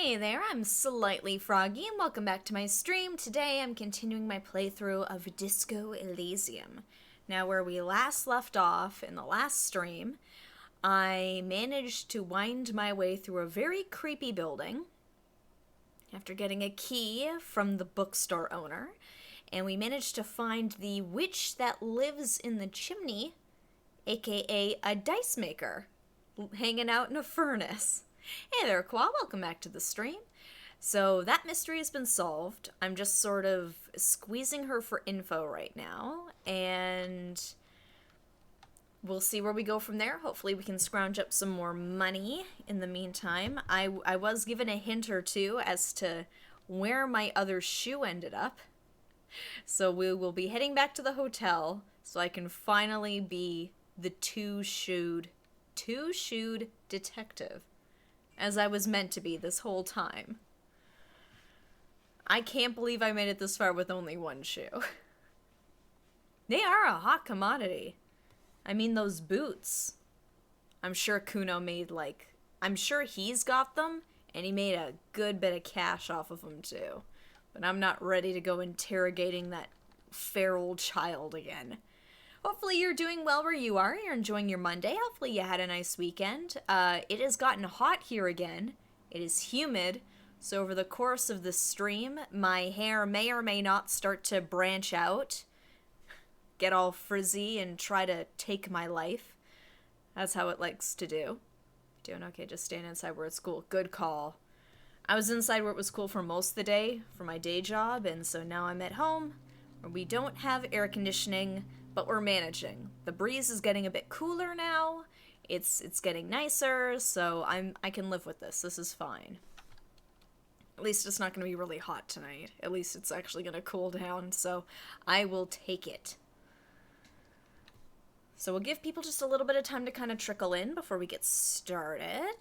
Hey there, I'm Slightly Froggy, and welcome back to my stream. Today I'm continuing my playthrough of Disco Elysium. Now, where we last left off in the last stream, I managed to wind my way through a very creepy building after getting a key from the bookstore owner, and we managed to find the witch that lives in the chimney, aka a dice maker, hanging out in a furnace. Hey there, Qua, welcome back to the stream. So that mystery has been solved. I'm just sort of squeezing her for info right now, and we'll see where we go from there. Hopefully we can scrounge up some more money in the meantime. I was given a hint or two as to where my other shoe ended up. So we will be heading back to the hotel so I can finally be the two-shoed detective, as I was meant to be this whole time. I can't believe I made it this far with only one shoe. They are a hot commodity. I mean, those boots. I'm sure Kuno made, I'm sure he's got them, and he made a good bit of cash off of them too. But I'm not ready to go interrogating that feral child again. Hopefully you're doing well where you are. You're enjoying your Monday. Hopefully you had a nice weekend. It has gotten hot here again. It is humid. So over the course of the stream, my hair may or may not start to branch out, get all frizzy, and try to take my life. That's how it likes to do. Doing okay, just staying inside where it's cool. Good call. I was inside where it was cool for most of the day for my day job, and so now I'm at home where we don't have air conditioning, but we're managing. The breeze is getting a bit cooler now. It's getting nicer, so I can live with this. This is fine. At least it's not going to be really hot tonight. At least it's actually going to cool down, so I will take it. So we'll give people just a little bit of time to kind of trickle in before we get started.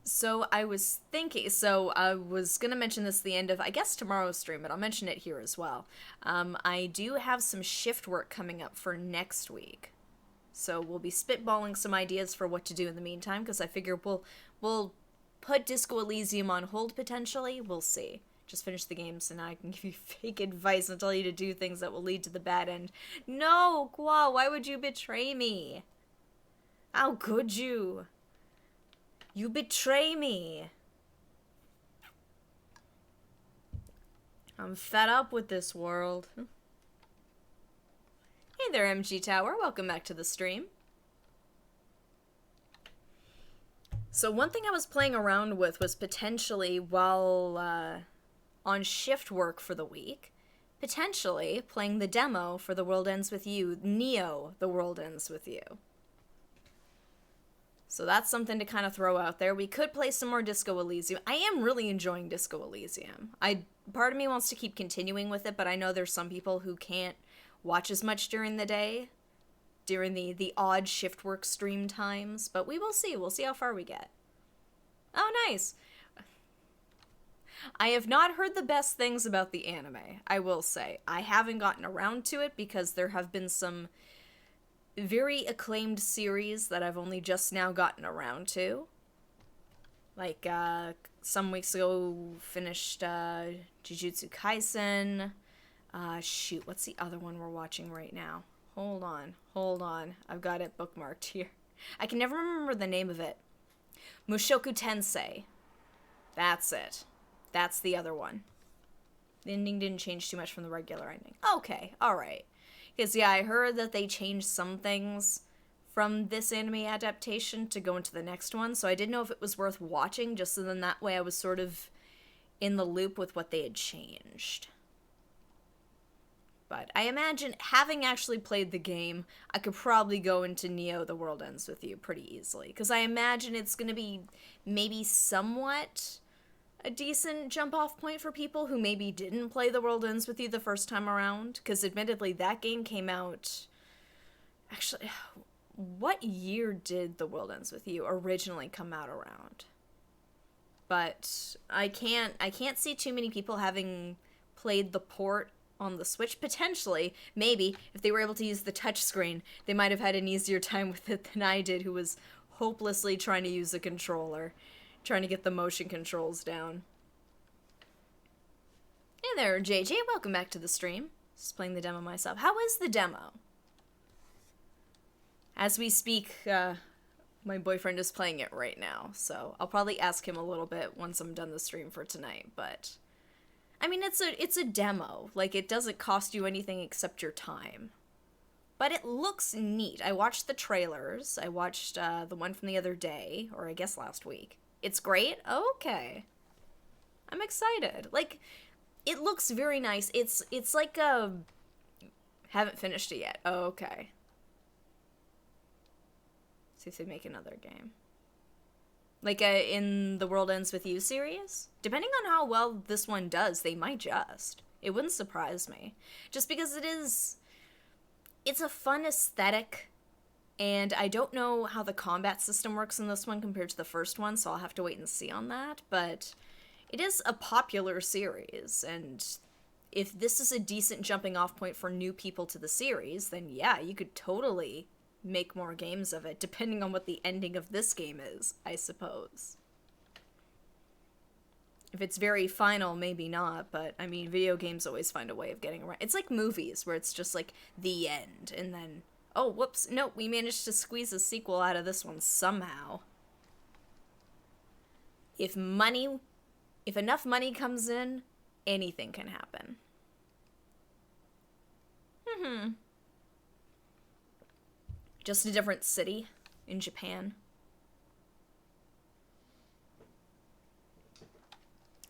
So I was going to mention this at the end of, I guess, tomorrow's stream, but I'll mention it here as well. I do have some shift work coming up for next week. So we'll be spitballing some ideas for what to do in the meantime, because I figure we'll put Disco Elysium on hold potentially. We'll see. Just finish the game so now I can give you fake advice and tell you to do things that will lead to the bad end. No, Kwa, why would you betray me? How could you? You betray me. I'm fed up with this world. Hey there, MG Tower. Welcome back to the stream. So one thing I was playing around with was potentially, while on shift work for the week, potentially playing the demo for The World Ends With You, Neo, The World Ends With You. So that's something to kind of throw out there. We could play some more Disco Elysium. I am really enjoying Disco Elysium. Part of me wants to keep continuing with it, but I know there's some people who can't watch as much during the day, during the odd shift work stream times, but we will see. We'll see how far we get. Oh, nice. I have not heard the best things about the anime, I will say. I haven't gotten around to it because there have been some very acclaimed series that I've only just now gotten around to. Like, some weeks ago, finished Jujutsu Kaisen. Shoot, what's the other one we're watching right now? Hold on. I've got it bookmarked here. I can never remember the name of it. Mushoku Tensei. That's it. That's the other one. The ending didn't change too much from the regular ending. Okay, alright. Because, yeah, I heard that they changed some things from this anime adaptation to go into the next one, so I didn't know if it was worth watching, just so then that way I was sort of in the loop with what they had changed. But I imagine, having actually played the game, I could probably go into Neo, The World Ends With You pretty easily. Because I imagine it's going to be maybe somewhat a decent jump-off point for people who maybe didn't play The World Ends With You the first time around. Because admittedly, that game came out... Actually, what year did The World Ends With You originally come out around? But I can't see too many people having played the port on the Switch. Potentially, maybe, if they were able to use the touchscreen, they might have had an easier time with it than I did, who was hopelessly trying to use a controller. Trying to get the motion controls down. Hey there, JJ. Welcome back to the stream. Just playing the demo myself. How is the demo? As we speak, my boyfriend is playing it right now, so I'll probably ask him a little bit once I'm done the stream for tonight, but... I mean, it's a demo. Like, it doesn't cost you anything except your time. But it looks neat. I watched the trailers. I watched the one from the other day, or I guess last week. It's great? Okay. I'm excited. Like, it looks very nice. It's like a... Haven't finished it yet. Okay. See if they make another game. Like in the World Ends With You series? Depending on how well this one does, they might just. It wouldn't surprise me. Just because it's a fun aesthetic, and I don't know how the combat system works in this one compared to the first one, so I'll have to wait and see on that, but it is a popular series, and if this is a decent jumping off point for new people to the series, then yeah, you could totally make more games of it, depending on what the ending of this game is, I suppose. If it's very final, maybe not, but, I mean, video games always find a way of getting around. It's like movies, where it's just, like, the end, and then, oh, whoops, no, we managed to squeeze a sequel out of this one somehow. If enough money comes in, anything can happen. Just a different city in Japan.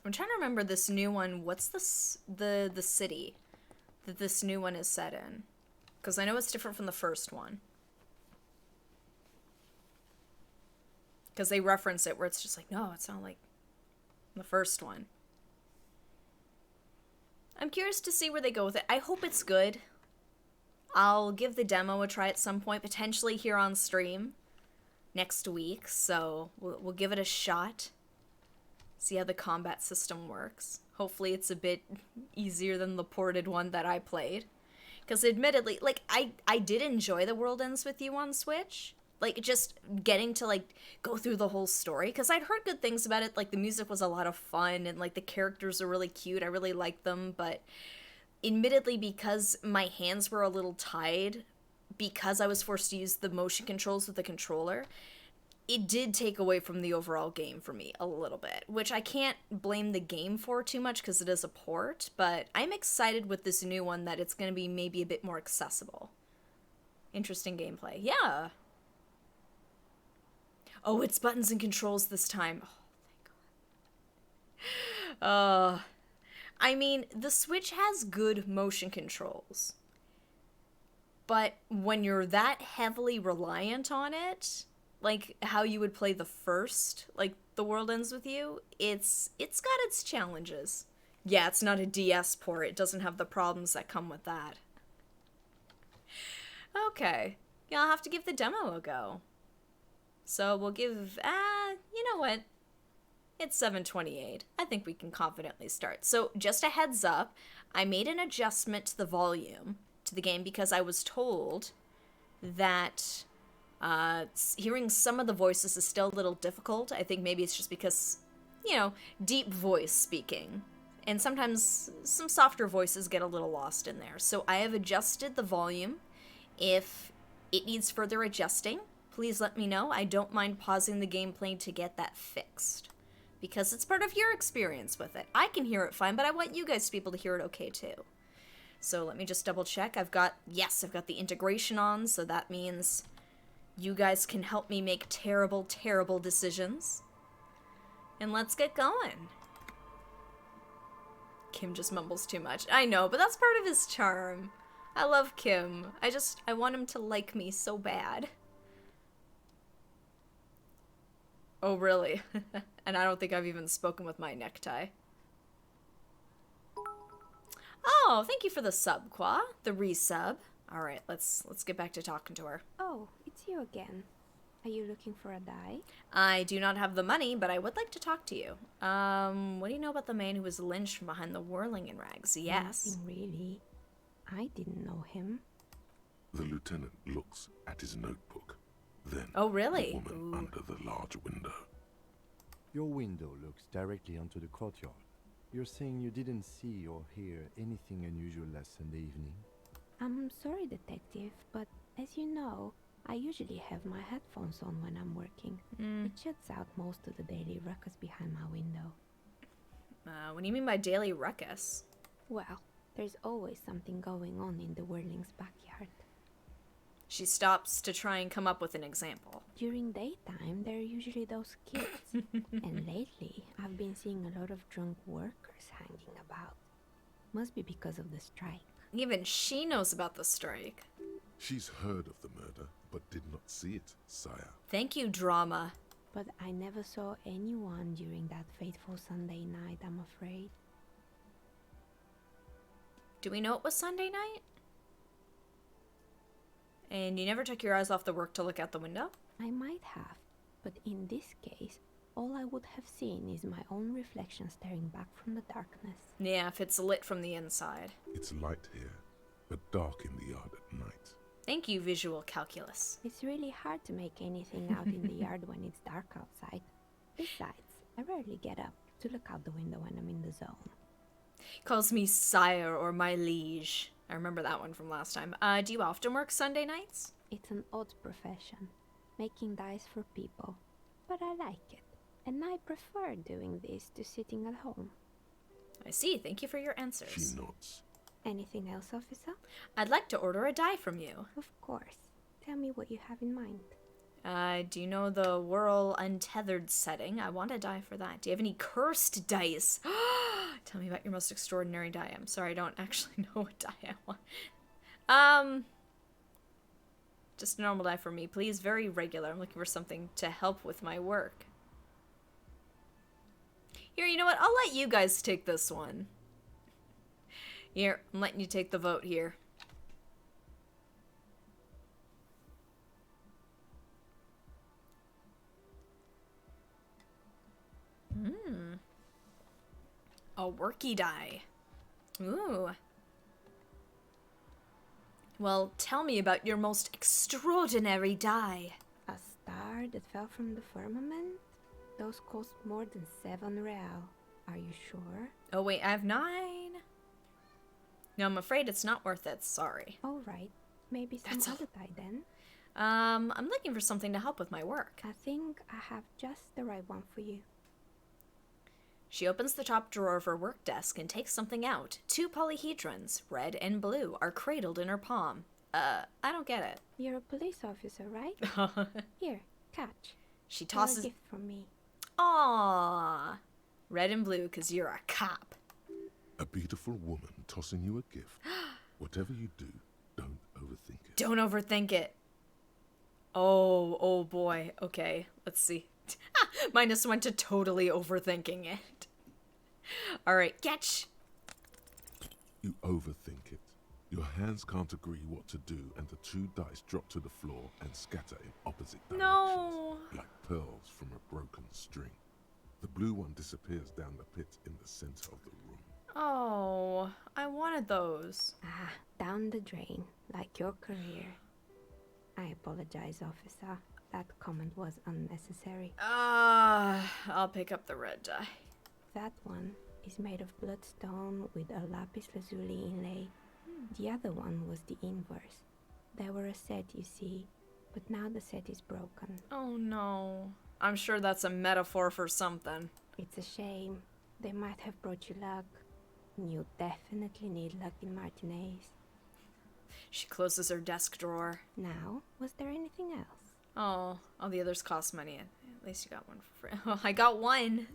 I'm trying to remember this new one. What's the city that this new one is set in? Because I know it's different from the first one. Because they reference it where it's just like, no, it's not like the first one. I'm curious to see where they go with it. I hope it's good. I'll give the demo a try at some point, potentially here on stream next week, so we'll give it a shot. See how the combat system works. Hopefully it's a bit easier than the ported one that I played. Because admittedly, like, I did enjoy The World Ends With You on Switch. Like, just getting to, like, go through the whole story. Because I'd heard good things about it. Like, the music was a lot of fun, and, like, the characters are really cute. I really liked them, but... admittedly, because my hands were a little tied, because I was forced to use the motion controls with the controller, it did take away from the overall game for me a little bit, which I can't blame the game for too much because it is a port, but I'm excited with this new one that it's going to be maybe a bit more accessible. Interesting gameplay. Yeah. Oh, it's buttons and controls this time. Oh, thank God. I mean, the Switch has good motion controls, but when you're that heavily reliant on it, like how you would play the first, like The World Ends With You, it's got its challenges. Yeah, it's not a DS port. It doesn't have the problems that come with that. Okay. Yeah, I'll have to give the demo a go. So we'll give, you know what? It's 7:28. I think we can confidently start. So just a heads up, I made an adjustment to the volume to the game because I was told that hearing some of the voices is still a little difficult. I think maybe it's just because, you know, deep voice speaking. And sometimes some softer voices get a little lost in there. So I have adjusted the volume. If it needs further adjusting, please let me know. I don't mind pausing the gameplay to get that fixed, because it's part of your experience with it. I can hear it fine, but I want you guys to be able to hear it okay too. So let me just double check. I've got the integration on, so that means you guys can help me make terrible, terrible decisions. And let's get going. Kim just mumbles too much. I know, but that's part of his charm. I love Kim. I want him to like me so bad. Oh, really? And I don't think I've even spoken with my necktie. Oh, thank you for the sub, Qua. The resub. All right, let's get back to talking to her. Oh, it's you again. Are you looking for a die? I do not have the money, but I would like to talk to you. What do you know about the man who was lynched from behind the whirling in rags? Yes. Nothing really. I didn't know him. The lieutenant looks at his notebook. Then Oh, really? the woman under the large window. Your window looks directly onto the courtyard. You're saying you didn't see or hear anything unusual last Sunday evening? I'm sorry, detective, but as you know, I usually have my headphones on when I'm working. It shuts out most of the daily ruckus behind my window. What do you mean by daily ruckus? Well, there's always something going on in the Whirling's backyard. She stops to try and come up with an example. During daytime, there are usually those kids. And lately, I've been seeing a lot of drunk workers hanging about. Must be because of the strike. Even she knows about the strike. She's heard of the murder, but did not see it, sire. Thank you, drama. But I never saw anyone during that fateful Sunday night, I'm afraid. Do we know it was Sunday night? And you never took your eyes off the work to look out the window? I might have, but in this case, all I would have seen is my own reflection staring back from the darkness. Yeah, if it's lit from the inside. It's light here, but dark in the yard at night. Thank you, visual calculus. It's really hard to make anything out in the yard when it's dark outside. Besides, I rarely get up to look out the window when I'm in the zone. Calls me sire or my liege. I remember that one from last time. Do you often work Sunday nights? It's an odd profession, making dice for people, but I like it, and I prefer doing this to sitting at home. I see. Thank you for your answers. She nods. Anything else, officer? I'd like to order a die from you. Of course. Tell me what you have in mind. Do you know the Whirl Untethered setting? I want a die for that. Do you have any cursed dice? Tell me about your most extraordinary die. I'm sorry, I don't actually know what die I want. Just a normal die for me, please. Very regular. I'm looking for something to help with my work. Here, you know what? I'll let you guys take this one. Here, I'm letting you take the vote here. A worky die. Ooh. Well, tell me about your most extraordinary die. A star that fell from the firmament? Those cost more than 7 real. Are you sure? Oh wait, I have 9. No, I'm afraid it's not worth it. Sorry. All right. Maybe some That's other die then. I'm looking for something to help with my work. I think I have just the right one for you. She opens the top drawer of her work desk and takes something out. 2 polyhedrons, red and blue, are cradled in her palm. I don't get it. You're a police officer, right? Here, catch. She You're tosses... a gift from me. Aww. Red and blue, 'cause you're a cop. A beautiful woman tossing you a gift. Whatever you do, don't overthink it. Don't overthink it. Oh boy. Okay, let's see. -1 to totally overthinking it. Alright, catch. You overthink it. Your hands can't agree what to do, and the 2 dice drop to the floor and scatter in opposite directions. No. Like pearls from a broken string. The blue one disappears down the pit in the center of the room. Oh, I wanted those. Ah, down the drain, like your career. I apologize, officer. That comment was unnecessary. I'll pick up the red die. That one is made of bloodstone with a lapis lazuli inlay. The other one was the inverse. They were a set, you see, but now the set is broken. Oh no. I'm sure that's a metaphor for something. It's a shame. They might have brought you luck. You definitely need luck in Martinez. She closes her desk drawer. Now, was there anything else? Oh, all the others cost money. At least you got one for free. Oh, I got one.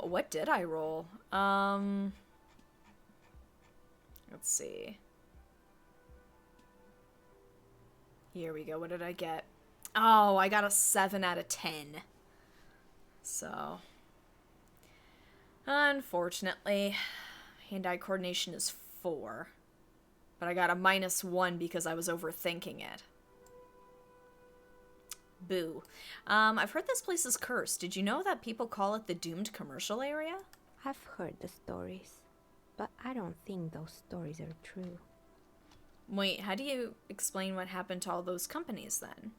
What did I roll? Let's see. Here we go. What did I get? Oh, I got a 7 out of 10. So, unfortunately, hand-eye coordination is 4. But I got a -1 because I was overthinking it. Boo. I've heard this place is cursed. Did you know that people call it the doomed commercial area? I've heard the stories, but I don't think those stories are true. Wait, how do you explain what happened to all those companies then?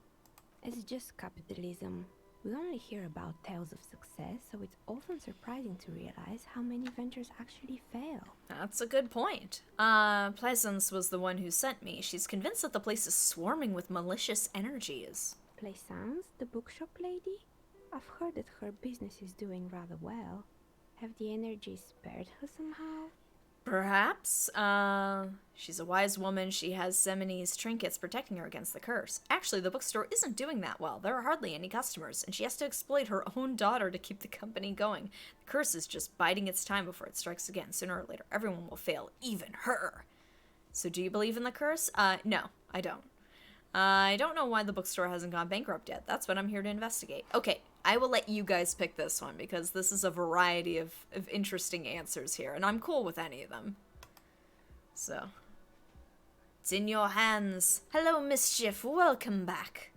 It's just capitalism. We only hear about tales of success, so it's often surprising to realize how many ventures actually fail. That's a good point. Pleasance was the one who sent me. She's convinced that the place is swarming with malicious energies. Plaisance, the bookshop lady? I've heard that her business is doing rather well. Have the energies spared her somehow? Perhaps. She's a wise woman. She has Semini's trinkets protecting her against the curse. Actually, the bookstore isn't doing that well. There are hardly any customers, and she has to exploit her own daughter to keep the company going. The curse is just biding its time before it strikes again. Sooner or later, everyone will fail, even her. So do you believe in the curse? No, I don't. I don't know why the bookstore hasn't gone bankrupt yet. That's what I'm here to investigate. Okay, I will let you guys pick this one, because this is a variety of interesting answers here, and I'm cool with any of them. So, it's in your hands. Hello, Mischief. Welcome back.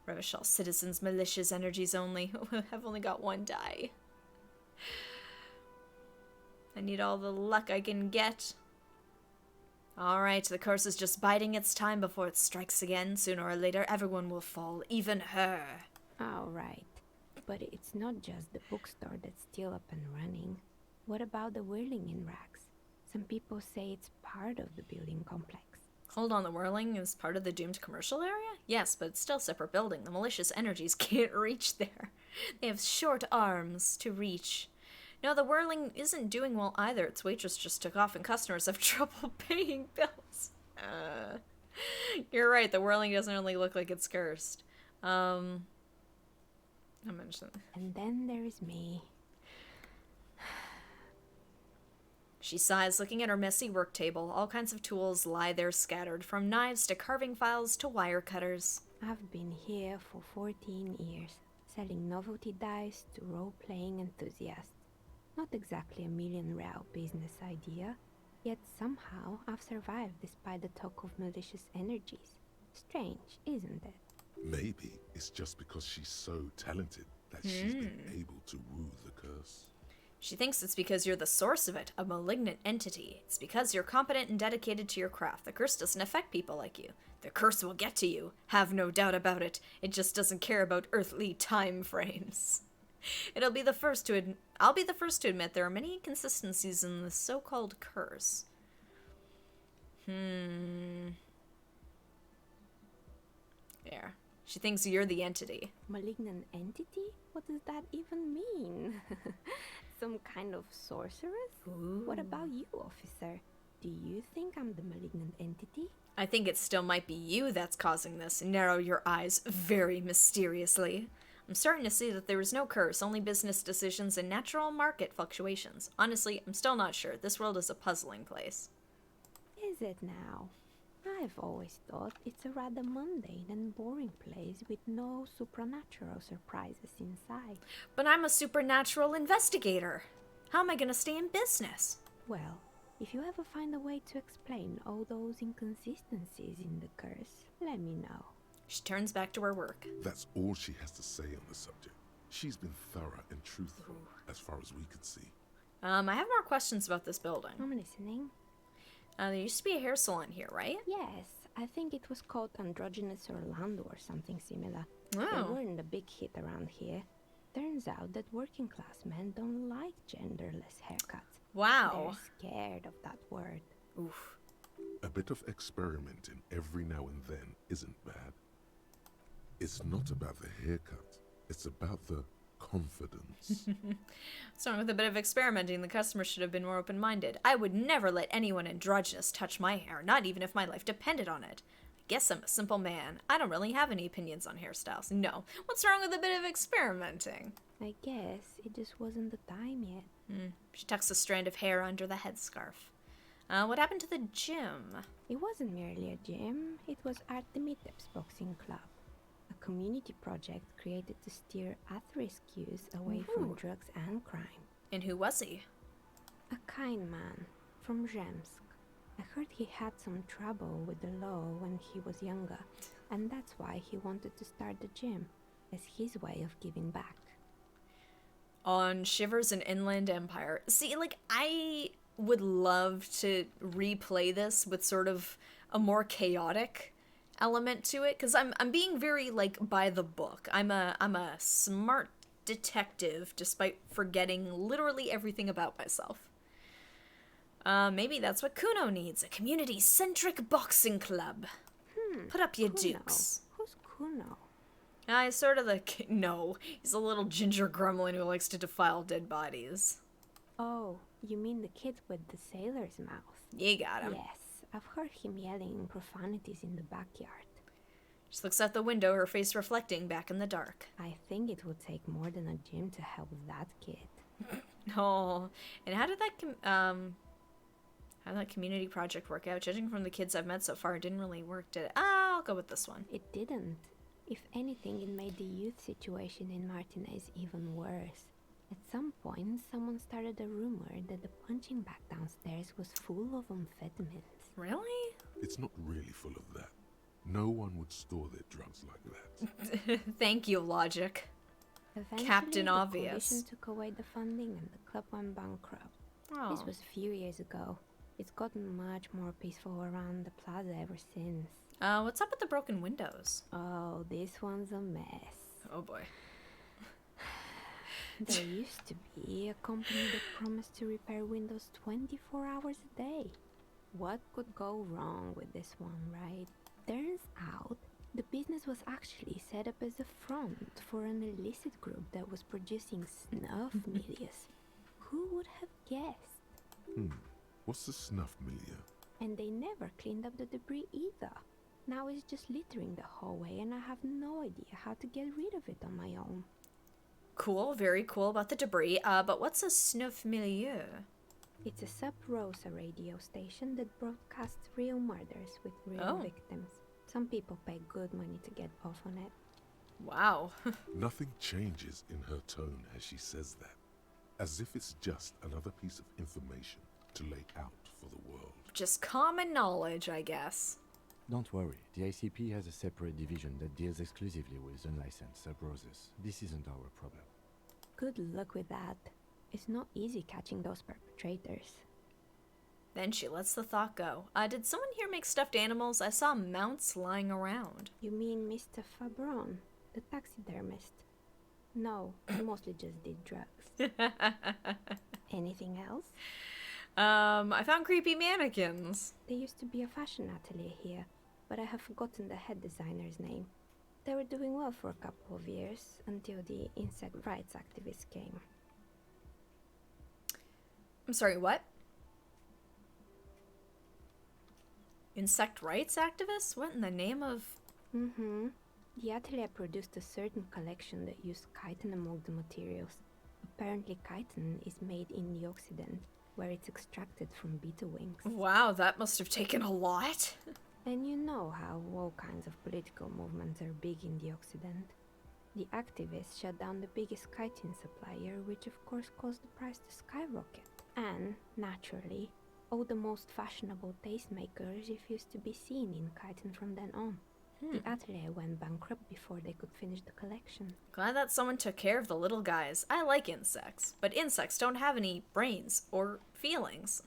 Revachol citizens, malicious energies only. I've only got one die. I need all the luck I can get. Alright, the curse is just biding its time before it strikes again. Sooner or later, everyone will fall, even her. Alright, but it's not just the bookstore that's still up and running. What about the whirling in rags? Some people say it's part of the building complex. Hold on, the whirling is part of the doomed commercial area? Yes, but it's still a separate building. The malicious energies can't reach there. They have short arms to reach. No, the whirling isn't doing well either. Its waitress just took off and customers have trouble paying bills. You're right, the whirling doesn't really look like it's cursed. I mentioned. And then there is me. She sighs, looking at her messy work table. All kinds of tools lie there scattered, from knives to carving files to wire cutters. I've been here for 14 years, selling novelty dice to role-playing enthusiasts. Not exactly a million-real business idea, yet somehow I've survived despite the talk of malicious energies. Strange, isn't it? Maybe it's just because she's so talented that she's been able to woo the curse. She thinks it's because you're the source of it, a malignant entity. It's because you're competent and dedicated to your craft. The curse doesn't affect people like you. The curse will get to you, have no doubt about it. It just doesn't care about earthly time frames. I'll be the first to admit there are many inconsistencies in the so-called curse. There. She thinks you're the entity. Malignant entity? What does that even mean? Some kind of sorceress? Ooh. What about you, officer? Do you think I'm the malignant entity? I think it still might be you that's causing this. Narrow your eyes very mysteriously. I'm starting to see that there is no curse, only business decisions and natural market fluctuations. Honestly, I'm still not sure. This world is a puzzling place. Is it now? I've always thought it's a rather mundane and boring place with no supernatural surprises inside. But I'm a supernatural investigator. How am I gonna stay in business? Well, if you ever find a way to explain all those inconsistencies in the curse, let me know. She turns back to her work. That's all she has to say on the subject. She's been thorough and truthful, as far as we could see. I have more questions about this building. I'm listening. There used to be a hair salon here, right? Yes, I think it was called Androgynous Orlando or something similar. Oh. They weren't a big hit around here. Turns out that working class men don't like genderless haircuts. Wow. They're scared of that word. Oof. A bit of experimenting every now and then isn't bad. It's not about the haircut, it's about the confidence. So with a bit of experimenting, the customer should have been more open-minded. I would never let anyone androgynous touch my hair, not even if my life depended on it. I guess I'm a simple man. I don't really have any opinions on hairstyles. No. What's wrong with a bit of experimenting? I guess it just wasn't the time yet. She tucks a strand of hair under the headscarf. What happened to the gym? It wasn't merely a gym, it was Artemitep's boxing club. A community project created to steer at-risk youth away from drugs and crime. And who was he? A kind man from Zemsk. I heard he had some trouble with the law when he was younger, and that's why he wanted to start the gym, as his way of giving back. On Shivers and Inland Empire. See, like, I would love to replay this with sort of a more chaotic element to it, because I'm being very like by the book. I'm a smart detective despite forgetting literally everything about myself. Maybe that's what Kuno needs, a community-centric boxing club. Put up your Kuno. dukes. Who's Kuno? He's sort of the... No, he's a little ginger gremlin who likes to defile dead bodies. Oh, you mean the kid with the sailor's mouth? You got him. Yes, I've heard him yelling profanities in the backyard. She looks out the window, her face reflecting back in the dark. I think it would take more than a gym to help that kid. Oh, and how did that community project work out? Judging from the kids I've met so far, it didn't really work, did it? I'll go with this one. It didn't. If anything, it made the youth situation in Martinez even worse. At some point, someone started a rumor that the punching bag downstairs was full of amphetamines. Really? It's not really full of that. No one would store their drugs like that. Thank you, logic. Eventually, Captain the Obvious. coalition took away the funding and the club went bankrupt. Oh. This was a few years ago. It's gotten much more peaceful around the plaza ever since. What's up with the broken windows? Oh, this one's a mess. Oh boy. There used to be a company that promised to repair windows 24 hours a day. What could go wrong with this one, right? Turns out, the business was actually set up as a front for an illicit group that was producing snuff milias. Who would have guessed? What's the snuff milieu? And they never cleaned up the debris either. Now it's just littering the hallway and I have no idea how to get rid of it on my own. Cool, very cool about the debris. But what's a snuff milieu? It's a sub-Rosa radio station that broadcasts real murders with real victims. Some people pay good money to get off on it. Wow. Nothing changes in her tone as she says that. As if it's just another piece of information to lay out for the world. Just common knowledge, I guess. Don't worry, the ICP has a separate division that deals exclusively with unlicensed sub-roses. This isn't our problem. Good luck with that. It's not easy catching those perpetrators. Then she lets the thought go. Did someone here make stuffed animals? I saw mounts lying around. You mean Mr. Fabron, the taxidermist? No, he mostly just did drugs. Anything else? I found creepy mannequins. There used to be a fashion atelier here, but I have forgotten the head designer's name. They were doing well for a couple of years, until the insect rights activists came. I'm sorry, what? Insect rights activists? What in the name of... The atelier produced a certain collection that used chitin among the materials. Apparently chitin is made in the Occident, where it's extracted from beetle wings. Wow, that must have taken a lot. And you know how all kinds of political movements are big in the Occident. The activists shut down the biggest chitin supplier, which of course caused the price to skyrocket. And, naturally, all the most fashionable tastemakers refused to be seen in chitin from then on. The atelier went bankrupt before they could finish the collection. Glad that someone took care of the little guys. I like insects, but insects don't have any brains or feelings.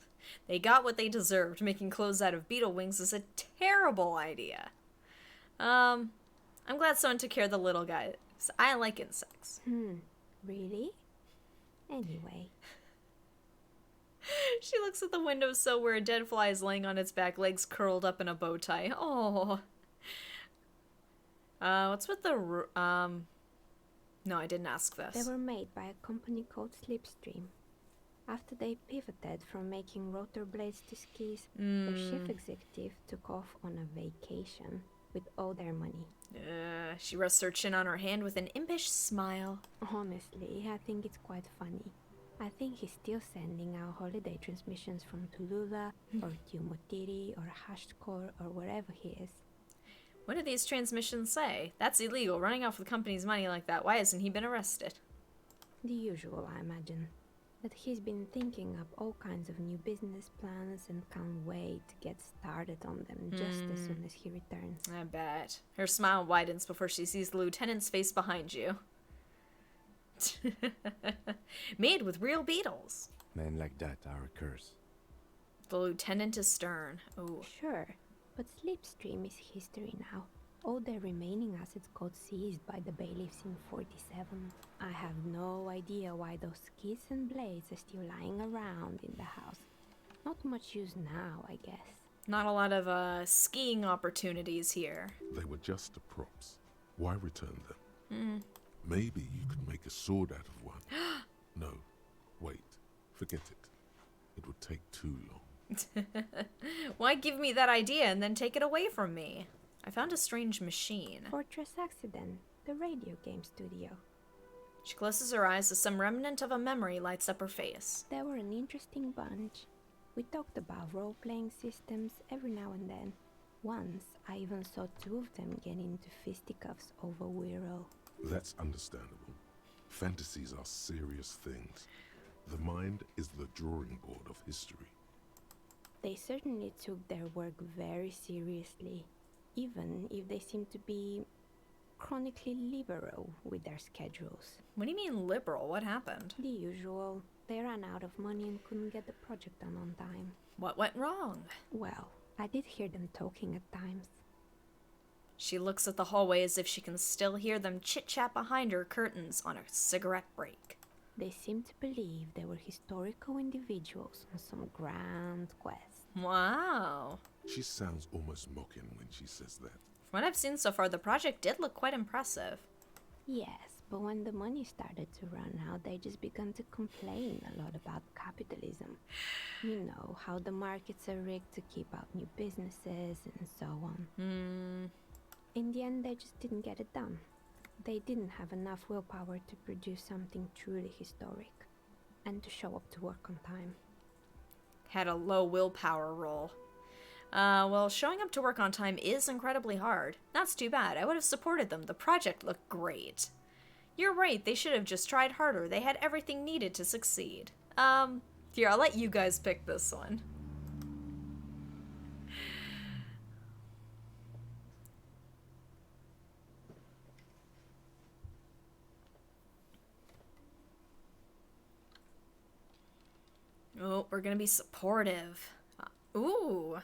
They got what they deserved. Making clothes out of beetle wings is a terrible idea. I'm glad someone took care of the little guys. I like insects. Really? Anyway. She looks at the windowsill where a dead fly is laying on its back, legs curled up in a bow tie. Oh. What's with the... No, I didn't ask this. They were made by a company called Slipstream. After they pivoted from making rotor blades to skis, their chief executive took off on a vacation with all their money. She rests her chin on her hand with an impish smile. Honestly, I think it's quite funny. I think he's still sending out holiday transmissions from Tulula or Tumutiri or Hashtkor or wherever he is. What do these transmissions say? That's illegal, running off with the company's money like that. Why hasn't he been arrested? The usual, I imagine. That he's been thinking up all kinds of new business plans and can't wait to get started on them just as soon as he returns. I bet. Her smile widens before she sees the lieutenant's face behind you. Made with real beetles. Men like that are a curse. The lieutenant is stern. Oh. Sure, but Slipstream is history now. All the remaining assets got seized by the bailiffs in 47. I have no idea why those keys and blades are still lying around in the house. Not much use now, I guess. Not a lot of skiing opportunities here. They were just the props. Why return them? Maybe you could make a sword out of one. No, wait. Forget it. It would take too long. Why give me that idea and then take it away from me? I found a strange machine. Fortress Accident, the radio game studio. She closes her eyes as some remnant of a memory lights up her face. They were an interesting bunch. We talked about role-playing systems every now and then. Once, I even saw two of them get into fisticuffs over Wirral. That's understandable. Fantasies are serious things. The mind is the drawing board of history. They certainly took their work very seriously, even if they seem to be chronically liberal with their schedules. What do you mean liberal? What happened? The usual. They ran out of money and couldn't get the project done on time. What went wrong? Well, I did hear them talking at times. She looks at the hallway as if she can still hear them chit-chat behind her curtains on a cigarette break. They seemed to believe they were historical individuals on some grand quest. Wow. She sounds almost mocking when she says that. From what I've seen so far, the project did look quite impressive. Yes, but when the money started to run out, they just began to complain a lot about capitalism. You know, how the markets are rigged to keep out new businesses and so on. In the end, they just didn't get it done. They didn't have enough willpower to produce something truly historic, and to show up to work on time. Had a low willpower roll. Well, showing up to work on time is incredibly hard. That's too bad. I would have supported them. The project looked great. You're right, they should have just tried harder. They had everything needed to succeed. Here, I'll let you guys pick this one. Oh, we're gonna be supportive. Ooh.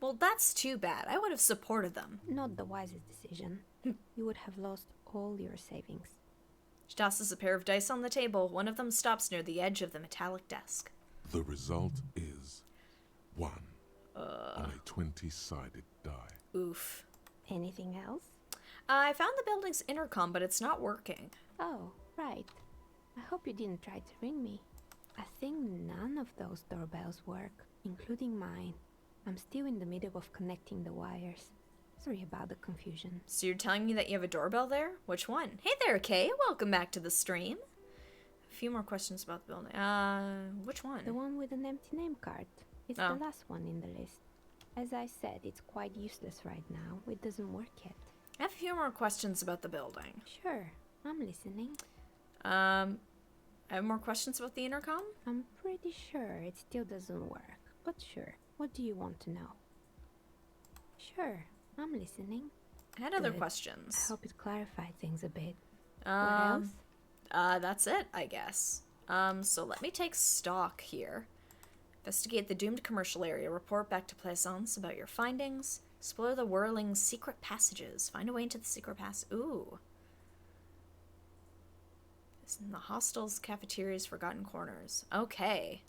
Well, that's too bad. I would have supported them. Not the wisest decision. You would have lost all your savings. She tosses a pair of dice on the table. One of them stops near the edge of the metallic desk. The result is 1 on a 20-sided die. Oof. Anything else? I found the building's intercom, but it's not working. Oh, right. I hope you didn't try to ring me. I think none of those doorbells work, including mine. I'm still in the middle of connecting the wires. Sorry about the confusion. So you're telling me that you have a doorbell there? Which one? Hey there, Kay. Welcome back to the stream. A few more questions about the building. Which one? The one with an empty name card. It's Oh. the last one in the list. As I said, it's quite useless right now. It doesn't work yet. I have a few more questions about the building. Sure, I'm listening. I have more questions about the intercom? I'm pretty sure it still doesn't work, but sure. What do you want to know? Sure, I'm listening. I had other Good. I questions. hope it clarified things a bit. What else? That's it, I guess. So let me take stock here. Investigate the doomed commercial area. Report back to Plaisance about your findings. Explore the whirling secret passages. Find a way into the secret pass. Ooh. It's in the hostels, cafeterias, forgotten corners. Okay.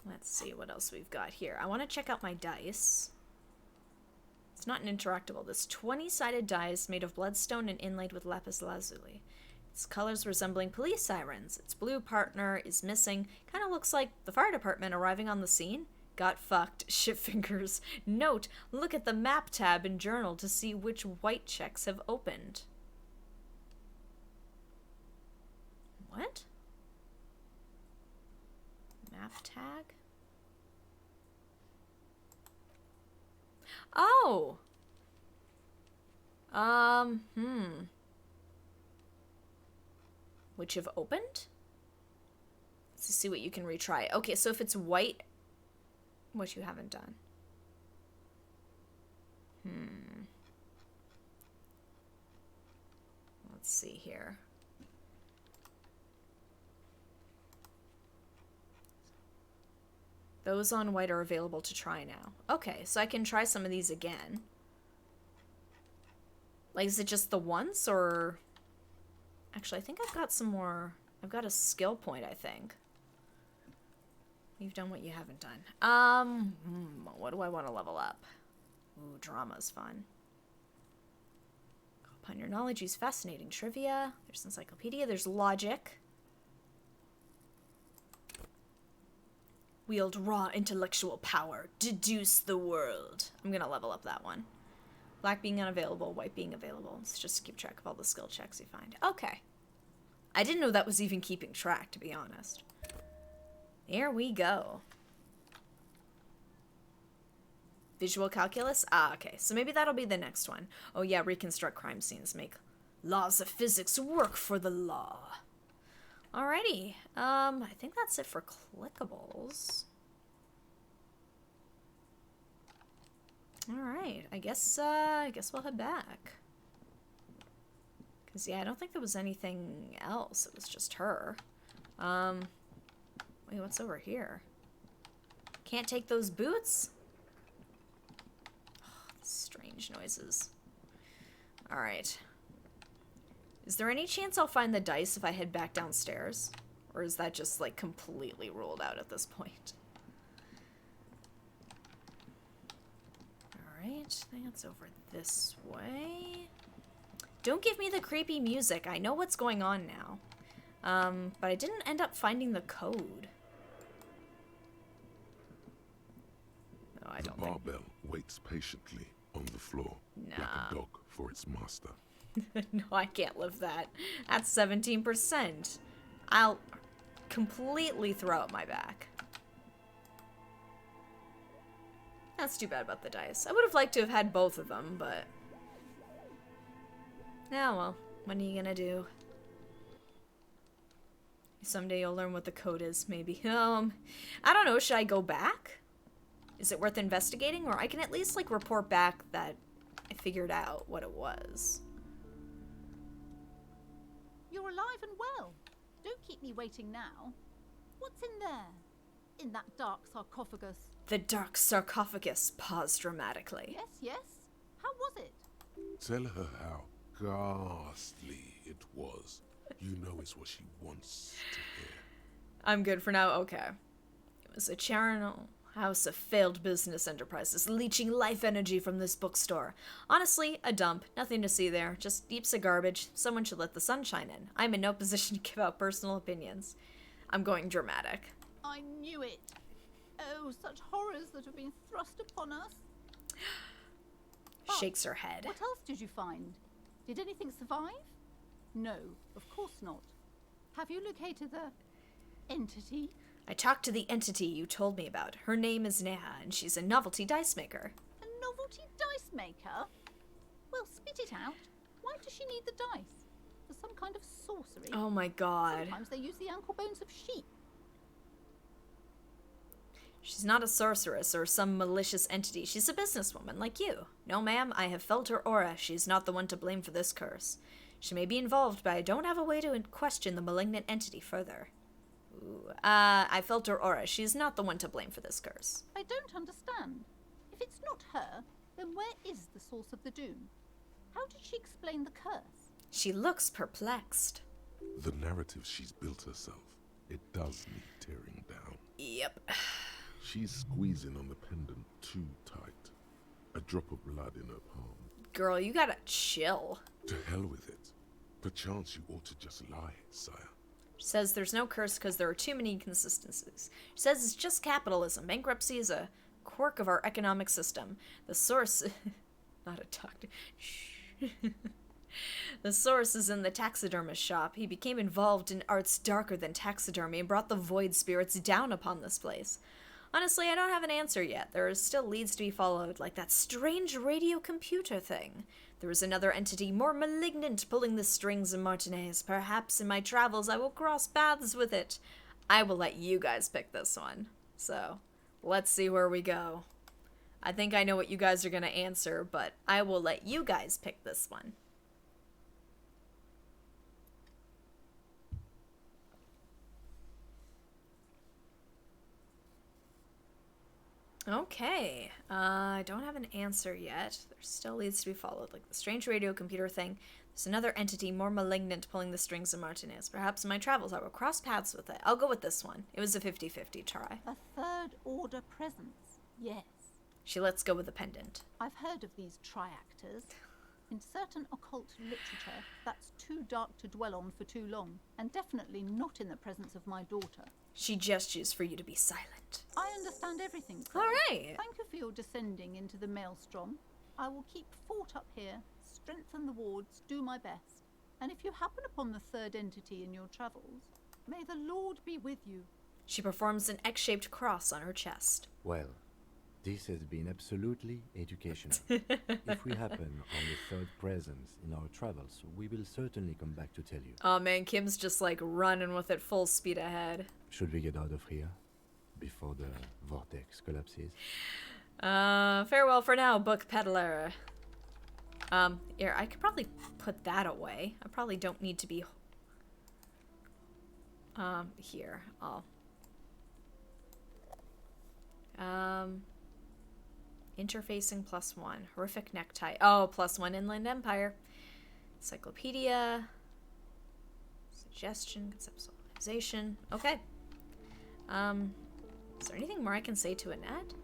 Let's see what else we've got here. I want to check out my dice. It's not an interactable. This 20-sided dice made of bloodstone and inlaid with lapis lazuli. Its colors resembling police sirens. Its blue partner is missing. Kind of looks like the fire department arriving on the scene. Got fucked. Shit fingers. Note, look at the map tab in journal to see which white checks have opened. What? Map tag? Oh! Which have opened? Let's see what you can retry. Okay, so if it's white, what you haven't done. Let's see here. Those on white are available to try now. Okay, so I can try some of these again. Like, is it just the once, or... Actually, I think I've got some more... I've got a skill point, I think. You've done what you haven't done. What do I want to level up? Ooh, drama's fun. Upon your knowledge, use fascinating trivia. There's encyclopedia. There's logic. Wield raw intellectual power. Deduce the world. I'm gonna level up that one. Black being unavailable, white being available. Let's just keep track of all the skill checks you find. Okay. I didn't know that was even keeping track, to be honest. There we go. Visual calculus? Ah, okay. So maybe that'll be the next one. Oh yeah, reconstruct crime scenes. Make laws of physics work for the law. Alrighty. I think that's it for clickables. Alright. I guess we'll head back. Cause yeah, I don't think there was anything else. It was just her. Wait, what's over here? Can't take those boots? Oh, strange noises. Alright. Is there any chance I'll find the dice if I head back downstairs? Or is that just, like, completely ruled out at this point? Alright, I think it's over this way. Don't give me the creepy music. I know what's going on now. But I didn't end up finding the code. No, I don't The think... barbell waits patiently on the floor, like a dog for its master. No, I can't live that. That's 17%. I'll completely throw up my back. That's too bad about the dice. I would have liked to have had both of them, but... Yeah, well, what are you gonna do? Someday you'll learn what the code is, maybe. I don't know, should I go back? Is it worth investigating? Or I can at least, like, report back that I figured out what it was. You're alive and well. Don't keep me waiting now. What's in there? In that dark sarcophagus? The dark sarcophagus paused dramatically. Yes, yes. How was it? Tell her how ghastly it was. You know it's what she wants to hear. I'm good for now. Okay. It was a charnel house of failed business enterprises, leeching life energy from this bookstore. Honestly, a dump. Nothing to see there. Just heaps of garbage. Someone should let the sun shine in. I'm in no position to give out personal opinions. I'm going dramatic. I knew it. Oh, such horrors that have been thrust upon us. Shakes her head. What else did you find? Did anything survive? No, of course not. Have you located the entity? I talked to the entity you told me about. Her name is Neha, and she's a novelty dice maker. A novelty dice maker? Well, spit it out. Why does she need the dice? For some kind of sorcery? Oh my god. Sometimes they use the ankle bones of sheep. She's not a sorceress or some malicious entity. She's a businesswoman like you. No, ma'am, I have felt her aura. She's not the one to blame for this curse. She may be involved, but I don't have a way to question the malignant entity further. Ooh, I felt her aura. She's not the one to blame for this curse. I don't understand. If it's not her, then where is the source of the doom? How did she explain the curse? She looks perplexed. The narrative she's built herself, it does need tearing down. Yep. She's squeezing on the pendant too tight. A drop of blood in her palm. Girl, you gotta chill. To hell with it. Perchance you ought to just lie, sire. She says there's no curse because there are too many inconsistencies. She says it's just capitalism. Bankruptcy is a quirk of our economic system. The source... Not a doctor. Shh. The source is in the taxidermist shop. He became involved in arts darker than taxidermy and brought the void spirits down upon this place. Honestly, I don't have an answer yet. There are still leads to be followed, like that strange radio computer thing. There is another entity more malignant pulling the strings in Martinez. Perhaps in my travels I will cross paths with it. I will let you guys pick this one. So, let's see where we go. I think I know what you guys are going to answer, but I will let you guys pick this one. Okay. I don't have an answer yet. There still needs to be followed, like the strange radio computer thing. There's another entity more malignant pulling the strings of Martinez. Perhaps in my travels I will cross paths with it. I'll go with this one. It was a 50-50 try. A third order presence. Yes. She lets go with the pendant. I've heard of these triactors. In certain occult literature, that's too dark to dwell on for too long, and definitely not in the presence of my daughter. She gestures for you to be silent. I understand everything, sir. All right. Thank you for your descending into the maelstrom. I will keep fort up here, strengthen the wards, do my best. And if you happen upon the third entity in your travels, may the Lord be with you. She performs an X-shaped cross on her chest. Well, this has been absolutely educational. If we happen on the third presence in our travels, we will certainly come back to tell you. Oh man, Kim's just like running with it full speed ahead. Should we get out of here before the vortex collapses? Farewell for now, book peddler. Here, I could probably put that away. I probably don't need to be... here, interfacing +1. Horrific necktie. Oh, +1 Inland Empire. Encyclopedia. Suggestion, conceptualization. Okay. Is there anything more I can say to Annette?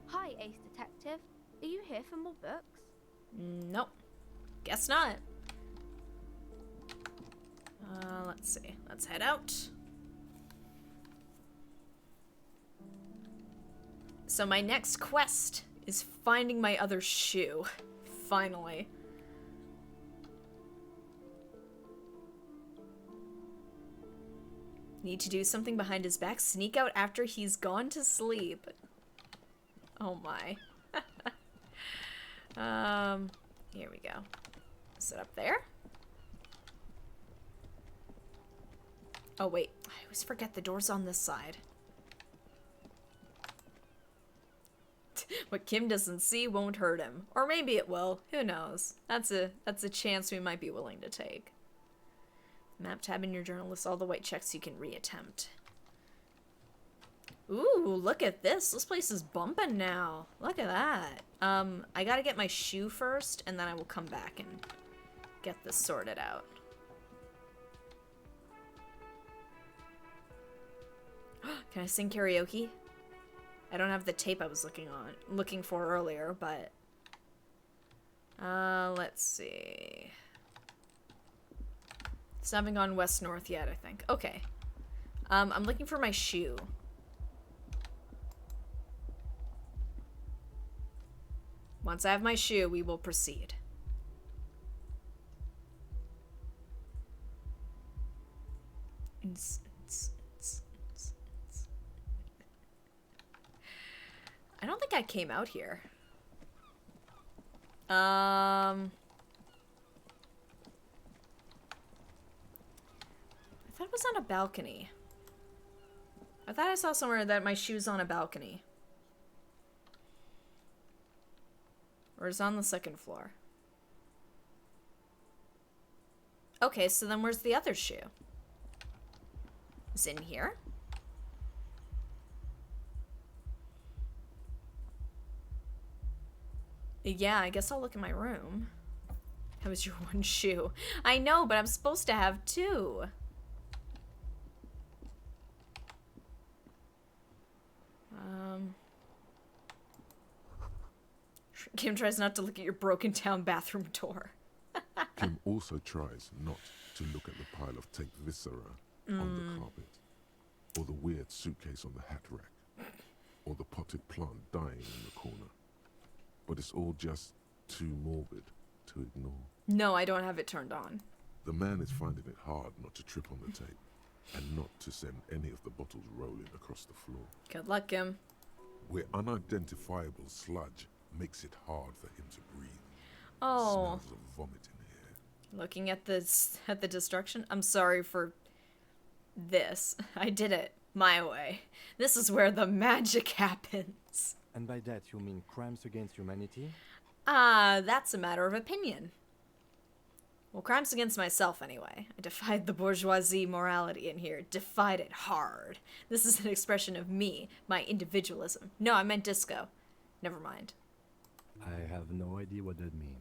Hi, Ace Detective. Are you here for more books? Nope. Guess not. Let's see. Let's head out. So my next quest is finding my other shoe. Finally. Need to do something behind his back. Sneak out after he's gone to sleep. Oh my. Here we go. Is it up there? Oh wait, I always forget the door's on this side. What Kim doesn't see won't hurt him. Or maybe it will. Who knows? That's a chance we might be willing to take. Map tab in your journal lists all the white checks you can reattempt. Ooh, look at this. This place is bumping now. Look at that. I gotta get my shoe first, and then I will come back and get this sorted out. Can I sing karaoke? I don't have the tape I was looking for earlier, but let's see. It's not been gone west-north yet, I think. Okay. I'm looking for my shoe. Once I have my shoe, we will proceed. I don't think I came out here. I thought it was on a balcony. I thought I saw somewhere that my shoe's on a balcony. Or it's on the second floor. Okay, so then where's the other shoe? Is it in here? Yeah, I guess I'll look in my room. That was your one shoe. I know, but I'm supposed to have two. Kim tries not to look at your broken down bathroom door. Kim also tries not to look at the pile of taped viscera on the carpet, or the weird suitcase on the hat rack, or the potted plant dying in the corner. But it's all just too morbid to ignore. No, I don't have it turned on. The man is finding it hard not to trip on the tape, and not to send any of the bottles rolling across the floor. Good luck, Kim. Where unidentifiable sludge makes it hard for him to breathe. Oh. Smells of vomit in here. Looking at the destruction. I'm sorry for this. I did it my way. This is where the magic happens. And by that you mean crimes against humanity? That's a matter of opinion. Well, crimes against myself, anyway. I defied the bourgeoisie morality in here. Defied it hard. This is an expression of me, my individualism. No, I meant disco. Never mind. I have no idea what that means.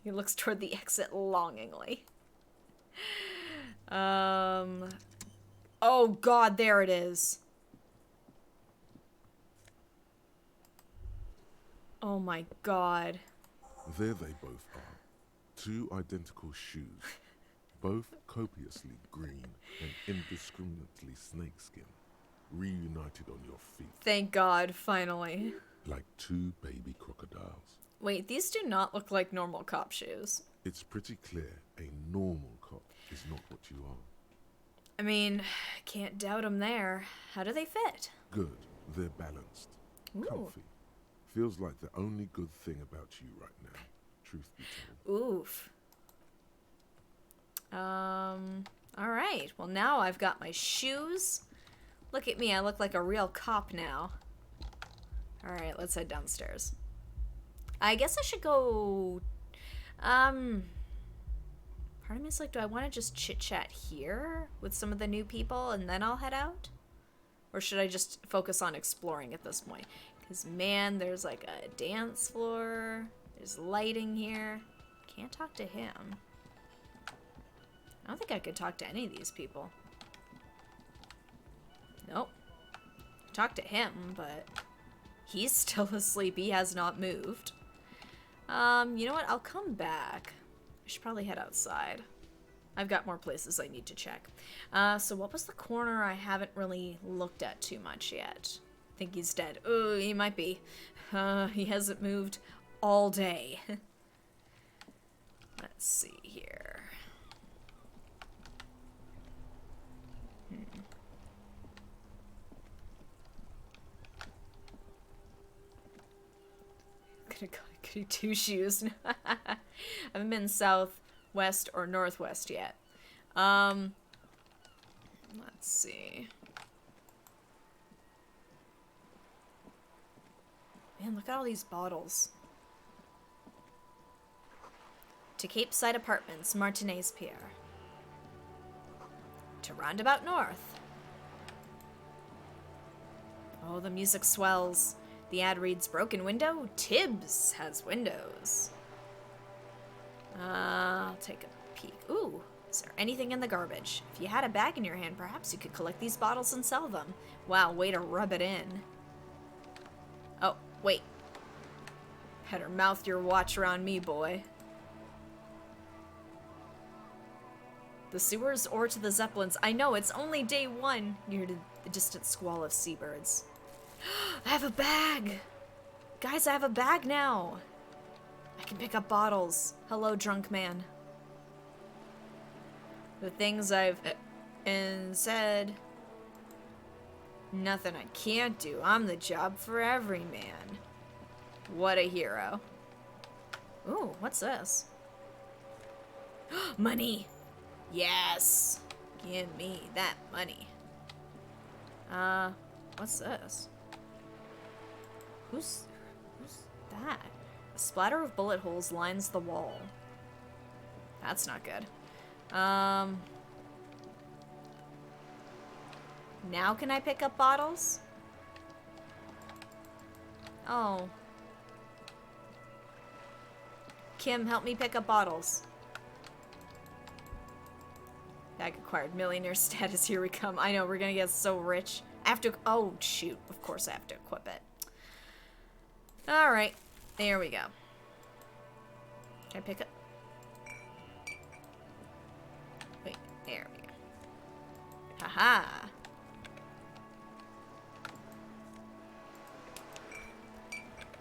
He looks toward the exit longingly. Oh god, there it is. Oh my god. There they both are. Two identical shoes. Both copiously green and indiscriminately snakeskin. Reunited on your feet. Thank god, finally. Like two baby crocodiles. Wait, these do not look like normal cop shoes. It's pretty clear a normal cop is not what you are. I mean, can't doubt them there. How do they fit? Good. They're balanced. Ooh. Comfy. Feels like the only good thing about you right now. Truth be told. Oof. Alright. Well, now I've got my shoes. Look at me, I look like a real cop now. Alright, let's head downstairs. I guess I should go... Part of me is like, do I want to just chit-chat here with some of the new people and then I'll head out? Or should I just focus on exploring at this point? Because, man, there's like a dance floor. There's lighting here. Can't talk to him. I don't think I could talk to any of these people. Nope. Talk to him, but he's still asleep. He has not moved. You know what? I'll come back. I should probably head outside. I've got more places I need to check. So what was the corner I haven't really looked at too much yet? I think he's dead. Oh, he might be. He hasn't moved all day. Let's see here. Goody two shoes. I haven't been south, west, or northwest yet. Let's see. Man, look at all these bottles. To Cape Side Apartments, Martinez Pier. To Roundabout North. Oh, the music swells. The ad reads, broken window? Tibbs has windows. I'll take a peek. Ooh, is there anything in the garbage? If you had a bag in your hand, perhaps you could collect these bottles and sell them. Wow, way to rub it in. Oh, wait. Better mouth your watch around me, boy. The sewers or to the Zeppelins. I know, it's only day one. Near to the distant squall of seabirds. I have a bag! Guys, I have a bag now! I can pick up bottles. Hello, drunk man. The things I've said. Nothing I can't do. I'm the job for every man. What a hero. Ooh, what's this? Money! Yes! Give me that money. What's this? Who's that? A splatter of bullet holes lines the wall. That's not good. Now can I pick up bottles? Oh. Kim, help me pick up bottles. Bag acquired. Millionaire status. Here we come. I know, we're gonna get so rich. I have to... Oh, shoot. Of course I have to equip it. Alright. There we go. Can I pick up... Wait. There we go. Haha.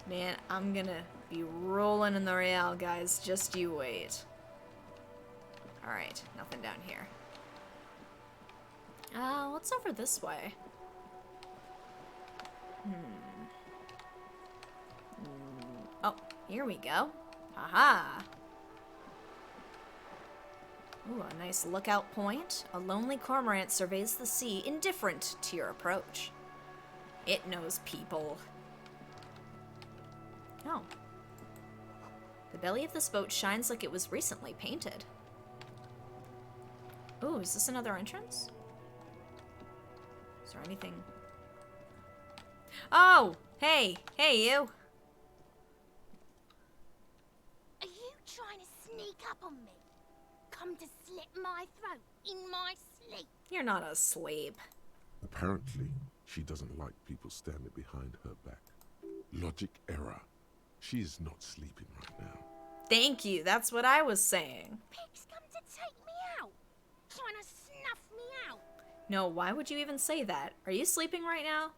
Man, I'm gonna be rolling in the Real, guys. Just you wait. Alright. Nothing down here. What's over this way? Oh, here we go. Haha. Ooh, a nice lookout point. A lonely cormorant surveys the sea, indifferent to your approach. It knows people. Oh. The belly of this boat shines like it was recently painted. Ooh, is this another entrance? Is there anything? Oh! Hey! Hey, you! Are you trying to sneak up on me? Come to slit my throat in my sleep? You're not asleep. Apparently, she doesn't like people standing behind her back. Logic error. She is not sleeping right now. Thank you, that's what I was saying. Pigs come to take me out, trying to snuff me out. No, why would you even say that? Are you sleeping right now?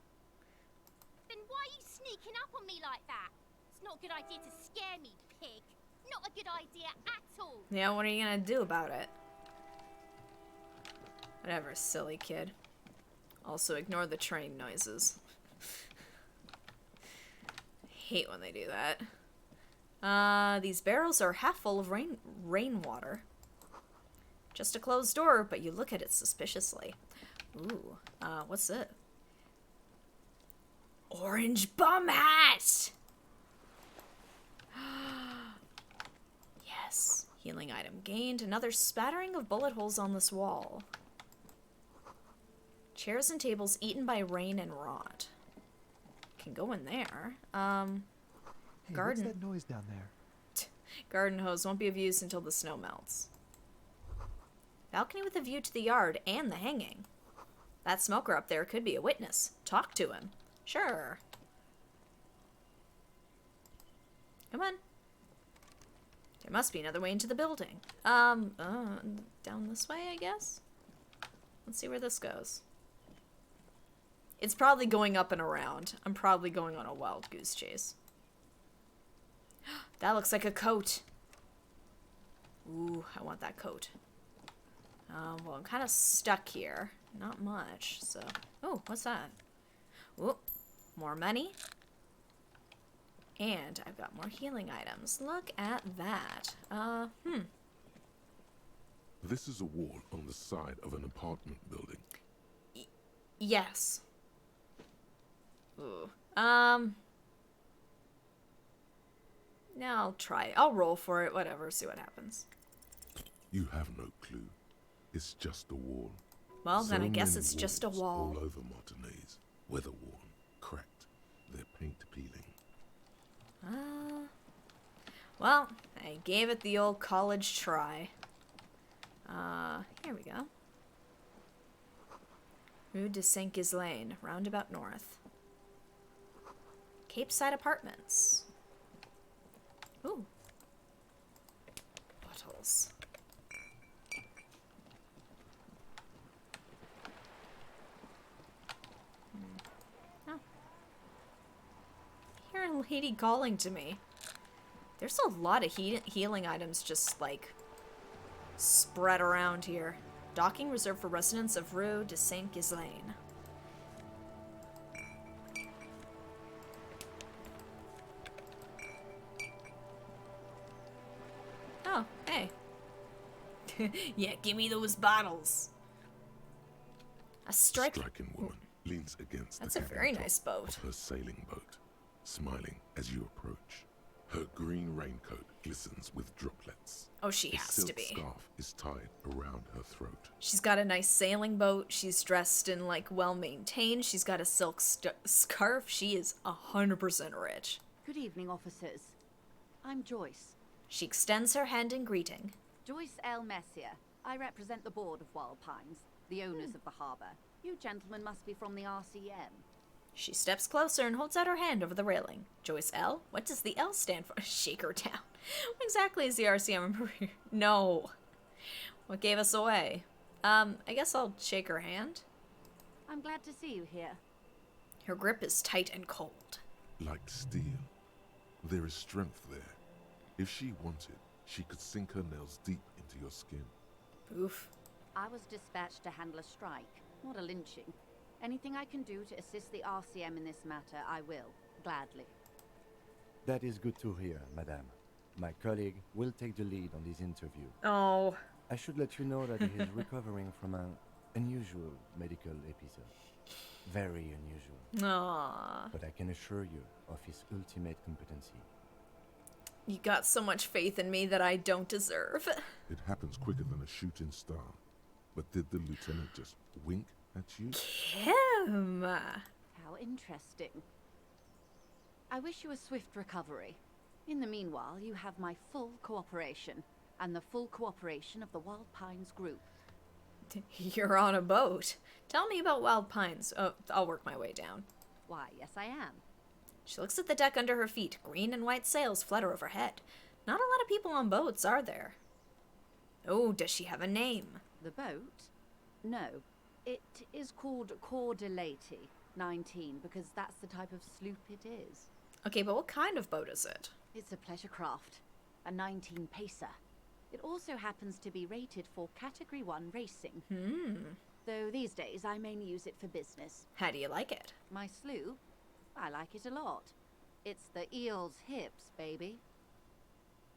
Then why are you sneaking up on me like that? It's not a good idea to scare me, pig. Not a good idea at all. Yeah, what are you gonna do about it? Whatever, silly kid. Also, ignore the train noises. Hate when they do that. These barrels are half full of rainwater. Just a closed door, but you look at it suspiciously. Ooh, what's it? Orange bum hat! Yes, healing item gained. Another spattering of bullet holes on this wall. Chairs and tables eaten by rain and rot. Can go in there. Hey, Garden. what's that noise down there? Garden hose won't be of use until the snow melts. Balcony with a view to the yard and the hanging. That smoker up there could be a witness. Talk to him. Sure. Come on. There must be another way into the building. Down this way, I guess? Let's see where this goes. It's probably going up and around. I'm probably going on a wild goose chase. That looks like a coat. Ooh, I want that coat. Well, I'm kind of stuck here. Not much, so... Oh, what's that? Ooh, more money. And I've got more healing items. Look at that. This is a wall on the side of an apartment building. Yes. Ooh. Now I'll try it. I'll roll for it, whatever, see what happens. You have no clue. It's just a wall. Well, then I So guess many it's just a walls wall. all over Martinez. Weather-worn, cracked, their paint peeling. Well, I gave it the old college try. Here we go. Rue de Saint-Ghislain, roundabout north. Cape Side Apartments. Ooh. Bottles. Oh. Hear a lady calling to me. There's a lot of healing items just, like, spread around here. Docking reserved for residents of Rue de Saint-Ghislain. Oh, hey. Yeah, give me those bottles. A Striking woman leans against That's the a very cabin nice top boat. of her sailing boat, smiling as you approach. Her green raincoat glistens with droplets. Oh, she A has silk to be. scarf is tied around her throat. She's got a nice sailing boat. She's dressed in, like, well-maintained. She's got a silk scarf. She is 100% rich. Good evening, officers. I'm Joyce. She extends her hand in greeting. Joyce L. Messier. I represent the board of Wild Pines, the owners of the harbour. You gentlemen must be from the RCM. She steps closer and holds out her hand over the railing. Joyce L? What does the L stand for? Shake her down. What exactly is the RCM? No. What gave us away? I guess I'll shake her hand. I'm glad to see you here. Her grip is tight and cold. Like steel. There is strength there. If she wanted, she could sink her nails deep into your skin. Oof. I was dispatched to handle a strike, not a lynching. Anything I can do to assist the RCM in this matter, I will, gladly. That is good to hear, madame. My colleague will take the lead on this interview. Oh. I should let you know that he is recovering from an unusual medical episode. Very unusual. Aww. But I can assure you of his ultimate competency. You got so much faith in me that I don't deserve. It happens quicker than a shooting star. But did the lieutenant just wink at you? Kim! How interesting. I wish you a swift recovery. In the meanwhile, you have my full cooperation, and the full cooperation of the Wild Pines group. You're on a boat. Tell me about Wild Pines. Oh, I'll work my way down. Why, yes I am. She looks at the deck under her feet. Green and white sails flutter overhead. Not a lot of people on boats, are there? Oh, does she have a name? The boat? No. It is called Cordelati 19, because that's the type of sloop it is. Okay, but what kind of boat is it? It's a pleasure craft, a 19 pacer. It also happens to be rated for Category 1 racing. Though these days I mainly use it for business. How do you like it? My sloop? I like it a lot. It's the eel's hips, baby.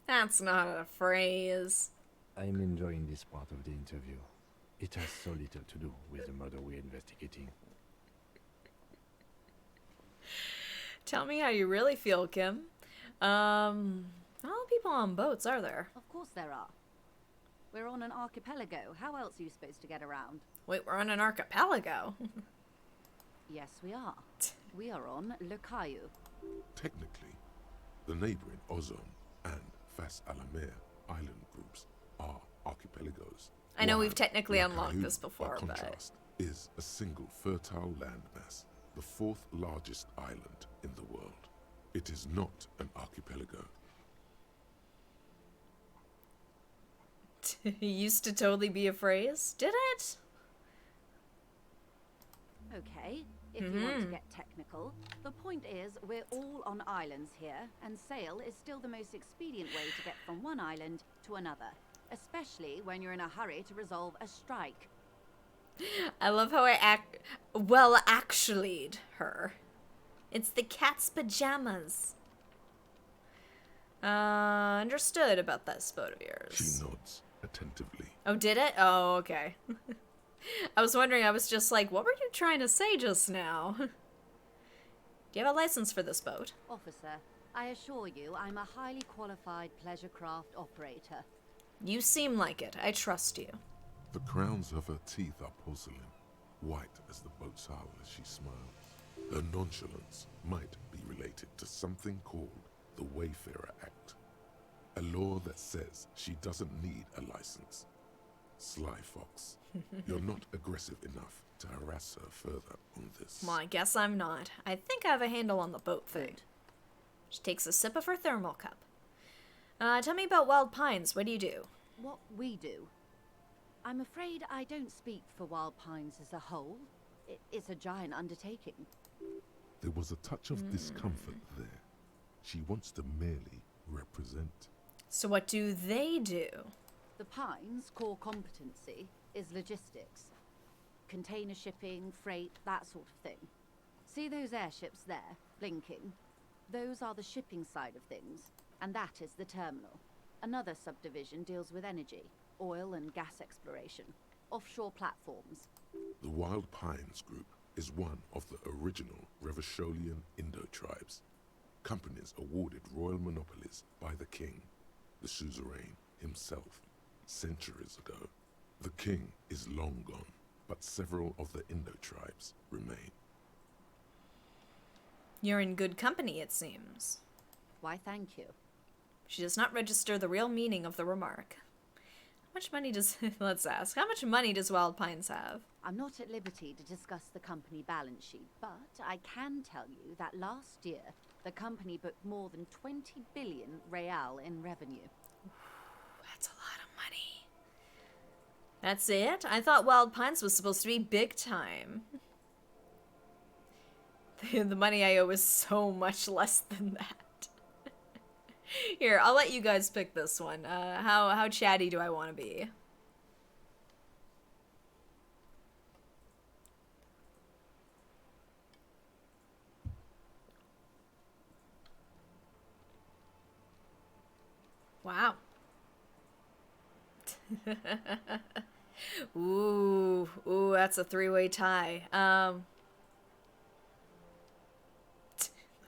That's not a phrase. I'm enjoying this part of the interview. It has so little to do with the murder we're investigating. Tell me how you really feel, Kim. Not a lot of people on boats, are there? Of course there are. We're on an archipelago. How else are you supposed to get around? Wait, we're on an archipelago? Yes, we are. We are on Le Caillou. Technically, the neighboring Ozone and Fas Alamer island groups are archipelagos. I know while we've technically La unlocked Caillou, this before, by but... contrast, is a single fertile landmass, the fourth largest island in the world. It is not an archipelago. It used to totally be a phrase, did it? Okay, if you want to get technical, the point is we're all on islands here, and sail is still the most expedient way to get from one island to another, especially when you're in a hurry to resolve a strike. I love how actually'd her. It's the cat's pajamas. Understood about this boat of yours. She nods attentively. Oh, did it? Oh, okay. I was wondering, I was just like, what were you trying to say just now? Do you have a license for this boat? Officer, I assure you I'm a highly qualified pleasure craft operator. You seem like it. I trust you. The crowns of her teeth are porcelain, white as the boat's hull as she smiles. Her nonchalance might be related to something called the Wayfarer Act, a law that says she doesn't need a license. Sly fox, you're not aggressive enough to harass her further on this. Well, I guess I'm not. I think I have a handle on the boat thing. Good. She takes a sip of her thermal cup. Tell me about Wild Pines. What do you do? What we do? I'm afraid I don't speak for Wild Pines as a whole. It's a giant undertaking. There was a touch of discomfort there. She wants to merely represent. So what do they do? The Pines' core competency is logistics. Container shipping, freight, that sort of thing. See those airships there, blinking? Those are the shipping side of things, and that is the terminal. Another subdivision deals with energy, oil and gas exploration, offshore platforms. The Wild Pines Group is one of the original Revacholian Indo-tribes. Companies awarded royal monopolies by the king, the suzerain himself, centuries ago. The king is long gone, but several of the Indo-tribes remain. You're in good company, it seems. Why, thank you. She does not register the real meaning of the remark. How much money does... Let's ask. How much money does Wild Pines have? I'm not at liberty to discuss the company balance sheet, but I can tell you that last year, the company booked more than 20 billion real in revenue. That's a lot of money. That's it? I thought Wild Pines was supposed to be big time. The money I owe is so much less than that. Here, I'll let you guys pick this one. How chatty do I want to be? Wow. Ooh, that's a three-way tie.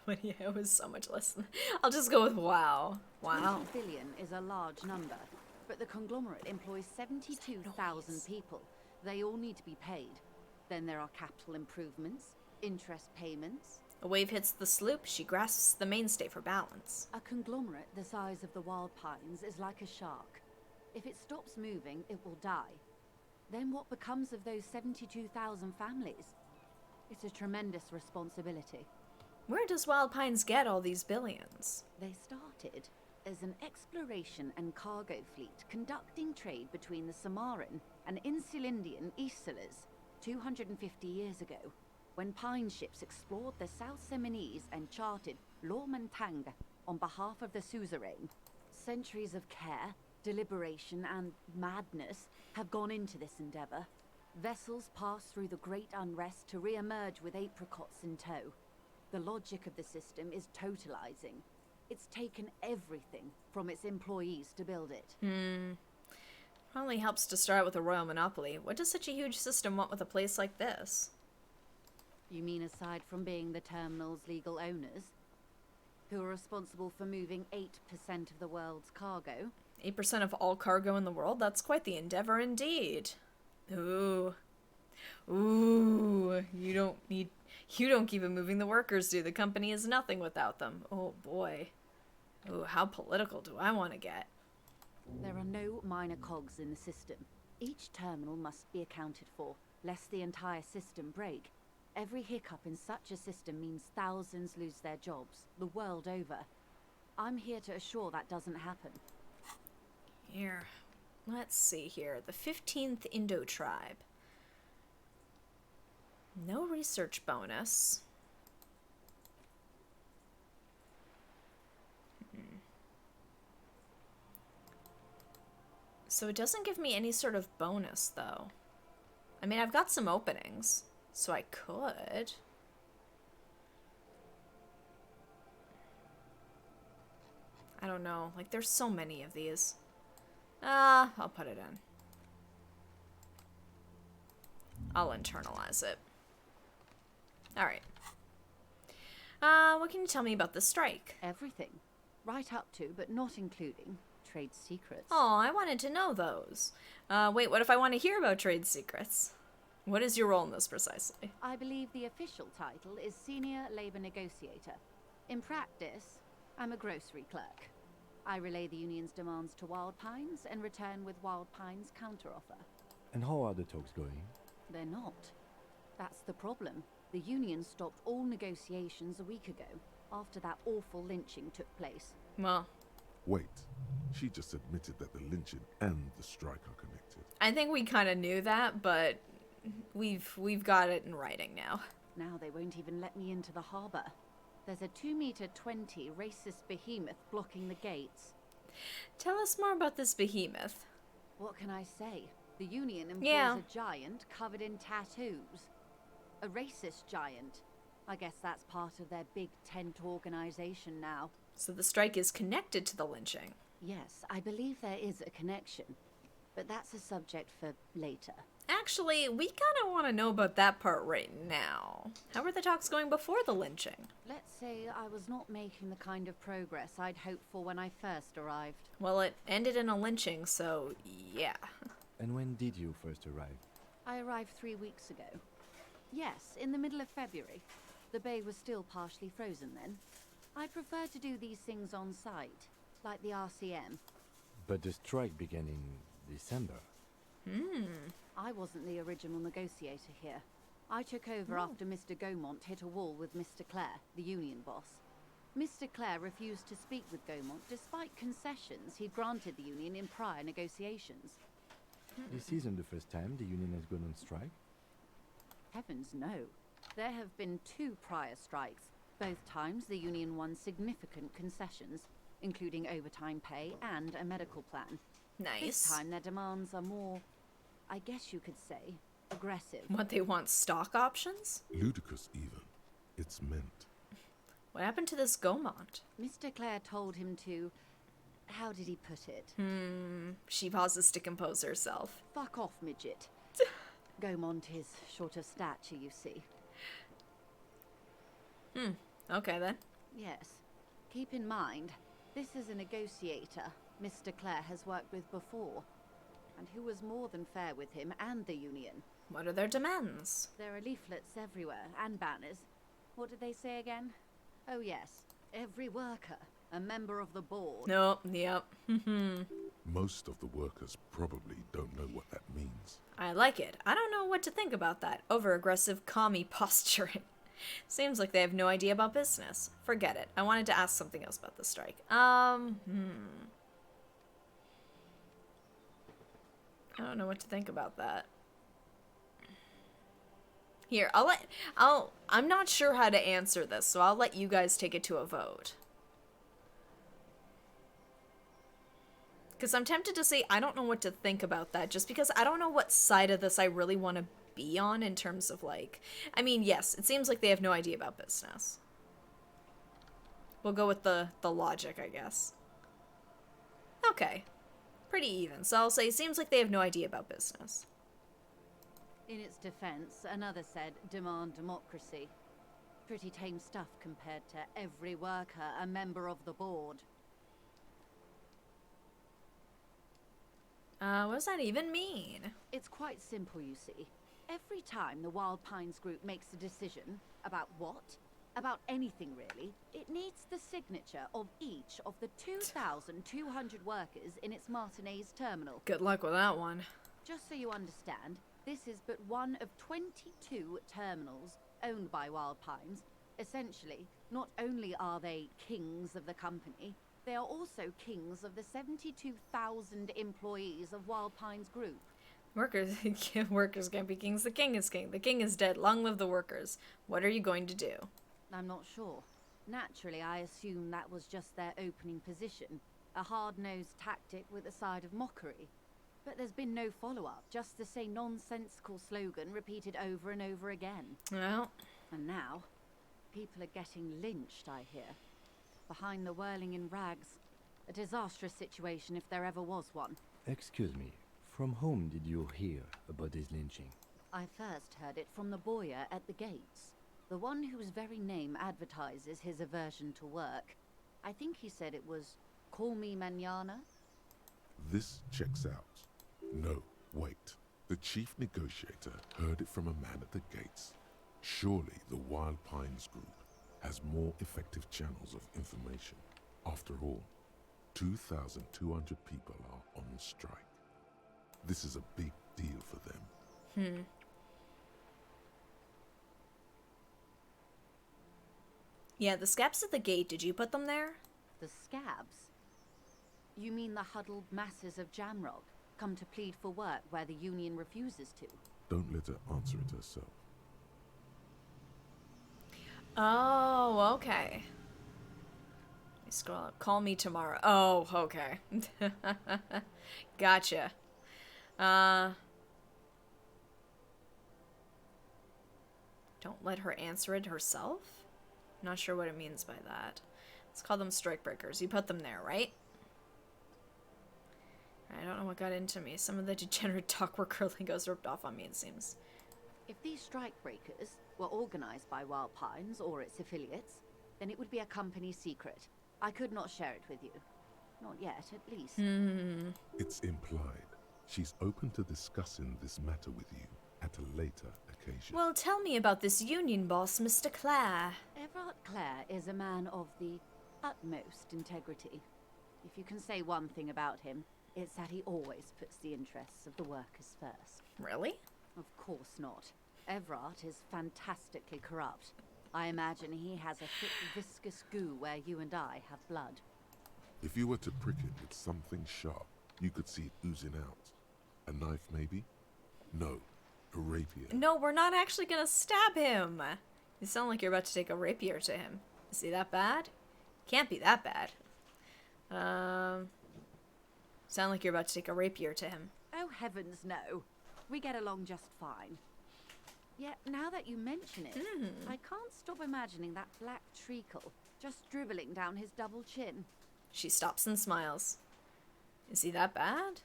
Money I was so much less than... I'll just go with wow. Wow. 20 billion is a large number. But the conglomerate employs 72,000 people. They all need to be paid. Then there are capital improvements, interest payments. A wave hits the sloop, she grasps the mainstay for balance. A conglomerate the size of the Wild Pines is like a shark. If it stops moving, it will die. Then what becomes of those 72,000 families? It's a tremendous responsibility. Where does Wild Pines get all these billions? They started as an exploration and cargo fleet conducting trade between the Samaran and Insulindian Isolas 250 years ago, when pine ships explored the South Seminese and charted Lomantang on behalf of the suzerain. Centuries of care, deliberation, and madness have gone into this endeavor. Vessels pass through the great unrest to re-emerge with apricots in tow. The logic of the system is totalizing. It's taken everything from its employees to build it. Probably helps to start with a royal monopoly. What does such a huge system want with a place like this? You mean aside from being the terminal's legal owners, who are responsible for moving 8% of the world's cargo? 8% of all cargo in the world? That's quite the endeavor indeed. Ooh. Ooh. You don't keep it moving, the workers do. The company is nothing without them. Oh boy. Ooh, how political do I want to get? There are no minor cogs in the system. Each terminal must be accounted for, lest the entire system break. Every hiccup in such a system means thousands lose their jobs, the world over. I'm here to assure that doesn't happen. Here. Let's see here. The 15th Indo tribe. No research bonus. So it doesn't give me any sort of bonus, though. I mean, I've got some openings, so I could. I don't know. Like, there's so many of these. I'll put it in. I'll internalize it. Alright. What can you tell me about the strike? Everything. Right up to, but not including, trade secrets. Oh, I wanted to know those. Wait, what if I want to hear about trade secrets? What is your role in this precisely? I believe the official title is Senior Labor Negotiator. In practice, I'm a grocery clerk. I relay the union's demands to Wild Pines and return with Wild Pines' counteroffer. And how are the talks going? They're not. That's the problem. The union stopped all negotiations a week ago, after that awful lynching took place. Well, Wait, she just admitted that the lynching and the strike are connected. I think we kind of knew that, but we've got it in writing now. Now they won't even let me into the harbour. There's a 2-meter 20 racist behemoth blocking the gates. Tell us more about this behemoth. What can I say? The union employs Yeah. a giant covered in tattoos. A racist giant. I guess that's part of their big tent organization now. So the strike is connected to the lynching. Yes, I believe there is a connection. But that's a subject for later. Actually, we kind of want to know about that part right now. How were the talks going before the lynching? Let's say I was not making the kind of progress I'd hoped for when I first arrived. Well, it ended in a lynching, so yeah. And when did you first arrive? I arrived 3 weeks ago. Yes, in the middle of February. The bay was still partially frozen then. I prefer to do these things on site, like the RCM. But the strike began in December. I wasn't the original negotiator here. I took over after Mr. Gaumont hit a wall with Mr. Clare, the union boss. Mr. Clare refused to speak with Gaumont despite concessions he'd granted the union in prior negotiations. This isn't the first time the union has gone on strike. Heavens no. There have been 2 prior strikes. Both times the union won significant concessions, including overtime pay and a medical plan. This Nice. time their demands are more, I guess you could say, aggressive. What, they want stock options? Ludicrous, even. It's meant. What happened to this Gaumont? Mr. Clare told him to, how did he put it? She pauses to compose herself. Fuck off, midget. Gaumont is short of stature, you see. Okay then. Yes. Keep in mind, this is a negotiator, Mr. Clare has worked with before, and who was more than fair with him and the union. What are their demands? There are leaflets everywhere, and banners. What did they say again? Oh yes, every worker, a member of the board. Nope, yep. Most of the workers probably don't know what that means. I like it. I don't know what to think about that. Over-aggressive commie posturing. Seems like they have no idea about business. Forget it. I wanted to ask something else about the strike. I don't know what to think about that. Here, I'm not sure how to answer this, so I'll let you guys take it to a vote. Because I'm tempted to say I don't know what to think about that, just because I don't know what side of this I really want to be on in terms of, like... I mean, yes, it seems like they have no idea about business. We'll go with the logic, I guess. Okay. Pretty even, so I'll say it seems like they have no idea about business. In its defense, another said, demand democracy. Pretty tame stuff compared to every worker a member of the board. What does that even mean? It's quite simple, you see. Every time the Wild Pines group makes a decision about what? About anything really, it needs the signature of each of the 2,200 workers in its Martinez terminal. Good luck with that one. Just so you understand, this is but one of 22 terminals owned by Wild Pines. Essentially, not only are they kings of the company, they are also kings of the 72,000 employees of Wild Pines Group. Workers can't be kings. The king is king. The king is dead. Long live the workers. What are you going to do? I'm not sure. Naturally, I assume that was just their opening position. A hard-nosed tactic with a side of mockery. But there's been no follow-up, just the same nonsensical slogan repeated over and over again. Well... And now, people are getting lynched, I hear. Behind the whirling in rags. A disastrous situation if there ever was one. Excuse me, from whom did you hear about this lynching? I first heard it from the bowyer at the gates. The one whose very name advertises his aversion to work. I think he said it was, "Call me mañana." This checks out. No, wait. The chief negotiator heard it from a man at the gates. Surely the Wild Pines Group has more effective channels of information. After all, 2,200 people are on strike. This is a big deal for them. Yeah, the scabs at the gate, did you put them there? The scabs? You mean the huddled masses of Jamrock, come to plead for work where the union refuses to? Don't let her answer it herself. Oh, okay. Let me scroll up. Call me tomorrow. Oh, okay. Gotcha. Don't let her answer it herself? Not sure what it means by that. Let's call them strikebreakers. You put them there, right? I don't know what got into me. Some of the degenerate dockwork lingos ripped off on me, it seems. If these strikebreakers were organized by Wild Pines or its affiliates, then it would be a company secret. I could not share it with you. Not yet, at least. It's implied. She's open to discussing this matter with you at a later occasion. Well, tell me about this union boss, Mr. Clare. Everard Clare is a man of the utmost integrity. If you can say one thing about him, it's that he always puts the interests of the workers first. Really? Of course not. Everard is fantastically corrupt. I imagine he has a thick, viscous goo where you and I have blood. If you were to prick it with something sharp, you could see it oozing out. A knife, maybe? No, a rapier. No, we're not actually gonna stab him. You sound like you're about to take a rapier to him. Is he that bad? Can't be that bad. Sound like you're about to take a rapier to him. Oh, heavens no. We get along just fine. Yet, now that you mention it, I can't stop imagining that black treacle just dribbling down his double chin. She stops and smiles. Is he that bad?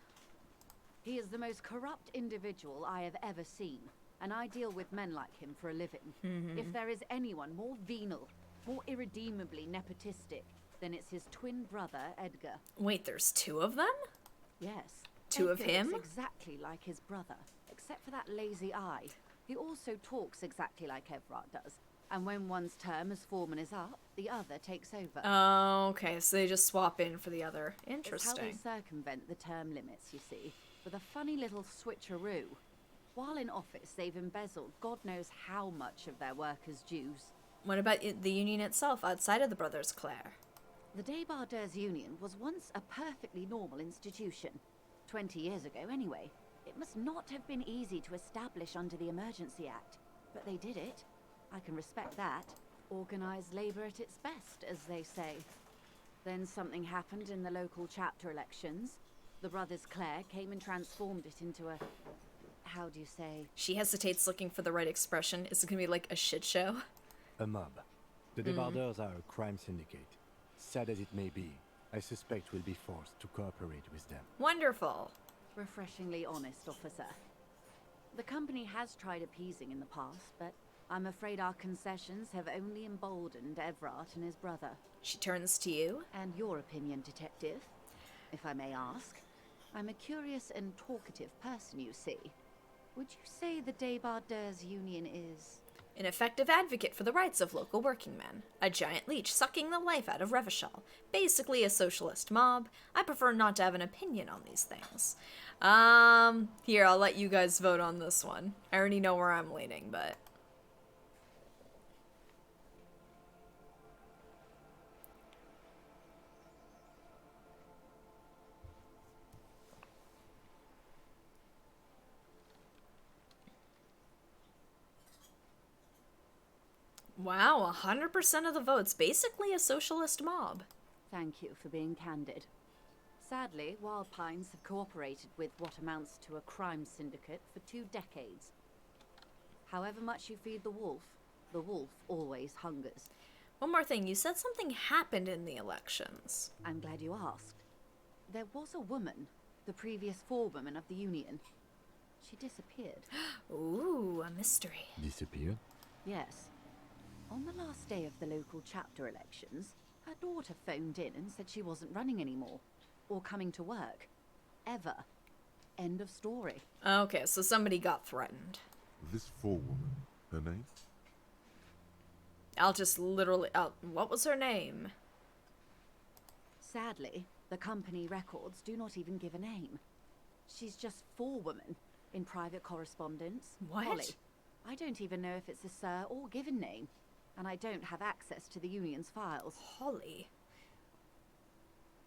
He is the most corrupt individual I have ever seen, and I deal with men like him for a living. If there is anyone more venal, more irredeemably nepotistic, then it's his twin brother, Edgar. Wait, there's two of them? Yes. Two of Edgar him? looks exactly like his brother, except for that lazy eye. He also talks exactly like Evrart does. And when one's term as foreman is up, the other takes over. Oh, okay, so they just swap in for the other. It's how Interesting. they circumvent the term limits, you see, with a funny little switcheroo. While in office, they've embezzled God knows how much of their workers' dues. What about the union itself outside of the Brothers Clare? The Débardeurs Union was once a perfectly normal institution. 20 years ago, anyway. It must not have been easy to establish under the Emergency Act, but they did it. I can respect that. Organised labour at its best, as they say. Then something happened in the local chapter elections. The Brothers Clare came and transformed it into a... how do you say? She hesitates, looking for the right expression. Is it gonna be like a shit show? A mob. The Débardeurs are a crime syndicate. Sad as it may be, I suspect we'll be forced to cooperate with them. Wonderful. Refreshingly honest, officer. The company has tried appeasing in the past, but I'm afraid our concessions have only emboldened Evrart and his brother. She turns to you. And your opinion, detective, if I may ask. I'm a curious and talkative person, you see. Would you say the Débardeurs Union is... An effective advocate for the rights of local working men. A giant leech sucking the life out of Revachol. Basically a socialist mob. I prefer not to have an opinion on these things. Here, I'll let you guys vote on this one. I already know where I'm leaning, but... Wow, 100% of the votes. Basically a socialist mob. Thank you for being candid. Sadly, Wild Pines have cooperated with what amounts to a crime syndicate for 2 decades. However much you feed the wolf always hungers. One more thing, you said something happened in the elections. I'm glad you asked. There was a woman, the previous forewoman of the Union. She disappeared. Ooh, a mystery. Disappeared? Yes. On the last day of the local chapter elections, her daughter phoned in and said she wasn't running anymore. Or coming to work. Ever. End of story. Okay, so somebody got threatened. This forewoman, her name? I'll just literally... what was her name? Sadly, the company records do not even give a name. She's just forewoman in private correspondence. What? Holly. I don't even know if it's a sir or given name. And I don't have access to the union's files. Holly.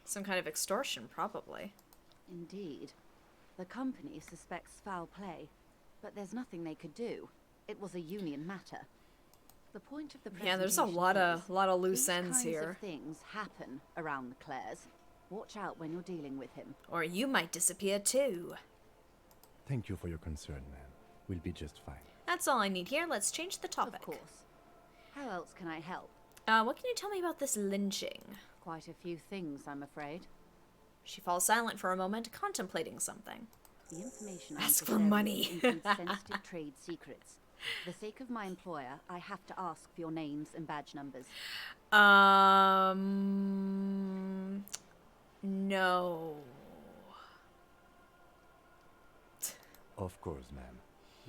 Some kind of extortion, probably. Indeed. The company suspects foul play, but there's nothing they could do. It was a union matter. The point of the Yeah, there's a presentation lot of is, loose these ends kinds here. of things happen around the Clares. Watch out when you're dealing with him. Or you might disappear too. Thank you for your concern, ma'am. We'll be just fine. That's all I need here. Let's change the topic. Of course. How else can I help? What can you tell me about this lynching? Quite a few things, I'm afraid. She falls silent for a moment, contemplating something. The information Ask I'm for preparing money. includes sensitive trade secrets. For the sake of my employer, I have to ask for your names and badge numbers. No. Of course, ma'am.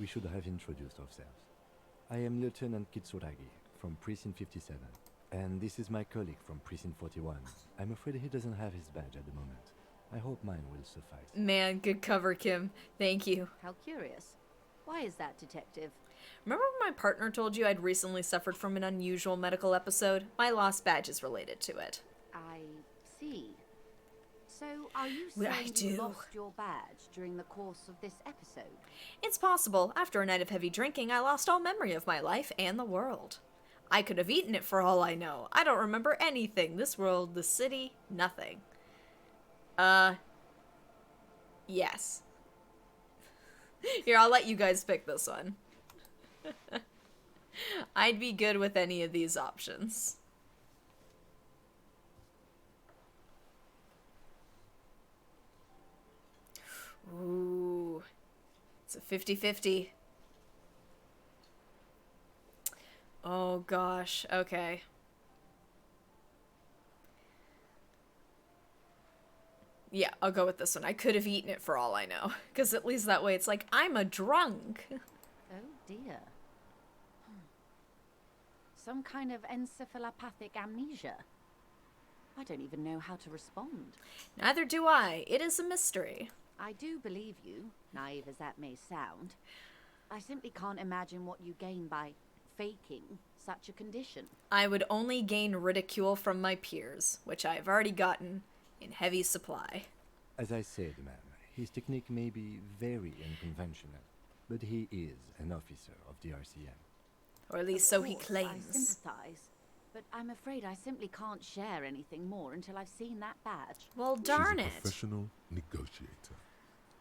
We should have introduced ourselves. I am Lieutenant Kitsuragi from Precinct 57, and this is my colleague from Precinct 41. I'm afraid he doesn't have his badge at the moment. I hope mine will suffice. Man, good cover, Kim. Thank you. How curious. Why is that, Detective? Remember when my partner told you I'd recently suffered from an unusual medical episode? My lost badge is related to it. I see. So, are you Well, I saying do. you lost your badge during the course of this episode? It's possible. After a night of heavy drinking, I lost all memory of my life and the world. I could have eaten it for all I know. I don't remember anything. This world, the city, nothing. Yes. Here, I'll let you guys pick this one. I'd be good with any of these options. Ooh. It's a 50-50. Oh gosh, okay. Yeah, I'll go with this one. I could have eaten it for all I know. Because at least that way it's like, I'm a drunk. Oh dear. Some kind of encephalopathic amnesia. I don't even know how to respond. Neither do I. It is a mystery. I do believe you, naive as that may sound. I simply can't imagine what you gain by faking such a condition. I would only gain ridicule from my peers, which I have already gotten in heavy supply. As I said, ma'am, his technique may be very unconventional, but he is an officer of the RCM. Or at least Of so he course, claims. I sympathize, but I'm afraid I simply can't share anything more until I've seen that badge. Well, darn She's a it. professional negotiator.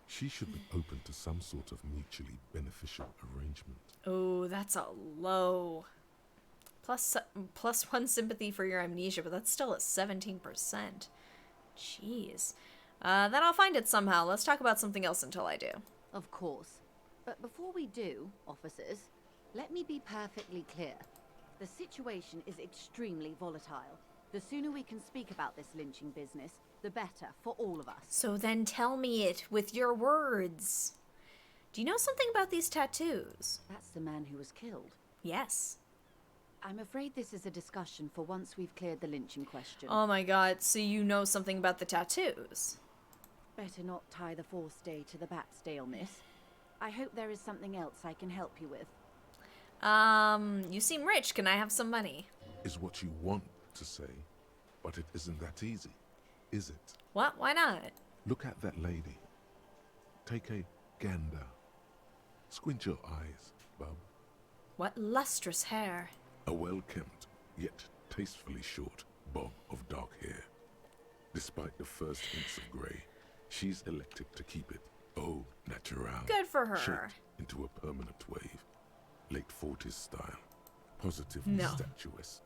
She should be open to some sort of mutually beneficial arrangement. Oh, that's a low. Plus one sympathy for your amnesia, but that's still at 17%. Jeez. Then I'll find it somehow. Let's talk about something else until I do. Of course. But before we do, officers, let me be perfectly clear. The situation is extremely volatile. The sooner we can speak about this lynching business, the better for all of us. So then tell me it with your words. Do you know something about these tattoos? That's the man who was killed. Yes. I'm afraid this is a discussion for once we've cleared the lynching question. Oh my god, so you know something about the tattoos? Better not tie the fourth day to the bat's day on this. I hope there is something else I can help you with. You seem rich. Can I have some money? Is what you want to say, but it isn't that easy, is it? What? Why not? Look at that lady. Take a gander. Squint your eyes, bub. What lustrous hair. A well-kempt, yet tastefully short bob of dark hair. Despite the first hints of grey, she's elected to keep it au natural. Good for her. Shaped into a permanent wave. Late 40s style. Positively No. statuesque.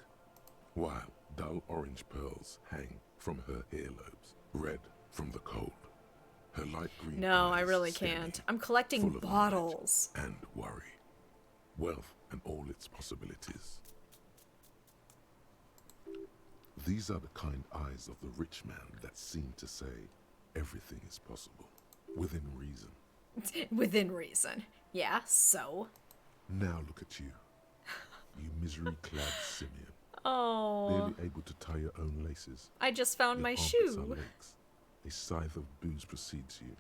While dull orange pearls hang from her earlobes, red from the cold. Her light green No, I eyes really steady, can't. I'm collecting full of bottles. knowledge and worry. Wealth and all its possibilities. These are the kind eyes of the rich man that seem to say everything is possible, within reason. Within reason. Yeah, so? Now look at you, you misery-clad simian, Oh. barely able to tie your own laces. I just found Your my armpits are shoe. lakes. A scythe of booze precedes you.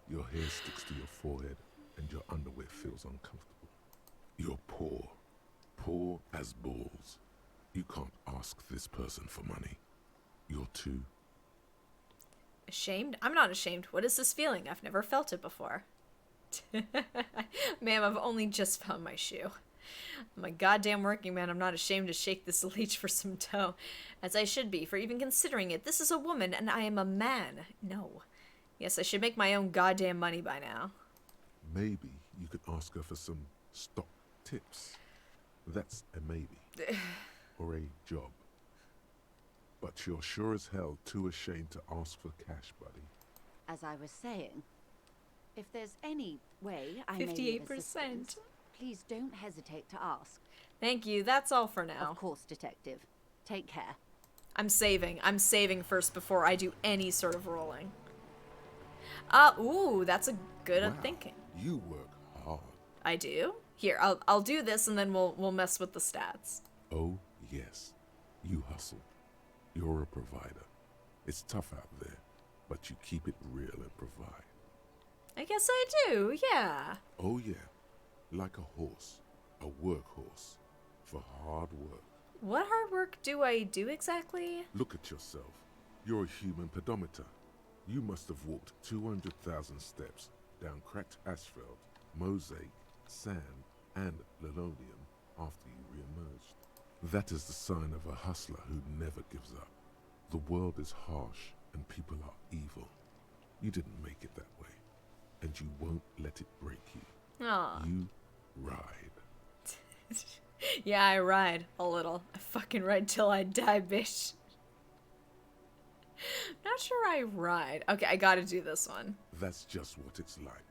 Your hair sticks to your forehead, and your underwear feels uncomfortable. You're poor, poor as balls. You can't ask this person for money. You're too. Ashamed? I'm not ashamed. What is this feeling? I've never felt it before. Ma'am, I've only just found my shoe. I'm a goddamn working man. I'm not ashamed to shake this leech for some dough. As I should be, for even considering it. This is a woman, and I am a man. No. Yes, I should make my own goddamn money by now. Maybe you could ask her for some stock tips. That's a maybe. Or a job. But you're sure as hell too ashamed to ask for cash, buddy. As I was saying, if there's any way I may be of 58%. assistance, please don't hesitate to ask. Thank you. That's all for now. Of course, detective. Take care. I'm saving. I'm saving first before I do any sort of rolling. Ooh, that's a good Wow, thinking. You work hard. I do? Here, I'll do this and then we'll mess with the stats. Oh, yes. You hustle. You're a provider. It's tough out there, but you keep it real and provide. I guess I do, yeah. Oh, yeah. Like a horse. A workhorse. For hard work. What hard work do I do exactly? Look at yourself. You're a human pedometer. You must have walked 200,000 steps down cracked asphalt, mosaic, sand, and linoleum after you re-emerged. That is the sign of a hustler who never gives up. The world is harsh and people are evil. You didn't make it that way, and you won't let it break you. Aw. You ride. Yeah, I ride. A little. I fucking ride till I die, bitch. Not sure I ride. Okay, I gotta do this one. That's just what it's like.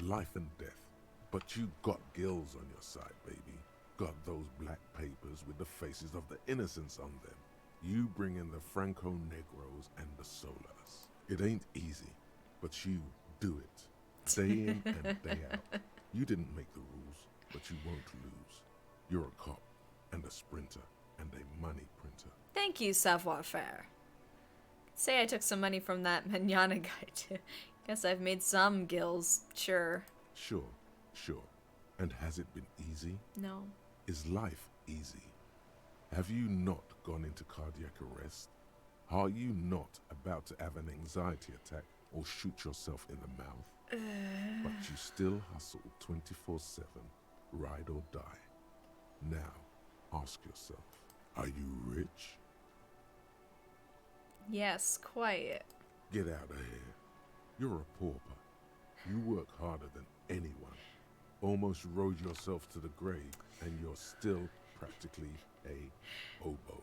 Life and death. But you got gills on your side, baby. Got those black papers with the faces of the innocents on them. You bring in the Franco Negros and the Solas. It ain't easy, but you do it. Day in and day out. You didn't make the rules, but you won't lose. You're a cop, and a sprinter, and a money printer. Thank you, savoir-faire. Say I took some money from that manana guy, too. Guess I've made some gills, sure. Sure. And has it been easy? No. Is life easy? Have you not gone into cardiac arrest? Are you not about to have an anxiety attack or shoot yourself in the mouth? But you still hustle 24/7, ride or die. Now, ask yourself, are you rich? Yes, quite. Get out of here. You're a pauper. You work harder than anyone. Almost rode yourself to the grave, and you're still practically a hobo.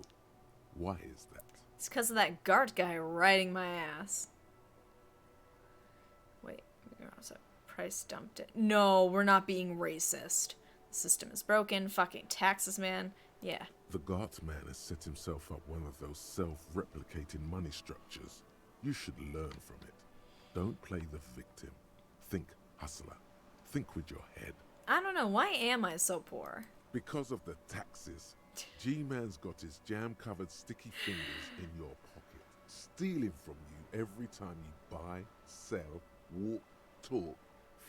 Why is that? It's because of that guard guy riding my ass. Wait, so price dumped it. No, we're not being racist. The system is broken. Fucking taxes, man. Yeah. The Guards man has set himself up one of those self-replicating money structures. You should learn from it. Don't play the victim. Think hustler. Think with your head. I don't know. Why am I so poor? Because of the taxes. G-Man's got his jam-covered sticky fingers in your pocket, stealing from you every time you buy, sell, walk, talk,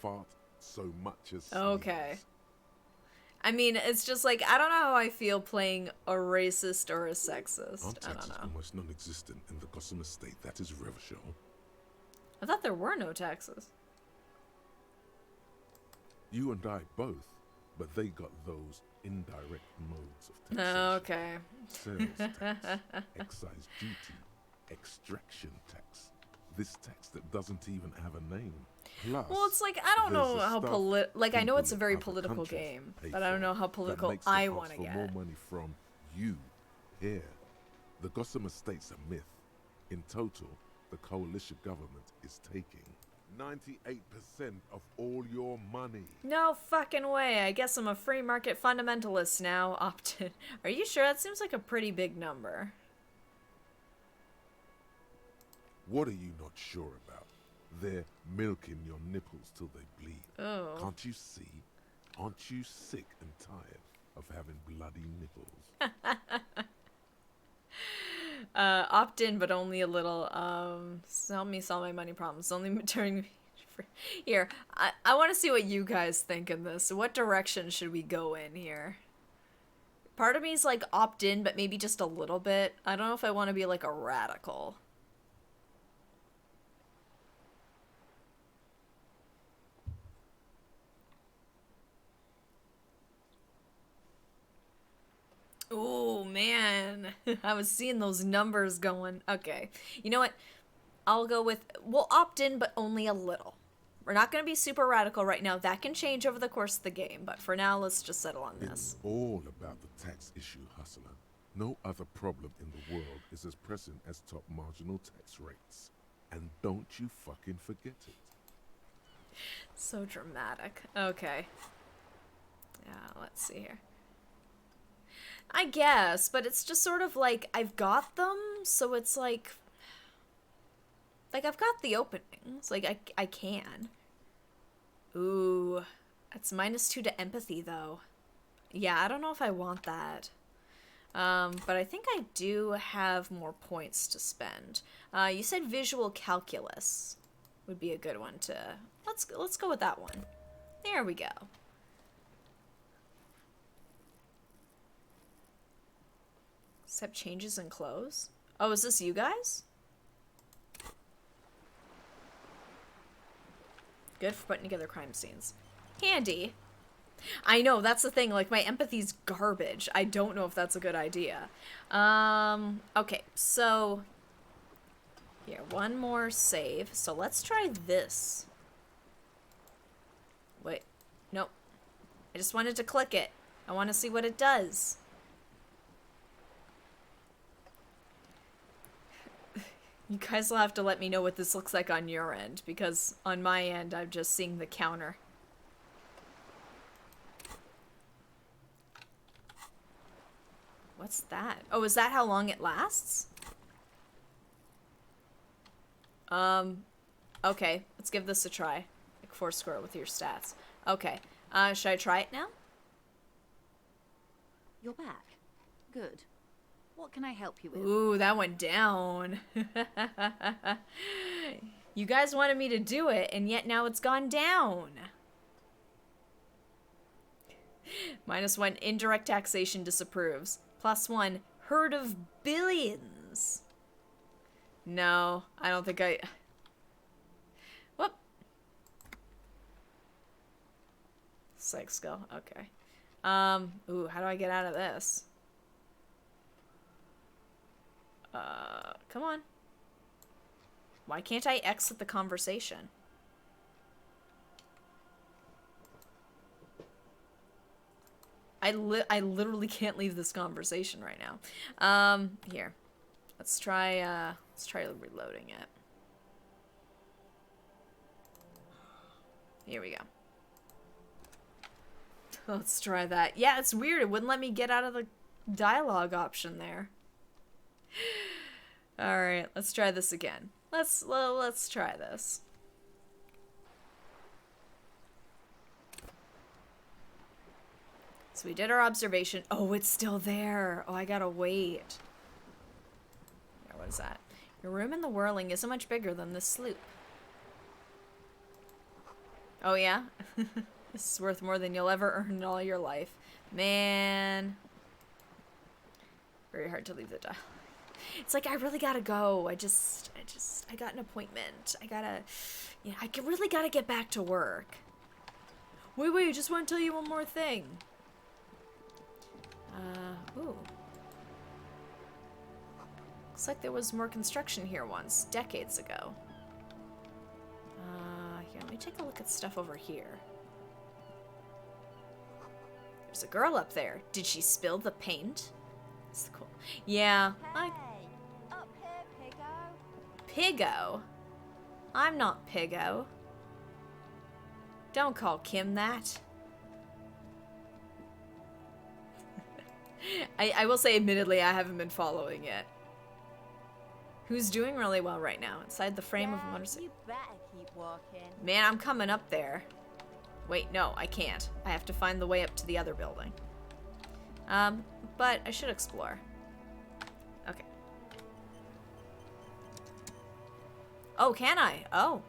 fart, so much as sneeze. Okay. I mean, it's just like, I don't know how I feel playing a racist or a sexist. Aren't I taxes don't know. almost non-existent in the Gotham estate? That is Revachol. I thought there were no taxes. You and I both, but they got those indirect modes of taxation. Okay. Sales tax, excise duty, extraction tax. This tax that doesn't even have a name. Plus, Well, it's like, I don't know there's the how stuff like, I know people it's a in very other political countries game, pay but I don't for know how that political makes them I ask want to for get. more money from you here. The Gotham estate's a myth. In total, the coalition government is taking 98% of all your money. No fucking way. I guess I'm a free market fundamentalist now, Optin. Are you sure? That seems like a pretty big number. What are you not sure about? They're milking your nipples till they bleed. Oh. Can't you see? Aren't you sick and tired of having bloody nipples? Opt in, but only a little. Help me solve my money problems. Only turning me. Here, I want to see what you guys think in this. What direction should we go in here? Part of me is like opt in, but maybe just a little bit. I don't know if I want to be like a radical. Oh man, I was seeing those numbers going. Okay, you know what? I'll go with, we'll opt in, but only a little. We're not going to be super radical right now. That can change over the course of the game, but for now, let's just settle on this. It's all about the tax issue, hustler. No other problem in the world is as pressing as top marginal tax rates. And don't you fucking forget it. So dramatic. Okay. Yeah, let's see here. I guess, but it's just sort of like, I've got them, so it's like I've got the openings. Like, I can. Ooh. It's -2 to empathy, though. Yeah, I don't know if I want that. But I think I do have more points to spend. You said visual calculus would be a good one to... Let's go with that one. There we go. Accept changes in clothes? Oh, is this you guys? Good for putting together crime scenes. Handy. I know, that's the thing, like, my empathy's garbage. I don't know if that's a good idea. Okay, so... Here, one more save. So let's try this. Wait, nope. I just wanted to click it. I want to see what it does. You guys will have to let me know what this looks like on your end, because on my end, I'm just seeing the counter. What's that? Oh, is that how long it lasts? Okay, let's give this a try. Like Foursquare with your stats. Okay. Should I try it now? You're back. Good. What can I help you with? Ooh, that went down. You guys wanted me to do it, and yet now it's gone down. -1, indirect taxation disapproves. +1, herd of billions. No, I don't think I... Whoop. Psych skill, okay. Ooh, how do I get out of this? Come on. Why can't I exit the conversation? I literally can't leave this conversation right now. Here. Let's try reloading it. Here we go. Let's try that. Yeah, it's weird. It wouldn't let me get out of the dialogue option there. All right, let's try this again. Let's try this. So we did our observation. Oh, it's still there. Oh, I gotta wait. Yeah, what is that? Your room in the whirling isn't much bigger than this sloop. Oh, yeah? This is worth more than you'll ever earn in all your life. Man. Very hard to leave the dial. It's like, I really gotta go. I got an appointment. I really gotta get back to work. Wait, I just want to tell you one more thing. Ooh. Looks like there was more construction here once, decades ago. Here, let me take a look at stuff over here. There's a girl up there. Did she spill the paint? That's cool. Yeah, Hey, up here, Piggo. Piggo? I'm not Piggo. Don't call Kim that. I will say, admittedly, I haven't been following it. Who's doing really well right now? Inside the frame of a motorcycle. You better keep walking. Man, I'm coming up there. Wait, no, I can't. I have to find the way up to the other building. But I should explore. Okay. Oh, can I? Oh.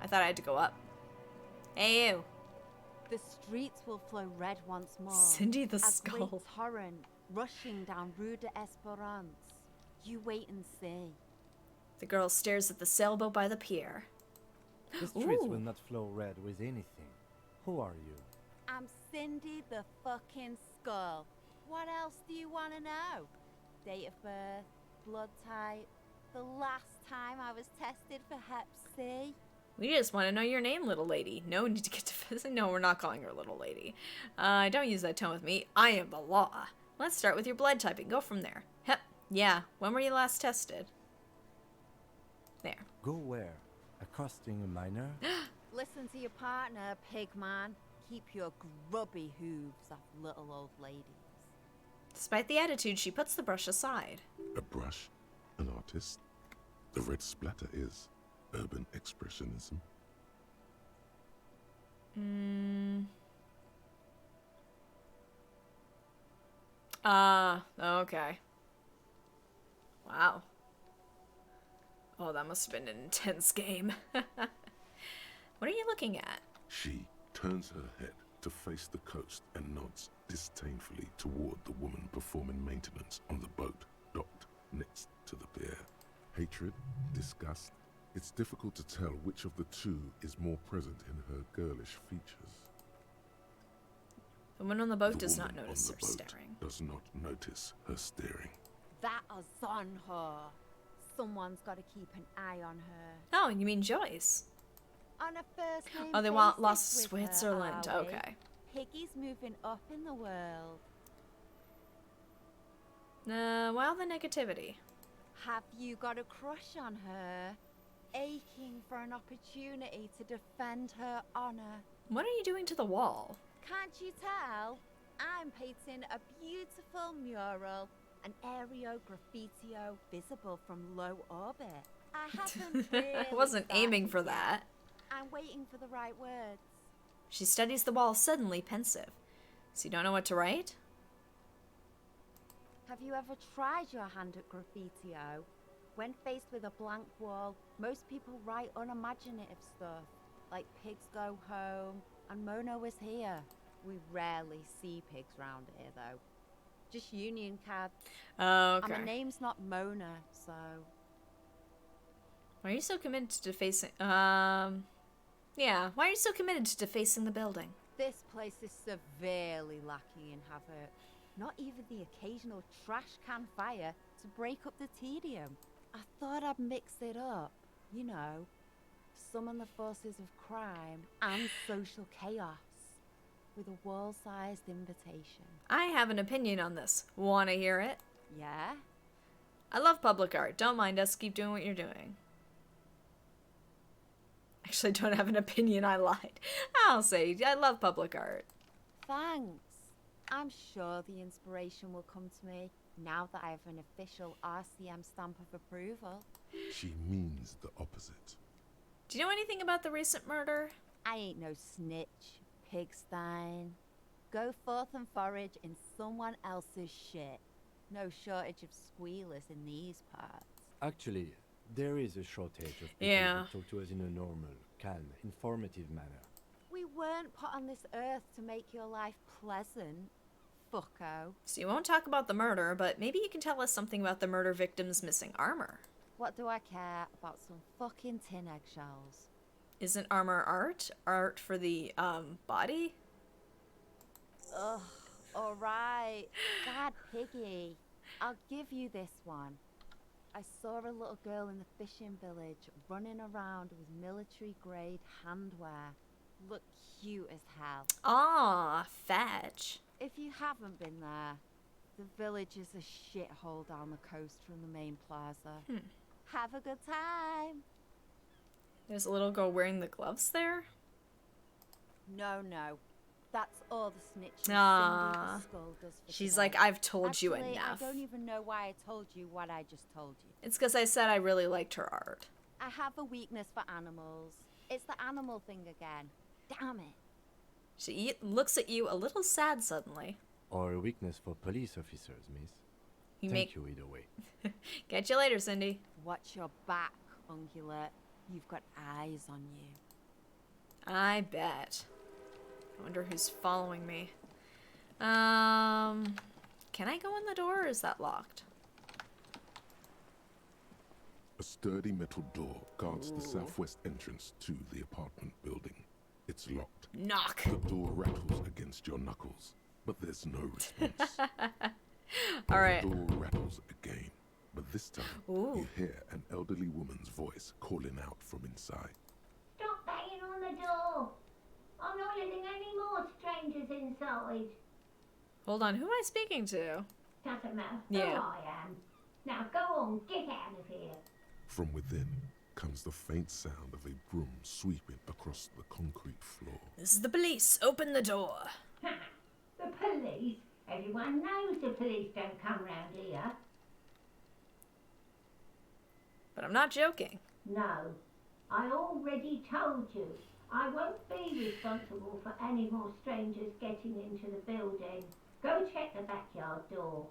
I thought I had to go up. Hey, you. The streets will flow red once more. Cindy the a Skull. great torrent rushing down Rue de Esperance. You wait and see. The girl stares at the sailboat by the pier. The streets Ooh. will not flow red with anything. Who are you? I'm Cindy the fucking Skull. What else do you want to know? Date of birth, blood type, the last time I was tested for Hep C. We just want to know your name, little lady. No need to get to... No, we're not calling her little lady. Don't use that tone with me. I am the law. Let's start with your blood typing. Go from there. Hep. Yeah. When were you last tested? There. Go where? Accosting a minor? Listen to your partner, pigman. Keep your grubby hooves off little old ladies. Despite the attitude, she puts the brush aside. A brush? An artist? The red splatter is urban expressionism. Okay. Wow. Oh, that must have been an intense game. What are you looking at? She turns her head to face the coast and nods disdainfully toward the woman performing maintenance on the boat docked next to the pier. Hatred, disgust. It's difficult to tell which of the two is more present in her girlish features. The woman on the boat The does not woman notice on her the boat staring. does not notice her staring. That is on her. Someone's got to keep an eye on her. Oh, you mean Joyce? On a first name Oh, they want basis Lost with Switzerland. her, are we? Okay. Piggy's moving up in the world. Well, the negativity. Have you got a crush on her? Aching for an opportunity to defend her honor. What are you doing to the wall? Can't you tell? I'm painting a beautiful mural, an aereo graffitio visible from low orbit. I haven't really I wasn't aiming for started yet. that. I'm waiting for the right words. She studies the wall, suddenly pensive. So you don't know what to write? Have you ever tried your hand at graffiti-o? When faced with a blank wall, most people write unimaginative stuff, like pigs go home, and Mona was here. We rarely see pigs round here, though. Just union cards. Oh, And okay. my name's not Mona, so... Why are you so committed to defacing... Yeah, why are you so committed to defacing the building? This place is severely lacking in havoc. Not even the occasional trash can fire to break up the tedium. I thought I'd mix it up, you know, summon the forces of crime and social chaos with a wall-sized invitation. I have an opinion on this. Wanna hear it? Yeah? I love public art. Don't mind us. Keep doing what you're doing. Actually, I don't have an opinion. I lied. I'll say I love public art. Thanks. I'm sure the inspiration will come to me now that I have an official RCM stamp of approval. She means the opposite. Do you know anything about the recent murder? I ain't no snitch, pigstein. Go forth and forage in someone else's shit. No shortage of squealers in these parts. Actually, there is a shortage of people Yeah. who talk to us in a normal, calm, informative manner. We weren't put on this earth to make your life pleasant, fucko. So you won't talk about the murder, but maybe you can tell us something about the murder victim's missing armor. What do I care about some fucking tin eggshells? Isn't armor art? Art for the, body? Ugh, alright. Bad piggy. I'll give you this one. I saw a little girl in the fishing village running around with military-grade handwear. Look cute as hell. Ah, fetch. If you haven't been there, the village is a shithole down the coast from the main plaza. Have a good time. There's a little girl wearing the gloves there? No. That's all the snitching Ah. Cindy the Skull does for She's today. like, I've told you Actually, enough. I don't even know why I told you what I just told you. It's because I said I really liked her art. I have a weakness for animals. It's the animal thing again. Damn it. She looks at you a little sad suddenly. Or a weakness for police officers, miss. You Thank you either way. Catch you later, Cindy. Watch your back, ungulate. You've got eyes on you. I bet. I wonder who's following me. Can I go in the door or is that locked? A sturdy metal door guards the southwest entrance to the apartment building. It's locked. Knock. The door rattles against your knuckles, but there's no response. All right. The door rattles again, but this time Ooh. you hear an elderly woman's voice calling out from inside. Stop banging on the door. I'm not letting any more strangers inside. Hold on. Who am I speaking to? Doesn't matter Yeah. who I am. Now go on, get out of here. From within comes the faint sound of a broom sweeping across the concrete floor. This is the police. Open the door. Ha! The police? Everyone knows the police don't come round here. But I'm not joking. No. I already told you. I won't be responsible for any more strangers getting into the building. Go check the backyard door.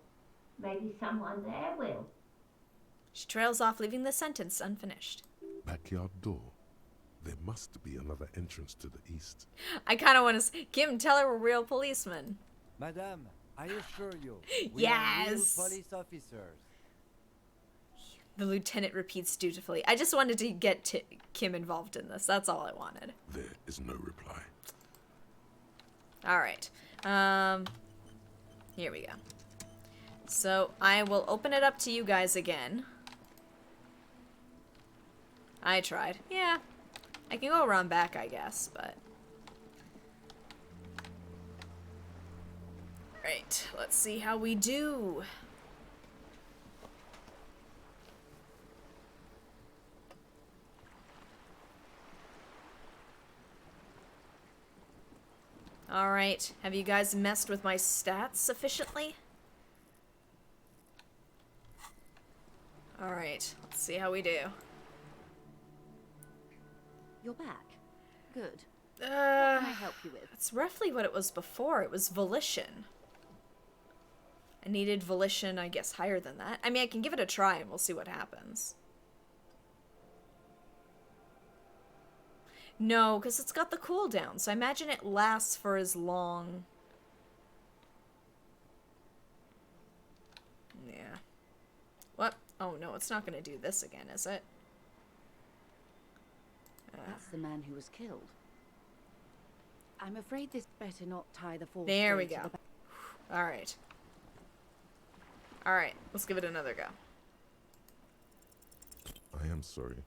Maybe someone there will. She trails off, leaving the sentence unfinished. Backyard door. There must be another entrance to the east. I kind of want to... Kim, tell her we're real policemen. Madame, I assure you, we Yes. are real police officers. The lieutenant repeats dutifully. I just wanted to get Kim involved in this. That's all I wanted. There is no reply. All right. Here we go. So I will open it up to you guys again. I tried. Yeah. I can go around back, I guess, but... Right. Let's see how we do. Alright, have you guys messed with my stats sufficiently? Alright, let's see how we do. You're back. Good. What can I help you with? It's roughly what it was before. It was volition. I needed volition, I guess, higher than that. I mean, I can give it a try and we'll see what happens. No, because it's got the cooldown, so I imagine it lasts for as long. Yeah. What? Oh no, it's not going to do this again, is it? That's the man who was killed. I'm afraid this better not tie the false There we blade to go. the Alright. Alright, let's give it another go. I am sorry.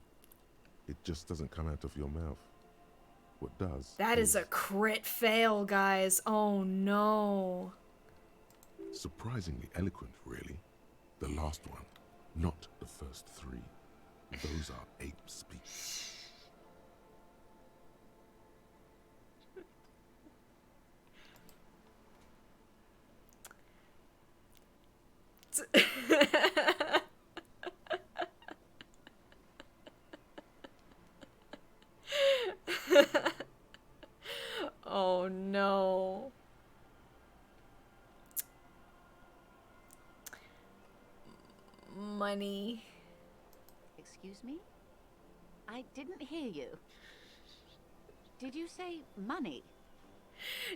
It just doesn't come out of your mouth. What does? That is a crit fail, guys. Oh no. surprisingly eloquent, really. The last one, not the first three. Those are ape speak. Oh no. Money. Excuse me? I didn't hear you. Did you say money?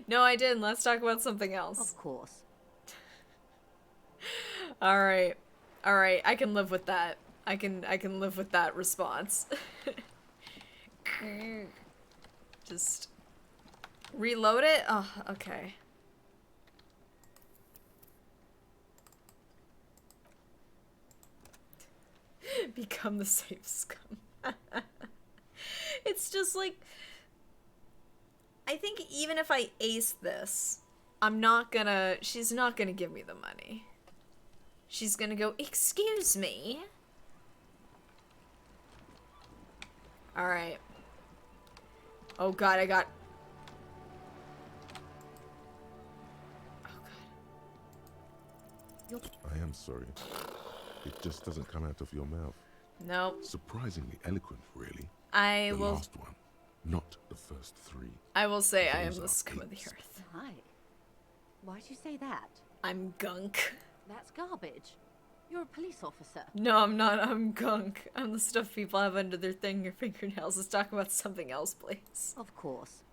No, I didn't. Let's talk about something else. Of course. All right. All right. I can live with that. I can live with that response. Just reload it. Oh, okay. Become the safe scum. It's just like, I think even if I ace this, she's not gonna give me the money. She's gonna go, excuse me. Alright. Oh god, I am sorry. It just doesn't come out of your mouth. Nope. Surprisingly eloquent, really. The The last one, not the first three. I will say I am Those the are scum of the apes. earth. Hi. Why'd you say that? I'm gunk. That's garbage. You're a police officer. No, I'm not. I'm gunk. I'm the stuff people have under their fingernails. Let's talk about something else, please. Of course.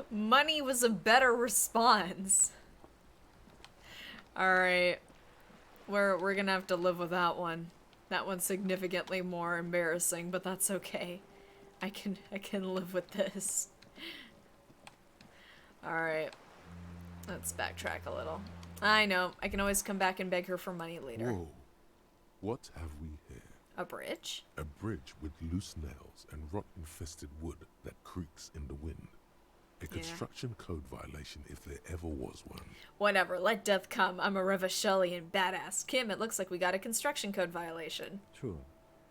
Money was a better response. Alright. We're gonna have to live with that one. That one's significantly more embarrassing, but that's okay. I can live with this. Alright. Let's backtrack a little. I know. I can always come back and beg her for money later. Whoa. What have we here? A bridge? A bridge with loose nails and rot-infested wood that creaks in the wind. A construction code violation if there ever was one. Whatever, let death come. I'm a Revachelian badass. Kim, it looks like we got a construction code violation. True.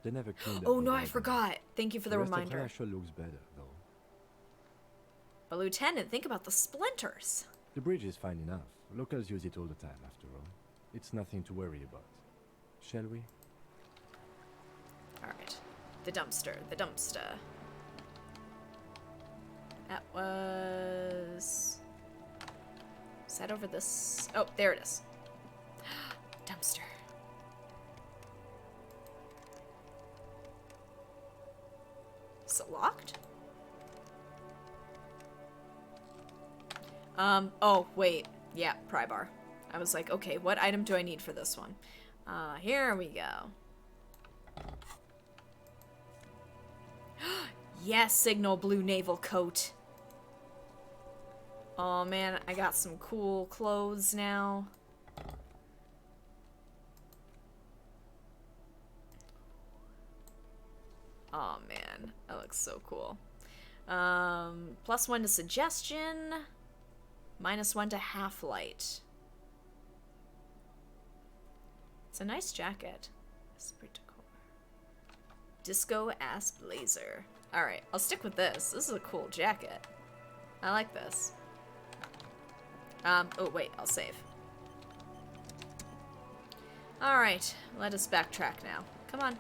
They never cleaned up Oh the no, I road. forgot. Thank you for the rest of reminder. International looks better, though. But Lieutenant, think about the splinters. The bridge is fine enough. Locals use it all the time, after all. It's nothing to worry about. Shall we? Alright. The dumpster. The dumpster. That was... Is that over this? Oh, there it is. Dumpster. Is it locked? Oh, wait. Yeah, pry bar. I was like, okay, what item do I need for this one? Here we go. Yes, signal blue naval coat. Oh man, I got some cool clothes now. Oh man, that looks so cool. +1 to suggestion, -1 to half light. It's a nice jacket. Disco ass blazer. Alright, I'll stick with this. This is a cool jacket. I like this. Oh wait, I'll save. Alright, let us backtrack now. Come on.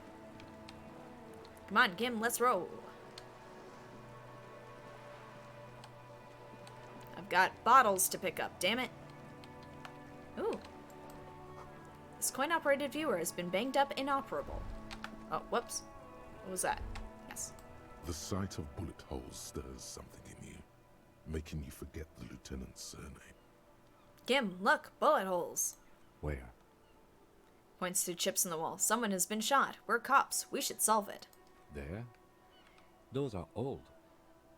Come on, Kim, let's roll. I've got bottles to pick up, damn it. Ooh. This coin-operated viewer has been banged up inoperable. Oh, whoops. What was that? Yes. The sight of bullet holes stirs something in you, making you forget the lieutenant's surname. Kim, look, bullet holes. Where? Points to chips in the wall. Someone has been shot. We're cops. We should solve it. There? Those are old.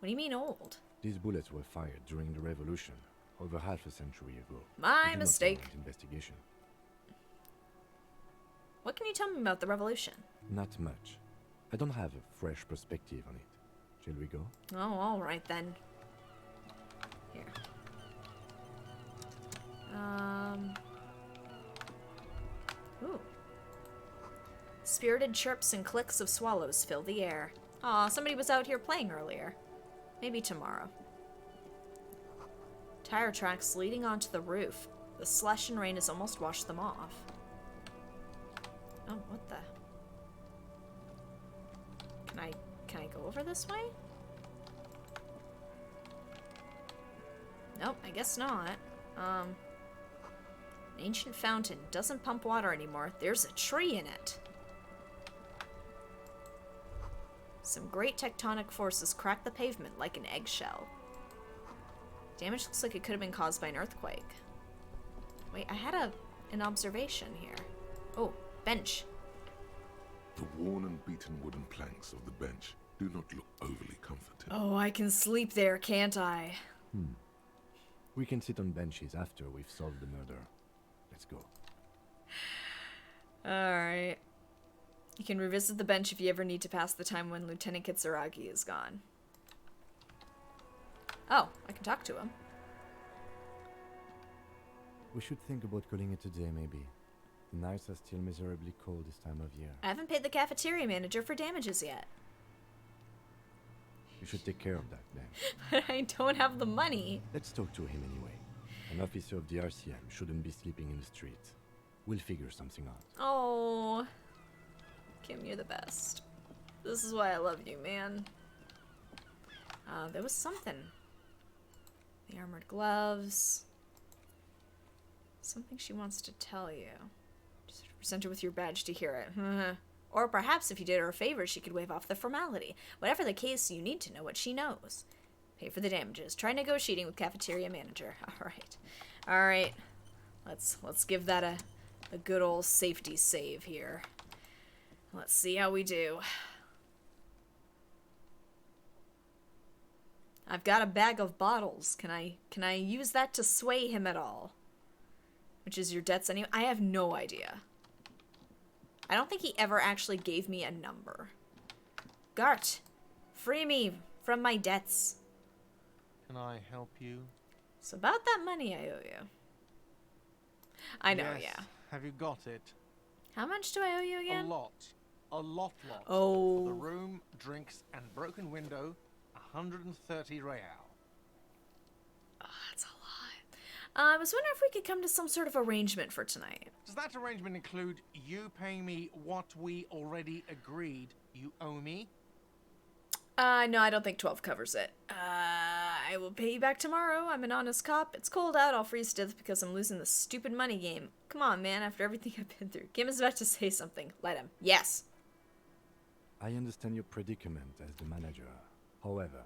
What do you mean old? These bullets were fired during the revolution, over half a century ago. My They do not mistake. warrant investigation. What can you tell me about the revolution? Not much. I don't have a fresh perspective on it. Shall we go? Oh, alright then. Here. Ooh. Spirited chirps and clicks of swallows fill the air. Aw, somebody was out here playing earlier. Maybe tomorrow. Tire tracks leading onto the roof. The slush and rain has almost washed them off. Oh, what the? Can I go over this way? Nope, I guess not. An ancient fountain. Doesn't pump water anymore. There's a tree in it. Some great tectonic forces crack the pavement like an eggshell. Damage looks like it could have been caused by an earthquake. Wait, I had an observation here. Oh, bench. The worn and beaten wooden planks of the bench do not look overly comforting. Oh, I can sleep there, can't I? We can sit on benches after we've solved the murder. Let's go. Alright. You can revisit the bench if you ever need to pass the time when Lieutenant Kitsuragi is gone. Oh, I can talk to him. We should think about calling it a day, maybe. The nights are still miserably cold this time of year. I haven't paid the cafeteria manager for damages yet. You should take care of that, then. But I don't have the money. Let's talk to him anyway. An officer of the RCM shouldn't be sleeping in the street. We'll figure something out. Oh. Kim, you're the best. This is why I love you, man. There was something. The armored gloves. Something she wants to tell you. Just present her with your badge to hear it. Or perhaps if you did her a favor, she could waive off the formality. Whatever the case, you need to know what she knows. Pay for the damages. Try negotiating with cafeteria manager. Alright. Alright. Let's give that a good old safety save here. Let's see how we do. I've got a bag of bottles. Can I use that to sway him at all? Which is your debts anyway? I have no idea. I don't think he ever actually gave me a number. Gart, free me from my debts. Can I help you? It's about that money I owe you. I know, Yes. yeah. Have you got it? How much do I owe you again? A lot. A lot. Oh. For the room, drinks, and broken window, 130 real. Oh, that's a lot. I was wondering if we could come to some sort of arrangement for tonight. Does that arrangement include you paying me what we already agreed you owe me? No, I don't think 12 covers it. I will pay you back tomorrow. I'm an honest cop. It's cold out. I'll freeze to death because I'm losing this stupid money game. Come on, man, after everything I've been through. Kim is about to say something. Let him. Yes. I understand your predicament as the manager. However,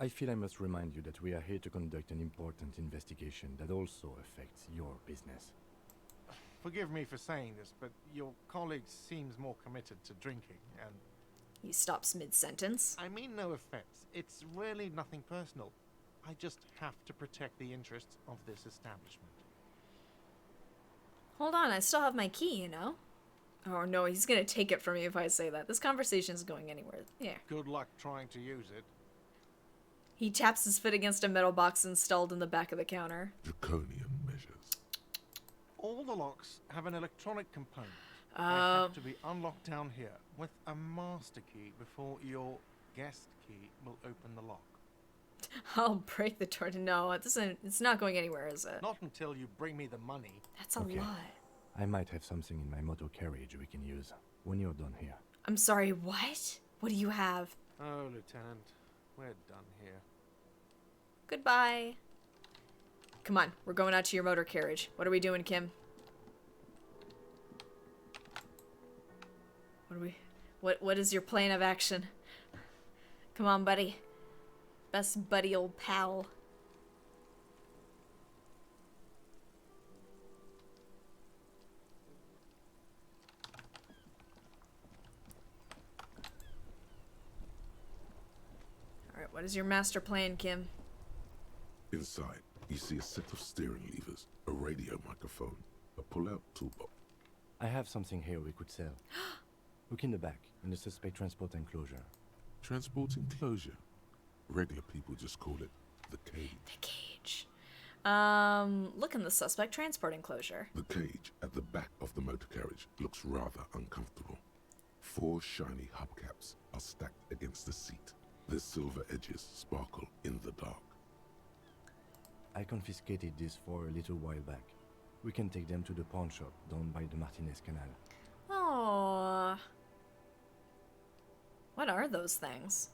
I feel I must remind you that we are here to conduct an important investigation that also affects your business. Forgive me for saying this, but your colleague seems more committed to drinking, and... He stops mid-sentence. I mean no offense. It's really nothing personal. I just have to protect the interests of this establishment. Hold on, I still have my key, you know? Oh no, he's gonna take it from me if I say that. This conversation is going anywhere. Yeah. Good luck trying to use it. He taps his foot against a metal box installed in the back of the counter. Draconian measures. All the locks have an electronic component. They have to be unlocked down here with a master key before your guest key will open the lock. I'll break the door. No, it's not going anywhere, is it? Not until you bring me the money. That's a lot. I might have something in my motor carriage we can use when you're done here. I'm sorry, what? What do you have? Oh, Lieutenant, we're done here. Goodbye. Come on, we're going out to your motor carriage. What are we doing, Kim? What is your plan of action? Come on, buddy. Best buddy old pal. Alright, what is your master plan, Kim? Inside, you see a set of steering levers, a radio microphone, a pull-out toolbox. I have something here we could sell. Look in the back, in the suspect transport enclosure. Transport enclosure. Regular people just call it the cage. The cage. Look in the suspect transport enclosure. The cage at the back of the motor carriage looks rather uncomfortable. 4 shiny hubcaps are stacked against the seat. Their silver edges sparkle in the dark. I confiscated these for a little while back. We can take them to the pawn shop down by the Martinez Canal. Aww. What are those things?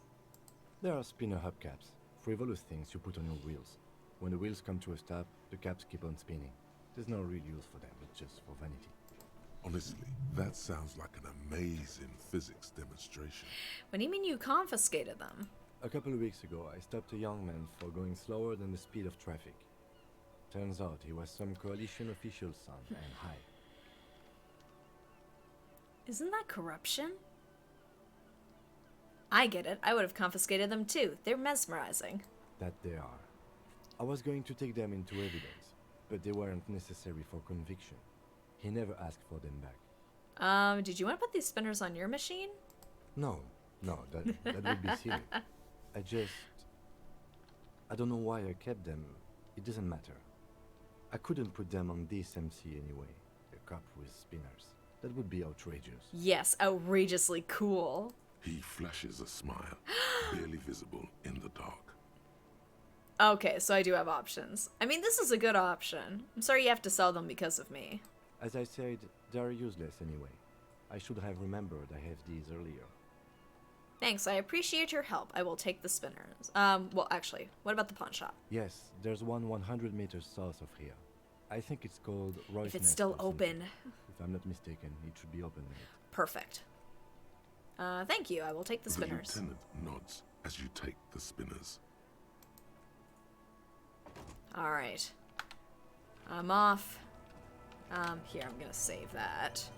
There are spinner hubcaps, frivolous things you put on your wheels. When the wheels come to a stop, the caps keep on spinning. There's no real use for them, it's just for vanity. Honestly, that sounds like an amazing physics demonstration. What do you mean you confiscated them? A couple of weeks ago, I stopped a young man for going slower than the speed of traffic. Turns out he was some coalition official's son and high. Isn't that corruption? I get it. I would have confiscated them too. They're mesmerizing. That they are. I was going to take them into evidence, but they weren't necessary for conviction. He never asked for them back. Did you want to put these spinners on your machine? No, that would be silly. I don't know why I kept them. It doesn't matter. I couldn't put them on this MC anyway. A cop with spinners. That would be outrageous. Yes, outrageously cool. He flashes a smile, barely visible in the dark. Okay, so I do have options. I mean, this is a good option. I'm sorry you have to sell them because of me. As I said, they are useless anyway. I should have remembered I have these earlier. Thanks, I appreciate your help. I will take the spinners. Well, actually, what about the pawn shop? Yes, there's one 100 meters south of here. I think it's called Roy's If it's Nest still or something. open. If I'm not mistaken, it should be open late. Perfect. Thank you. I will take the spinners. The lieutenant nods as you take the spinners. All right. I'm off. Here, I'm gonna save that.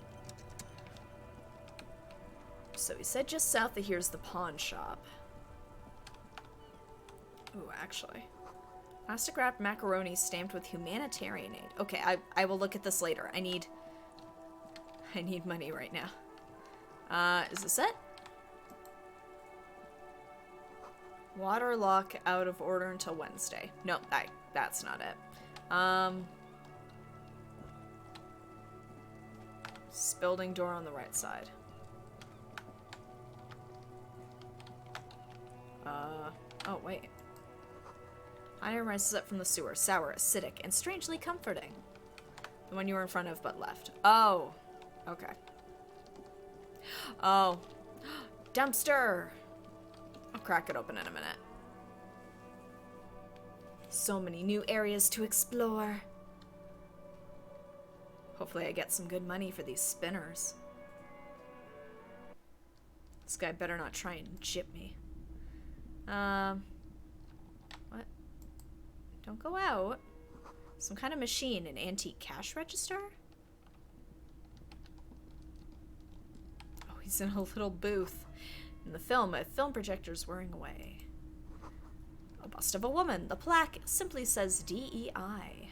So he said just south of here's the pawn shop. Ooh, actually. Plastic wrapped macaroni stamped with humanitarian aid. Okay, I will look at this later. I need money right now. Is this it? Water lock out of order until Wednesday. No, that's not it. This building door on the right side. Oh wait. Iron rises up from the sewer, sour, acidic, and strangely comforting. The one you were in front of but left. Oh, okay. Oh, dumpster! I'll crack it open in a minute. So many new areas to explore. Hopefully I get some good money for these spinners. This guy better not try and jip me. What? Don't go out. Some kind of machine, an antique cash register? Oh, he's in a little booth. In the film, a film projector's whirring away. A bust of a woman. The plaque simply says DEI.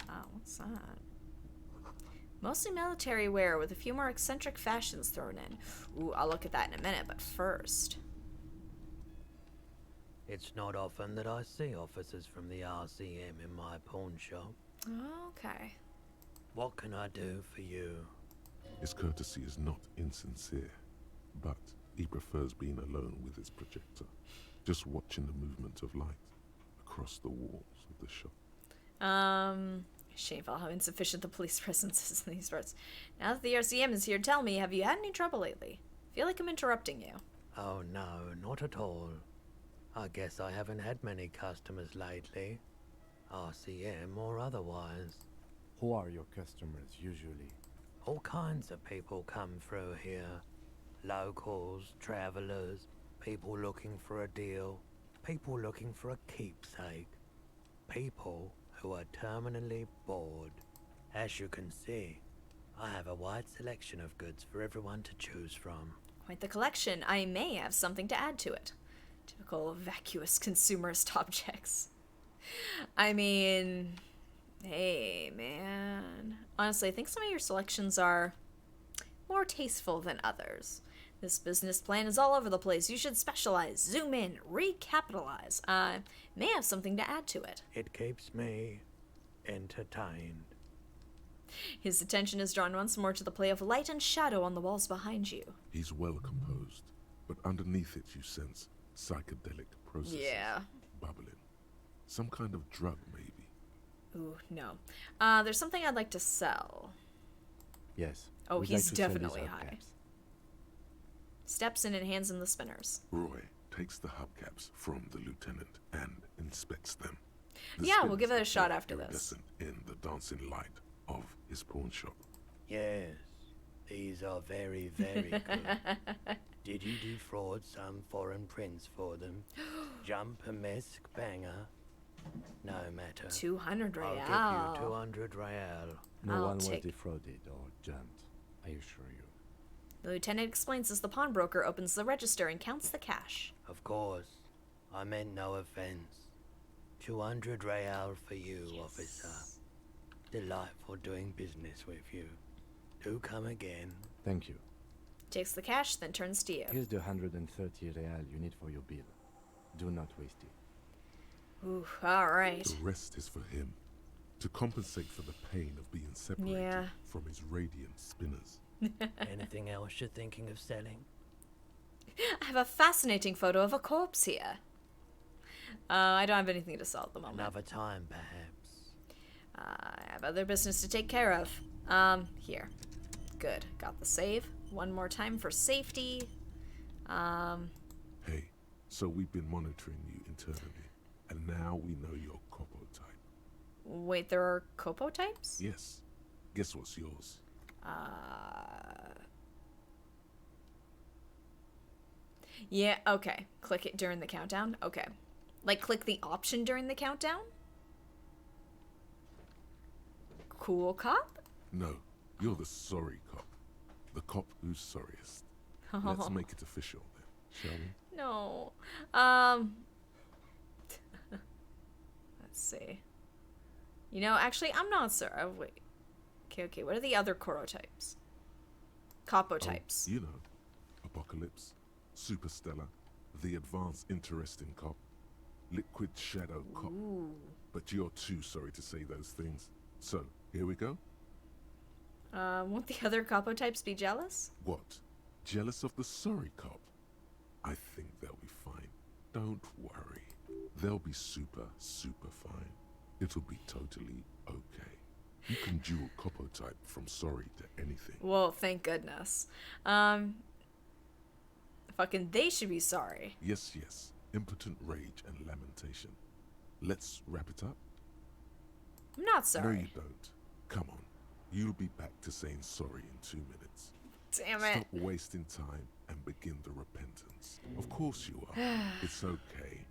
Oh, what's that? Mostly military wear with a few more eccentric fashions thrown in. Ooh, I'll look at that in a minute, but first... It's not often that I see officers from the RCM in my pawn shop. Okay. What can I do for you? His courtesy is not insincere, but he prefers being alone with his projector, just watching the movement of light across the walls of the shop. Shameful how insufficient the police presence is in these parts. Now that the RCM is here, tell me, have you had any trouble lately? Feel like I'm interrupting you. Oh no, not at all. I guess I haven't had many customers lately. RCM or otherwise. Who are your customers usually? All kinds of people come through here. Locals, travellers, people looking for a deal, people looking for a keepsake. People who are terminally bored. As you can see, I have a wide selection of goods for everyone to choose from. Quite the collection. I may have something to add to it. Typical vacuous consumerist objects. I mean, hey, man. Honestly, I think some of your selections are more tasteful than others. This business plan is all over the place. You should specialize, zoom in, recapitalize. I may have something to add to it. It keeps me entertained. His attention is drawn once more to the play of light and shadow on the walls behind you. He's well composed, but underneath it you sense psychedelic processes bubbling. Some kind of drug, maybe. Ooh, no. There's something I'd like to sell. Yes. Oh, we'd he's like to sell these definitely high. hubcaps. Steps in and hands him the spinners. Roy takes the hubcaps from the lieutenant and inspects them. The Yeah, we'll give it a spinners shot appear after this. iridescent in the dancing light of his pawn shop. Yes, these are very, very good. Did you defraud some foreign prince for them? Jump a mesque banger? No matter. 200 real. I'll give you 200 real. No I'll one was take- defrauded or jumped, I assure you. The lieutenant explains as the pawnbroker opens the register and counts the cash. Of course, I meant no offense. 200 real for you, officer. Delightful doing business with you. Do come again. Thank you. Takes the cash, then turns to you. Here's the 130 real you need for your bill. Do not waste it. Ooh, alright. The rest is for him, to compensate for the pain of being separated Yeah. from his radiant spinners. Anything else you're thinking of selling? I have a fascinating photo of a corpse here. I don't have anything to sell at the moment. Another time, perhaps. I have other business to take care of. Here. Good. Got the save. One more time for safety. Hey, so we've been monitoring you internally, and now we know your copo type. Wait, there are copo types? Yes. Guess what's yours? Yeah, okay. Click it during the countdown? Okay. Like, click the option during the countdown? Cool cop? No, you're the sorry cop. The cop who's sorriest. Let's make it official then, shall we? No. Let's see. You know, actually, I'm not sorry. Oh, wait. Okay, what are the other Koro types? Capo types. You know, Apocalypse, Superstellar, the Advanced Interesting Cop, Liquid Shadow Cop. Ooh. But you're too sorry to say those things. So, here we go. Won't the other capo types be jealous? What? Jealous of the sorry cop? I think they'll be fine. Don't worry. They'll be super, super fine. It'll be totally okay. You can dual copo type from sorry to anything. Well, thank goodness. Fucking they should be sorry. Yes. Impotent rage and lamentation. Let's wrap it up. I'm not sorry. No, you don't. Come on. You'll be back to saying sorry in 2 minutes. Damn it. Stop wasting time and begin the repentance. Of course you are. It's okay.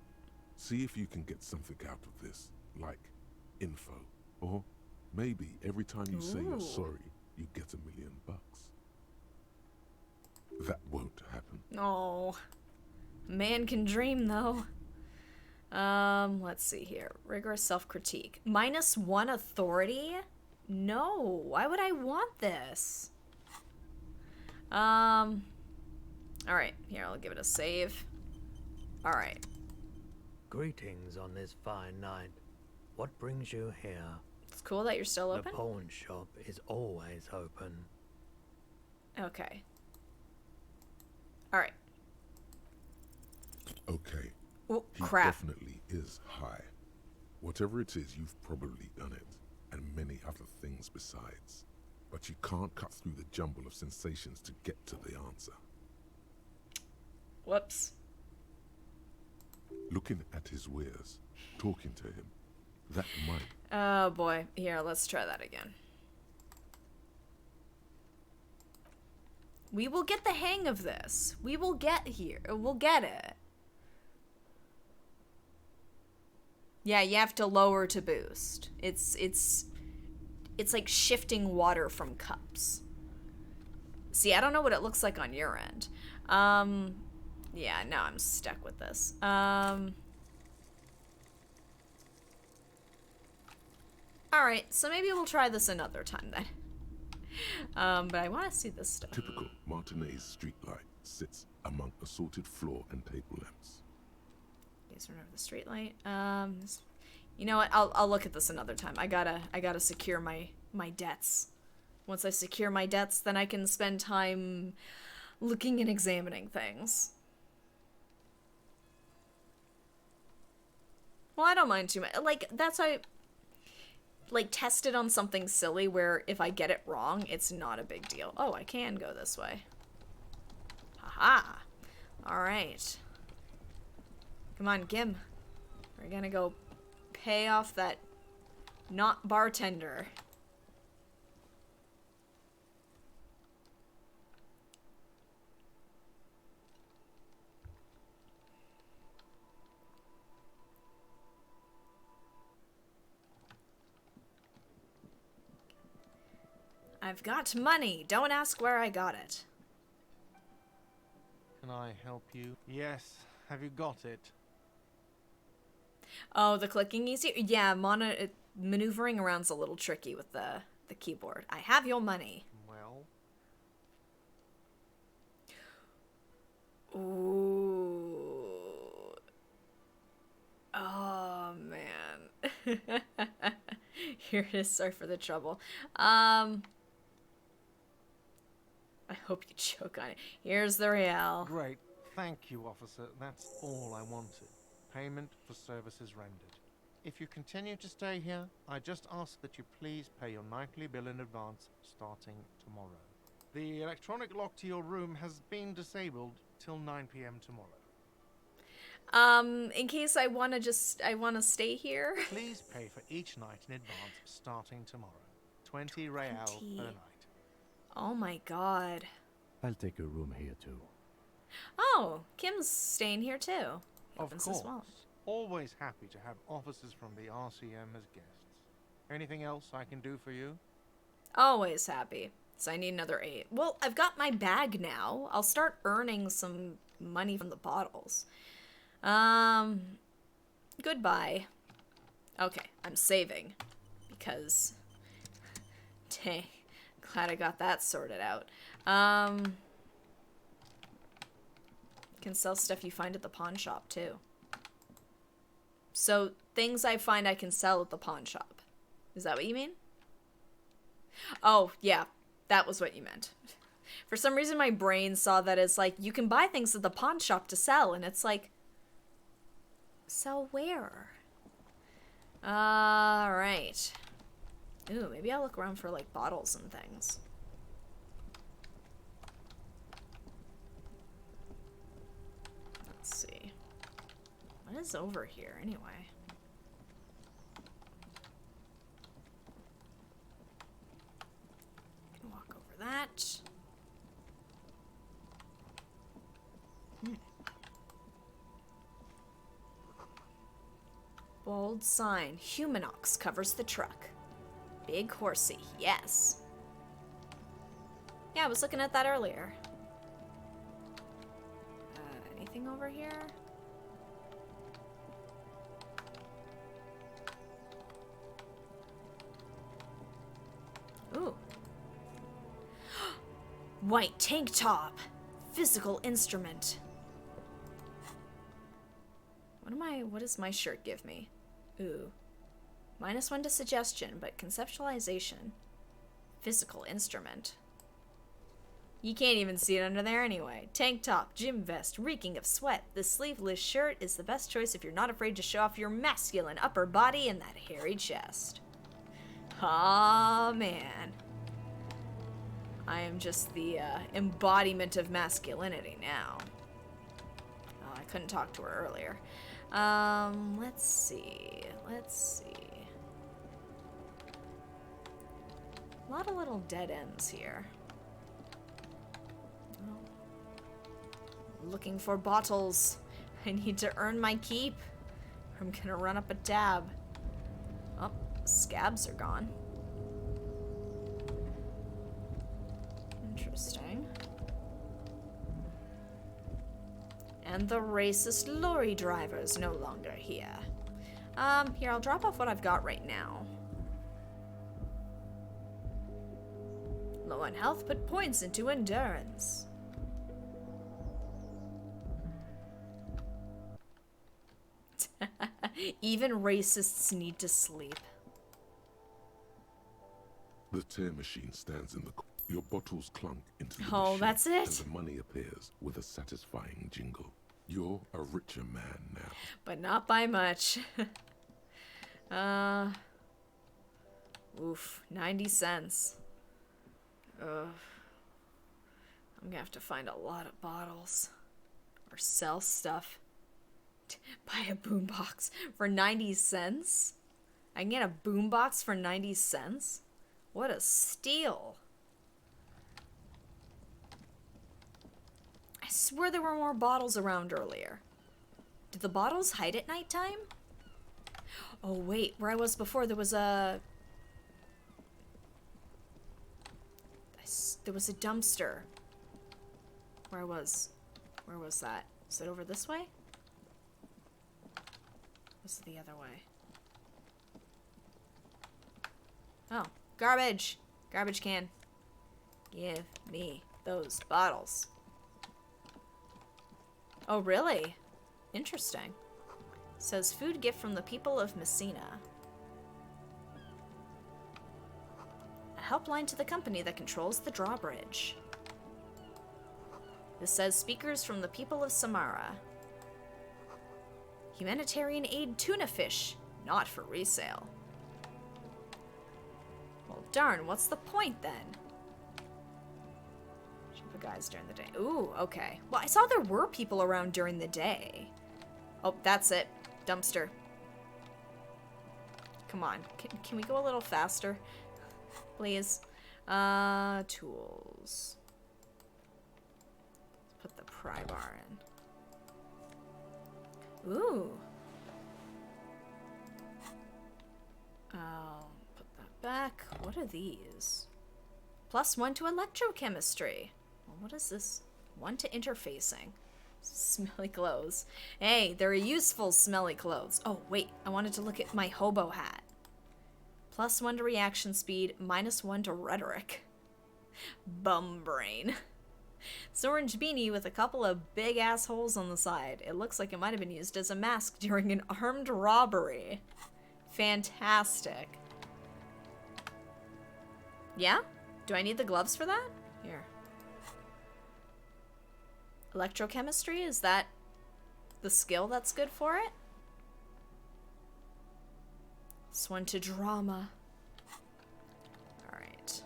See if you can get something out of this, like info. Or maybe every time you say you're Ooh. sorry, you get $1 million. That won't happen. Oh. Man can dream, though. Let's see here. Rigorous self-critique. -1 authority? No. Why would I want this? Alright. Here, I'll give it a save. Alright. Greetings on this fine night. What brings you here? It's cool that you're still The open. pawn shop is always open. Okay. Alright. Okay. Oh, He crap. definitely is high. Whatever it is, you've probably done it, and many other things besides. But you can't cut through the jumble of sensations to get to the answer. Whoops. Looking at his wares, talking to him, that might. Oh boy. Here, let's try that again. We will get the hang of this. We will get here. We'll get it. Yeah, you have to lower to boost. It's like shifting water from cups. See, I don't know what it looks like on your end. Yeah, now I'm stuck with this. Alright, so maybe we'll try this another time then. But I want to see this stuff. Typical Martinez streetlight sits among assorted floor and table lamps. Please remember the streetlight. You know what? I'll look at this another time. I gotta secure my debts. Once I secure my debts, then I can spend time looking and examining things. Well, I don't mind too much. Like, that's why, like, test it on something silly where if I get it wrong, it's not a big deal. Oh, I can go this way. Haha. Alright. Come on, Gim. We're gonna go pay off that not bartender. I've got money. Don't ask where I got it. Can I help you? Yes. Have you got it? Oh, the clicking easier? Yeah, maneuvering around's a little tricky with the keyboard. I have your money. Well. Ooh. Oh, man. Here it is. Sorry for the trouble. I hope you choke on it. Here's the real. Great. Thank you, officer. That's all I wanted. Payment for services rendered. If you continue to stay here, I just ask that you please pay your nightly bill in advance starting tomorrow. The electronic lock to your room has been disabled till 9 p.m. tomorrow. In case I want to stay here. Please pay for each night in advance starting tomorrow. 20 real per night. Oh my god. I'll take a room here too. Oh, Kim's staying here too. Of Happens course. as well. Always happy to have officers from the RCM as guests. Anything else I can do for you? Always happy. So I need another 8. Well, I've got my bag now. I'll start earning some money from the bottles. Goodbye. Okay, I'm saving. Because, dang, glad I got that sorted out. Can sell stuff you find at the pawn shop, too. So, things I find I can sell at the pawn shop. Is that what you mean? Oh, yeah. That was what you meant. For some reason, my brain saw that as, like, you can buy things at the pawn shop to sell, and it's like... Sell where? Alright. Ooh, maybe I'll look around for, like, bottles and things. Let's see. What is over here, anyway? Can walk over that. Bold sign. Humanox covers the truck. Big horsey. Yes. Yeah, I was looking at that earlier. Anything over here? Ooh. White tank top. Physical instrument. What does my shirt give me? Ooh. -1 to suggestion, but conceptualization. Physical instrument. You can't even see it under there anyway. Tank top, gym vest, reeking of sweat. The sleeveless shirt is the best choice if you're not afraid to show off your masculine upper body and that hairy chest. Aw, man. I am just the embodiment of masculinity now. couldn't talk to her earlier. Let's see. A lot of little dead ends here. Oh. Looking for bottles. I need to earn my keep. I'm gonna run up a tab. Oh, scabs are gone. Interesting. And the racist lorry driver's no longer here. Here, I'll drop off what I've got right now. Low on health, put points into endurance. Even racists need to sleep. The tear machine stands in the... Your bottles clunk into the Oh, machine, that's it? and the money appears with a satisfying jingle. You're a richer man now. But not by much. Oof, 90 cents. Ugh. I'm gonna have to find a lot of bottles. Or sell stuff. Buy a boombox for 90 cents? I can get a boombox for 90 cents? What a steal. I swear there were more bottles around earlier. Did the bottles hide at nighttime? Oh wait, where I was before there was a... There was a dumpster. Where was that? Is it over this way? Was it the other way? Oh, garbage! Garbage can. Give me those bottles. Oh, really? Interesting. Says food gift from the people of Messina. A helpline to the company that controls the drawbridge. This says speakers from the people of Samara. Humanitarian aid tuna fish, not for resale. Well, darn, what's the point then? Shop the guys during the day. Ooh, okay. Well, I saw there were people around during the day. Oh, that's it. Dumpster. Come on. Can we go a little faster? Please. Tools. Let's put the pry bar in. Ooh. I'll put that back. What are these? +1 to electrochemistry. Well, what is this? 1 to interfacing. Smelly clothes. Hey, they're useful smelly clothes. Oh, wait. I wanted to look at my hobo hat. +1 to reaction speed, -1 to rhetoric. Bum brain. It's an orange beanie with a couple of big assholes on the side. It looks like it might have been used as a mask during an armed robbery. Fantastic. Yeah? Do I need the gloves for that? Here. Electrochemistry? Is that the skill that's good for it? This one to drama. Alright.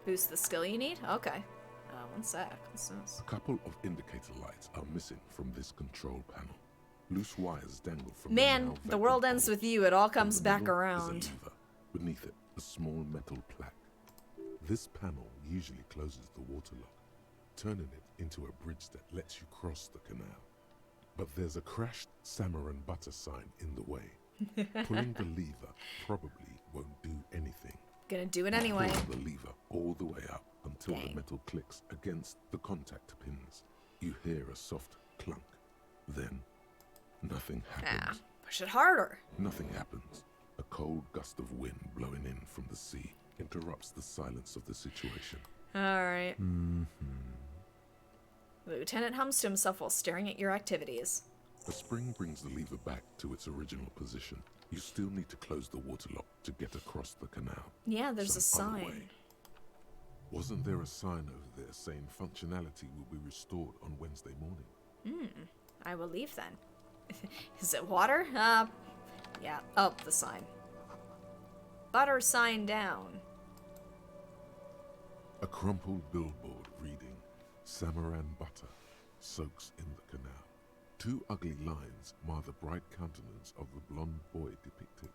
Boost the skill you need? Okay. One sec. What's this? A couple of indicator lights are missing from this control panel. Loose wires dangle from Man, the world ends with you. It all comes back Is a around. lever. Beneath it, a small metal plaque. This panel usually closes the water lock, turning it into a bridge that lets you cross the canal. But there's a crashed salmon and butter sign in the way. Pulling the lever probably won't do anything. Gonna do it anyway. Pull the lever all the way up until Dang. the metal clicks against the contact pins. You hear a soft clunk. Then, nothing happens. Push it harder. Nothing happens. A cold gust of wind blowing in from the sea interrupts the silence of the situation. Alright. The lieutenant hums to himself while staring at your activities. A spring brings the lever back to its original position. You still need to close the water lock to get across the canal. Yeah, there's a Some other sign. way. Wasn't there a sign over there saying functionality will be restored on Wednesday morning? I will leave then. Is it water? Yeah. Oh, the sign. Butter sign down. A crumpled billboard reading Samaran butter, soaks in the canal. 2 ugly lines mar the bright countenance of the blonde boy depicted.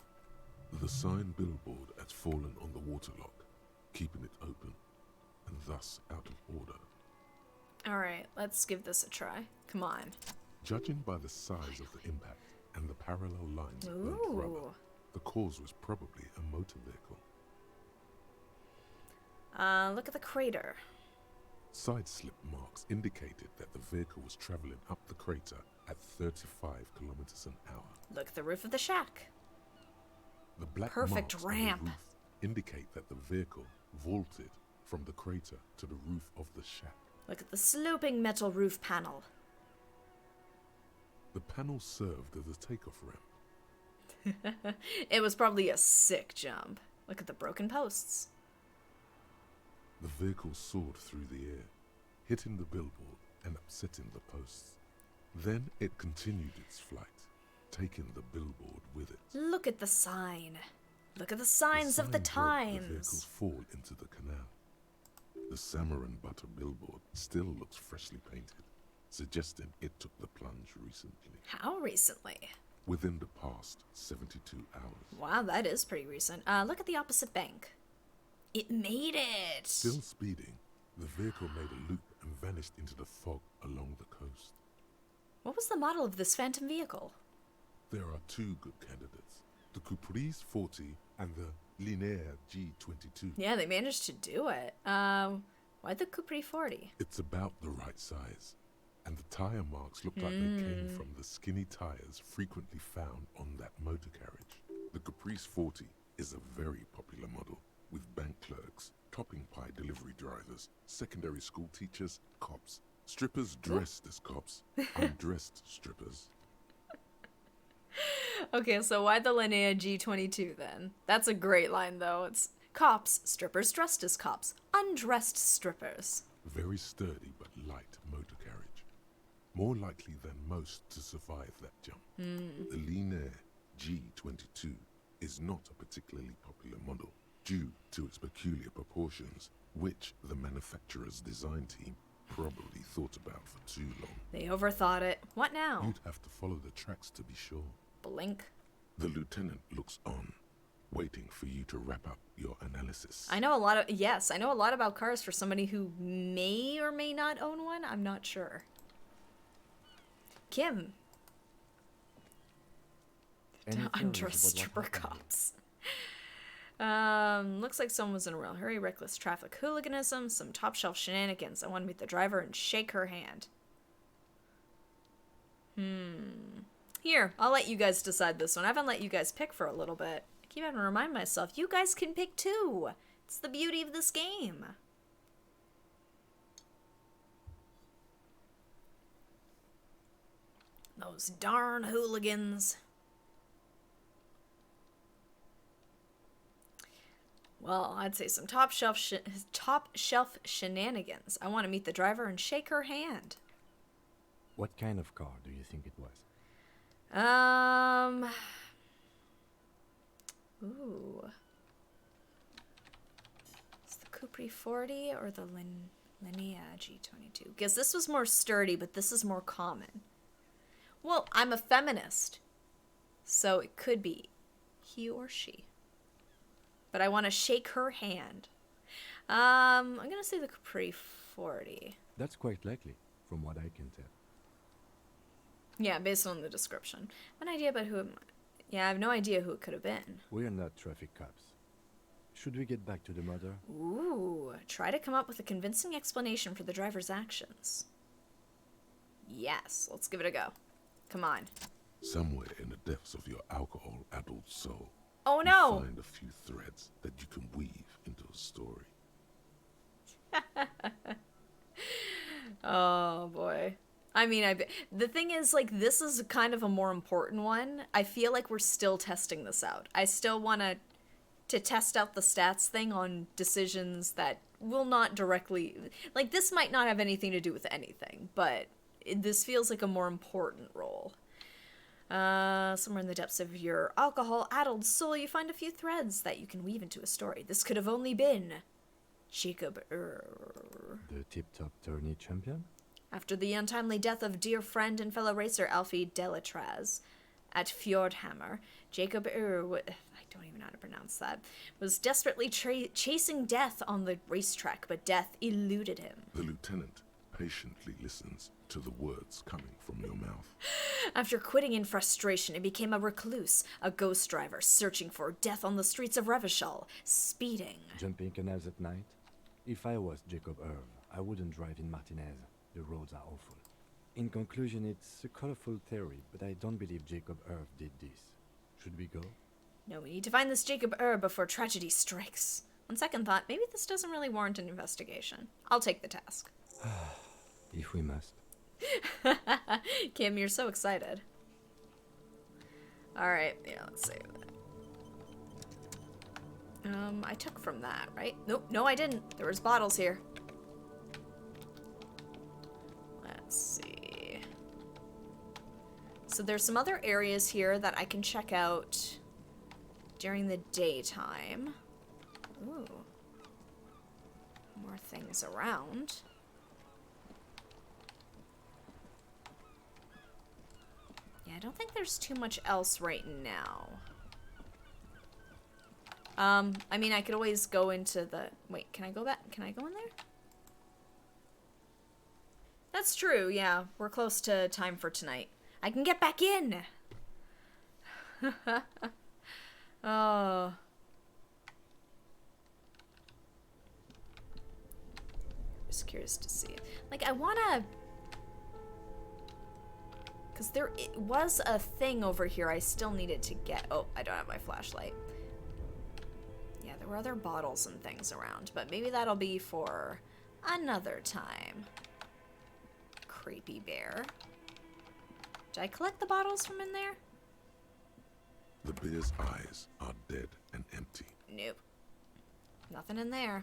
The sign billboard has fallen on the waterlock, keeping it open, and thus out of order. Alright, let's give this a try. Come on. Judging by the size of the impact and the parallel lines of burnt rubber, the cause was probably a motor vehicle. Look at the crater. Side slip marks indicated that the vehicle was traveling up the crater at 35 kilometers an hour. Look at the roof of the shack. The black Perfect marks ramp. on the roof indicate that the vehicle vaulted from the crater to the roof of the shack. Look at the sloping metal roof panel. The panel served as a takeoff ramp. It was probably a sick jump. Look at the broken posts. The vehicle soared through the air, hitting the billboard and upsetting the posts. Then it continued its flight, taking the billboard with it. Look at the sign. Look at the signs of the sign broke the times. vehicle's fall into the canal. The salmon and butter billboard still looks freshly painted, suggesting it took the plunge recently. How recently? Within the past 72 hours. Wow, that is pretty recent. Look at the opposite bank. It made it! Still speeding, the vehicle made a loop and vanished into the fog along the coast. What was the model of this phantom vehicle? There are 2 good candidates, the Caprice 40 and the Linéaire G22. Yeah, they managed to do it. Why the Capri 40? It's about the right size, and the tire marks look like they came from the skinny tires frequently found on that motor carriage. The Caprice 40 is a very popular model, with bank clerks, topping pie delivery drivers, secondary school teachers, cops, strippers dressed as cops, undressed strippers. Okay, so why the Linnea G22 then? That's a great line though. It's cops, strippers dressed as cops, undressed strippers. Very sturdy but light motor carriage. More likely than most to survive that jump. The Linéaire G22 is not a particularly popular model due to its peculiar proportions, which the manufacturer's design team probably thought about for too long. They overthought it. What now? You'd have to follow the tracks to be sure. Blink. The lieutenant looks on, waiting for you to wrap up your analysis. I know a lot about cars for somebody who may or may not own one. I'm not sure. Kim. Undressed stripper cops. Looks like someone was in a real hurry, reckless traffic hooliganism, some top shelf shenanigans. I want to meet the driver and shake her hand. Here, I'll let you guys decide this one. I haven't let you guys pick for a little bit. I keep having to remind myself, you guys can pick too. It's the beauty of this game. Those darn hooligans. Well, I'd say some top shelf shenanigans. I want to meet the driver and shake her hand. What kind of car do you think it was? Ooh. It's the Capri 40 or the Linnea G22? Because this was more sturdy, but this is more common. Well, I'm a feminist, so it could be he or she. But I want to shake her hand. I'm going to say the Capri 40. That's quite likely, from what I can tell. Yeah, based on the description. An idea about who it might... Yeah, I have no idea who it could have been. We're not traffic cops. Should we get back to the murder? Ooh, try to come up with a convincing explanation for the driver's actions. Yes, let's give it a go. Come on. Somewhere in the depths of your alcohol-addled soul, oh no! you find a few threads that you can weave into a story. Oh boy. I mean, the thing is, like, this is kind of a more important one. I feel like we're still testing this out. I still want to test out the stats thing on decisions that will not directly... Like, this might not have anything to do with anything, but this feels like a more important role. Somewhere in the depths of your alcohol-addled soul, you find a few threads that you can weave into a story. This could have only been Jacob The tip-top tourney champion? After the untimely death of dear friend and fellow racer Alfie Delatraz at Fjordhammer, Jacob I don't even know how to pronounce that, was desperately chasing death on the racetrack, but death eluded him. The lieutenant patiently listens to the words coming from your mouth. After quitting in frustration, he became a recluse, a ghost driver, searching for death on the streets of Revachol, speeding. Jumping canals at night? If I was Jacob Irv, I wouldn't drive in Martinez. The roads are awful. In conclusion, it's a colorful theory, but I don't believe Jacob Irv did this. Should we go? No, we need to find this Jacob Irv before tragedy strikes. On second thought, maybe this doesn't really warrant an investigation. I'll take the task. If we must. Kim, you're so excited. Alright, yeah, let's see. I took from that, right? Nope, no I didn't. There was bottles here. Let's see. So there's some other areas here that I can check out during the daytime. Ooh. More things around. Yeah, I don't think there's too much else right now. I mean, I could always go into the... Wait, can I go back? Can I go in there? That's true, yeah. We're close to time for tonight. I can get back in! Oh. Just curious to see. Like, I wanna... Because there was a thing over here I still needed to get. Oh, I don't have my flashlight. Yeah, there were other bottles and things around, but maybe that'll be for another time. Creepy bear. Did I collect the bottles from in there? The bear's eyes are dead and empty. Nope. Nothing in there.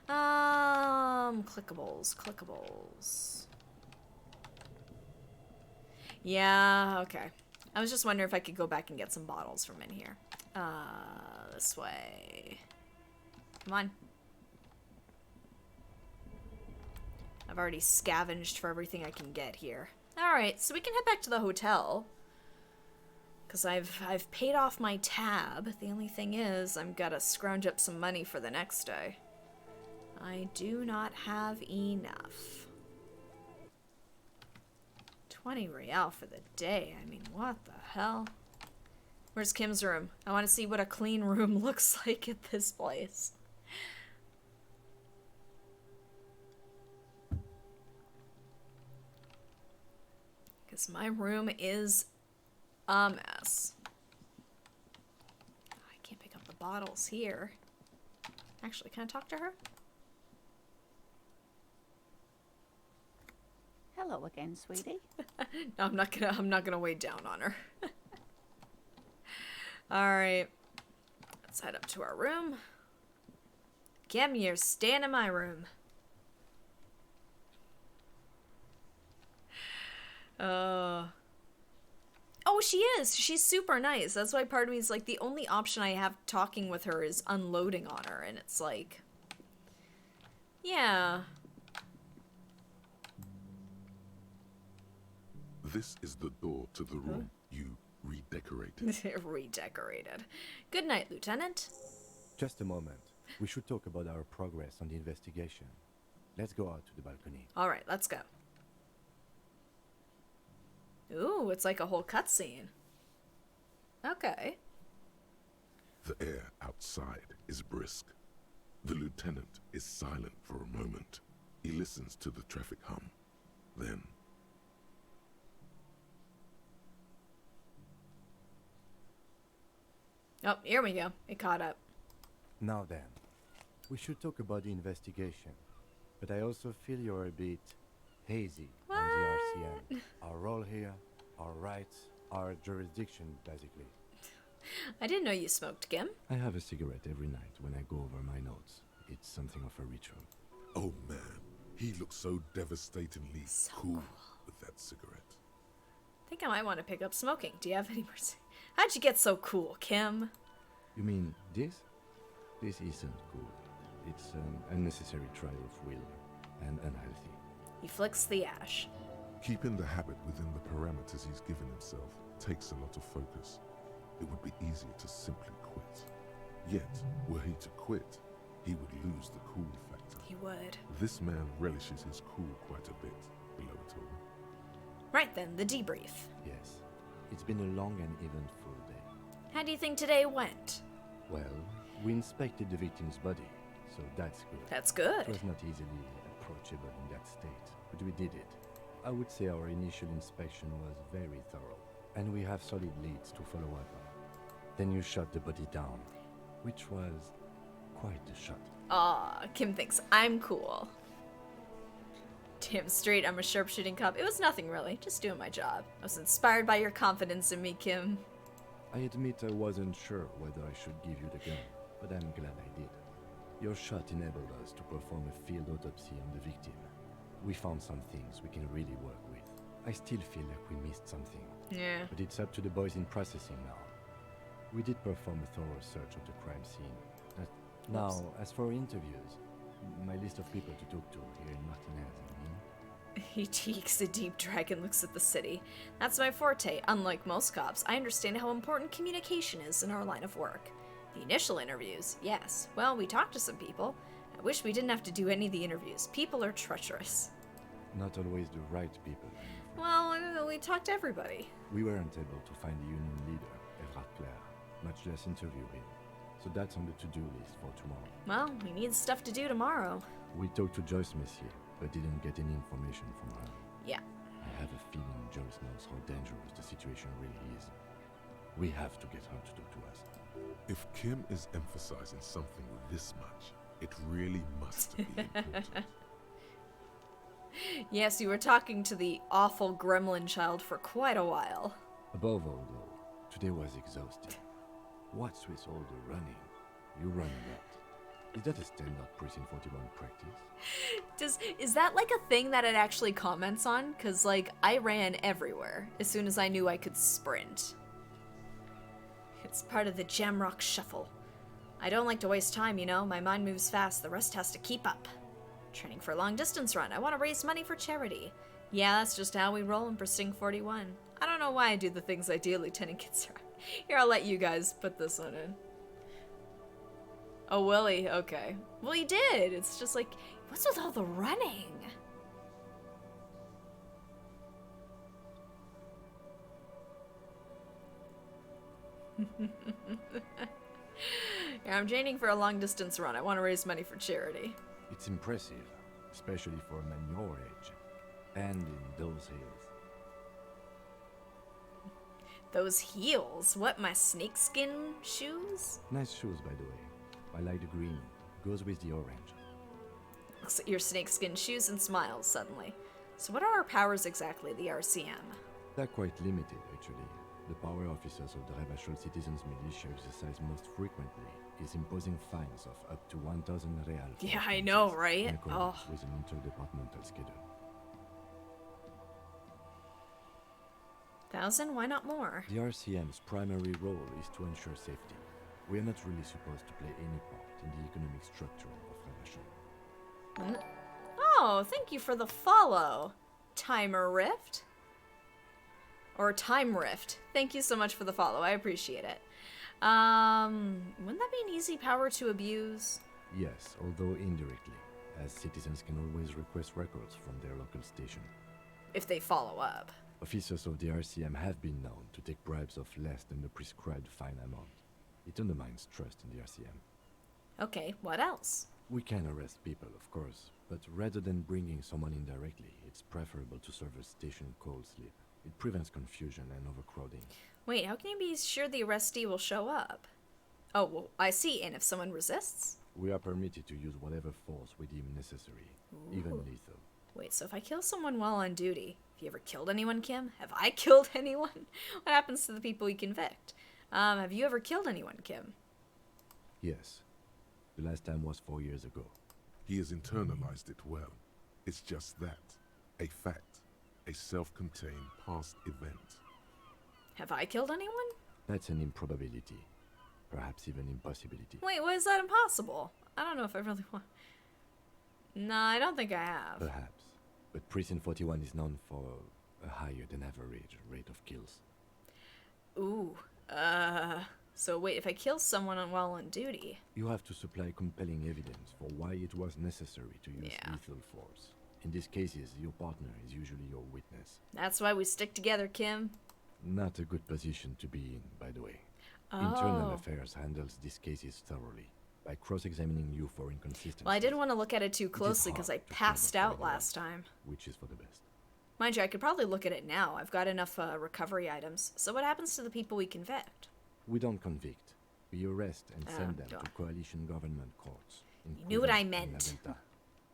Clickables. Yeah, okay. I was just wondering if I could go back and get some bottles from in here. This way. Come on. I've already scavenged for everything I can get here. Alright, so we can head back to the hotel. Because I've paid off my tab. The only thing is, I've got to scrounge up some money for the next day. I do not have enough. 20 real for the day. I mean, what the hell? Where's Kim's room? I want to see what a clean room looks like at this place. Because my room is a mess. I can't pick up the bottles here. Actually, can I talk to her? Hello again, sweetie. No, I'm not gonna weigh down on her. Alright. Let's head up to our room. Kim, you're staying in my room. Oh, she is. She's super nice. That's why part of me is like, the only option I have talking with her is unloading on her. And it's like, yeah. This is the door to the room you redecorated. Redecorated. Good night, Lieutenant. Just a moment. We should talk about our progress on the investigation. Let's go out to the balcony. Alright, let's go. Ooh, it's like a whole cutscene. Okay. The air outside is brisk. The lieutenant is silent for a moment. He listens to the traffic hum. Then... Oh, here we go. It caught up. Now then, we should talk about the investigation. But I also feel you're a bit hazy on the RCM. Our role here, our rights, our jurisdiction, basically. I didn't know you smoked, Kim. I have a cigarette every night when I go over my notes. It's something of a ritual. Oh man, he looks so devastatingly So cool with that cigarette. I think I might want to pick up smoking. Do you have any more? How'd you get so cool, Kim? You mean this? This isn't cool. It's an unnecessary trial of will and unhealthy. He flicks the ash. Keeping the habit within the parameters he's given himself takes a lot of focus. It would be easier to simply quit. Yet, were he to quit, he would lose the cool factor. He would. This man relishes his cool quite a bit, below it all. Right then, the debrief. Yes, it's been a long and eventful day. How do you think today went? Well, we inspected the victim's body, so that's good. That's good. It was not easily approachable in that state, but we did it. I would say our initial inspection was very thorough, and we have solid leads to follow up on. Then you shot the body down, which was quite the shot. Aw, Kim thinks I'm cool. Damn straight, I'm a sharpshooting cop. It was nothing really, just doing my job. I was inspired by your confidence in me, Kim. I admit I wasn't sure whether I should give you the gun, but I'm glad I did. Your shot enabled us to perform a field autopsy on the victim. We found some things we can really work with. I still feel like we missed something. Yeah. But it's up to the boys in processing now. We did perform a thorough search of the crime scene. Now, as for interviews, my list of people to talk to here in Martinez, He takes a deep drag and looks at the city. That's my forte. Unlike most cops, I understand how important communication is in our line of work. The initial interviews, yes. Well, we talked to some people. I wish we didn't have to do any of the interviews. People are treacherous. Not always the right people. Well, we talked to everybody. We weren't able to find the union leader, Everard Clare, much less interview him. So that's on the to-do list for tomorrow. Well, we need stuff to do tomorrow. We talked to Joyce Messier, but didn't get any information from her. Yeah. I have a feeling Joyce knows how dangerous the situation really is. We have to get her to talk to us. If Kim is emphasizing something this much, it really must be important. Yes, you were talking to the awful gremlin child for quite a while. Above all, though, today was exhausting. What's with all the running? You run a lot. Is that a standard Precinct 41 practice? Is that like a thing that it actually comments on? Cause like, I ran everywhere as soon as I knew I could sprint. It's part of the Jamrock Shuffle. I don't like to waste time, you know? My mind moves fast, the rest has to keep up. Training for a long distance run, I want to raise money for charity. Yeah, that's just how we roll in Precinct 41. I don't know why I do the things I do, Lieutenant Kitzrock. Here, I'll let you guys put this one in. Oh, Willie, okay. Well, he did. It's just like, what's with all the running? Yeah, I'm training for a long distance run. I want to raise money for charity. It's impressive, especially for a man your age. And in those hills. Those heels? What, my snakeskin shoes? Nice shoes, by the way. I like the green. Goes with the orange. Looks at your snakeskin shoes and smiles suddenly. So what are our powers exactly, the RCM? They're quite limited, actually. The power officers of the Rebachol Citizens Militia exercise most frequently is imposing fines of up to 1,000 real. Yeah, I know, right? In accordance with an interdepartmental schedule. 1,000? Why not more? The RCM's primary role is to ensure safety. We are not really supposed to play any part in the economic structure of Rebachol. Oh, thank you for the follow. Timer Rift? Or Time Rift. Thank you so much for the follow. I appreciate it. Wouldn't that be an easy power to abuse? Yes, although indirectly, as citizens can always request records from their local station. If they follow up. Officers of the RCM have been known to take bribes of less than the prescribed fine amount. It undermines trust in the RCM. Okay, what else? We can arrest people, of course, but rather than bringing someone in directly, it's preferable to serve a station call slip. It prevents confusion and overcrowding. Wait, how can you be sure the arrestee will show up? Oh, well, I see, and if someone resists? We are permitted to use whatever force we deem necessary, even lethal. Wait, so if I kill someone while on duty, have you ever killed anyone, Kim? Have I killed anyone? What happens to the people we convict? Have you ever killed anyone, Kim? Yes. The last time was 4 years ago. He has internalized it well. It's just that. A fact. A self-contained past event. Have I killed anyone? That's an improbability. Perhaps even impossibility. Wait, why is that impossible? I don't know if I really want... No, I don't think I have. Perhaps. but Precinct 41 is known for a higher than average rate of kills. Ooh, so wait, if I kill someone while on duty... You have to supply compelling evidence for why it was necessary to use lethal force. In these cases, your partner is usually your witness. That's why we stick together, Kim. Not a good position to be in, by the way. Oh. Internal Affairs handles these cases thoroughly, by cross-examining you for inconsistencies. Well, I didn't want to look at it too closely because I passed out last time. Which is for the best. Mind you, I could probably look at it now. I've got enough recovery items. So what happens to the people we convict? We don't convict. We arrest and send them to coalition government courts. You knew what I meant.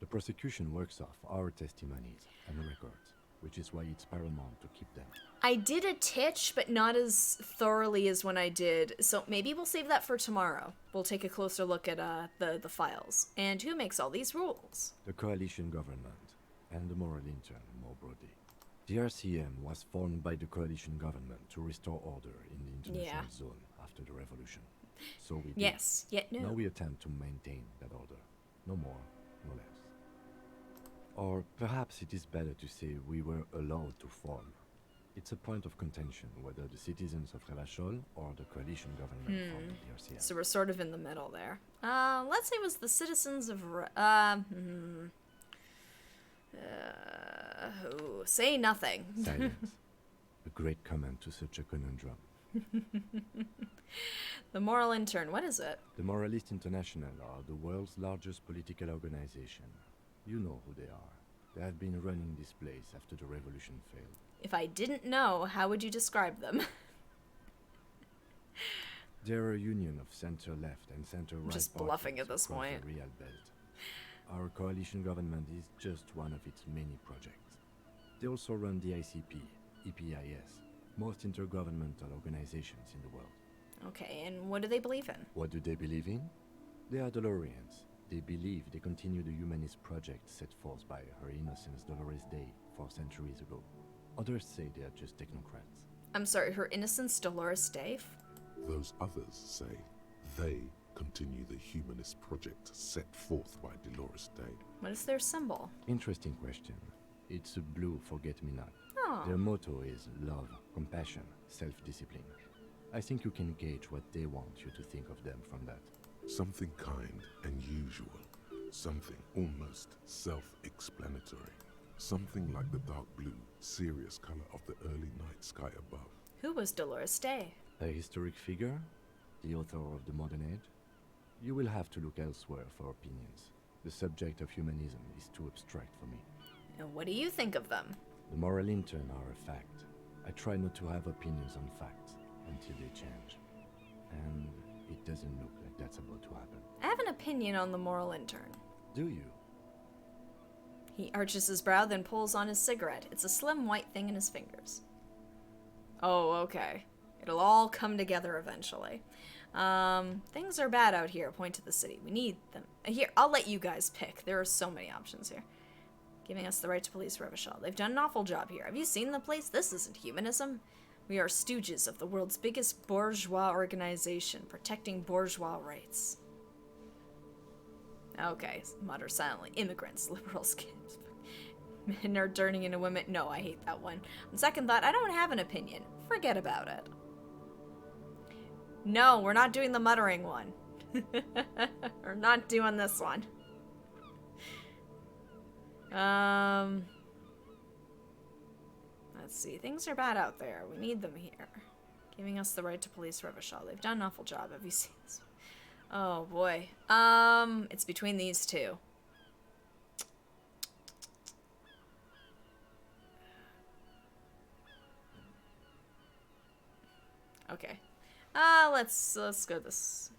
The prosecution works off our testimonies and records, which is why it's paramount to keep them. I did a titch, but not as thoroughly as when I did, so maybe we'll save that for tomorrow. We'll take a closer look at the files. And who makes all these rules? The coalition government, and the moral intern, more broadly. The RCM was formed by the coalition government to restore order in the international zone after the revolution. So we did. Yes, yet no. Now we attempt to maintain that order. No more, no less. Or perhaps it is better to say we were allowed to form. It's a point of contention whether the citizens of Revachol or the coalition government formed the RCM. So we're sort of in the middle there. Let's say it was the citizens of... say nothing. Silence. A great comment to such a conundrum. The Moral Intern, what is it? The Moralist International are the world's largest political organization. You know who they are. They have been running this place after the revolution failed. If I didn't know, how would you describe them? They're a union of center-left and center-right parties. Just bluffing at this point. The real belt. Our coalition government is just one of its many projects. They also run the ICP, EPIS, most intergovernmental organizations in the world. Okay, and what do they believe in? What do they believe in? They are Dolorians. They believe they continue the humanist project set forth by Her Innocence Dolores Day 4 centuries ago. Others say they are just technocrats. I'm sorry, Her Innocence Dolores Day? Those others say they continue the humanist project set forth by Dolores Day. What is their symbol? Interesting question. It's a blue forget-me-not. Oh. Their motto is love, compassion, self-discipline. I think you can gauge what they want you to think of them from that. Something kind and usual. Something almost self-explanatory. Something like the dark blue, serious color of the early night sky above. Who was Dolores Day? A historic figure? The author of the modern age? You will have to look elsewhere for opinions. The subject of humanism is too abstract for me. And what do you think of them? The moral intern are a fact. I try not to have opinions on facts until they change. And it doesn't look like that's about to happen. I have an opinion on the Moral Intern. Do you? He arches his brow, then pulls on his cigarette. It's a slim white thing in his fingers. Oh, okay. It'll all come together eventually. Things are bad out here. Point to the city. We need them. Here, I'll let you guys pick. There are so many options here. Giving us the right to police Revachol. They've done an awful job here. Have you seen the place? This isn't humanism. We are stooges of the world's biggest bourgeois organization, protecting bourgeois rights. Okay, mutter silently. Immigrants, liberals, kids. Men are turning into women. No, I hate that one. On second thought, I don't have an opinion. Forget about it. No, we're not doing the muttering one. We're not doing this one. Let's see. Things are bad out there. We need them here. Giving us the right to police Revachol. They've done an awful job. Have you seen this? Oh, boy. It's between these two. Okay. Let's go this.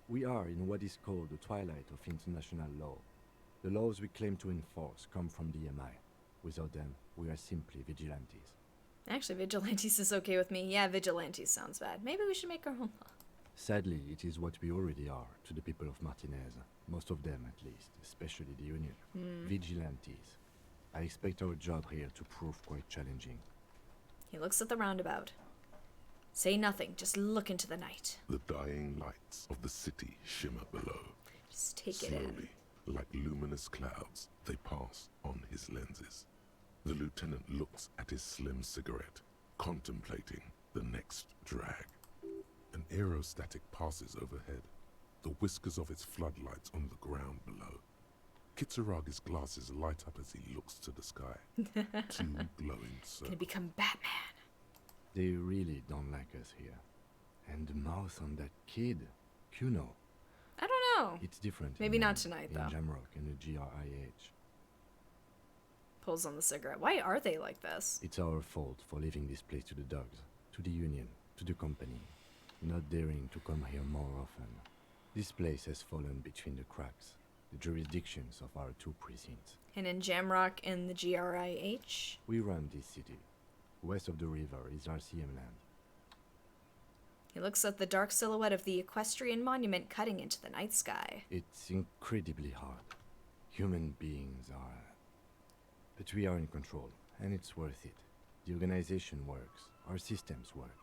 We are in what is called the Twilight of International Law. The laws we claim to enforce come from the MI. Without them, we are simply vigilantes. Actually, vigilantes is okay with me. Yeah, vigilantes sounds bad. Maybe we should make our own law. Sadly, it is what we already are to the people of Martinez. Most of them, at least, especially the Union. Vigilantes. I expect our job here to prove quite challenging. He looks at the roundabout. Say nothing, just look into the night. The dying lights of the city shimmer below. Just take Slowly, it in. Like luminous clouds, they pass on his lenses. The lieutenant looks at his slim cigarette, contemplating the next drag. An aerostatic passes overhead, the whiskers of its floodlights on the ground below. Kitsuragi's glasses light up as he looks to the sky. Two glowing circles. Gonna become Batman. They really don't like us here. And the mouth on that kid, Kuno. I don't know. It's different. Maybe not tonight, in though. Jamrock and the GRIH. Pulls on the cigarette. Why are they like this? It's our fault for leaving this place to the dogs, to the union, to the company, not daring to come here more often. This place has fallen between the cracks, the jurisdictions of our two precincts. And in Jamrock and the GRIH? We run this city. West of the river is RCM land. He looks at the dark silhouette of the equestrian monument cutting into the night sky. It's incredibly hard. Human beings are... But we are in control, and it's worth it. The organization works. Our systems work.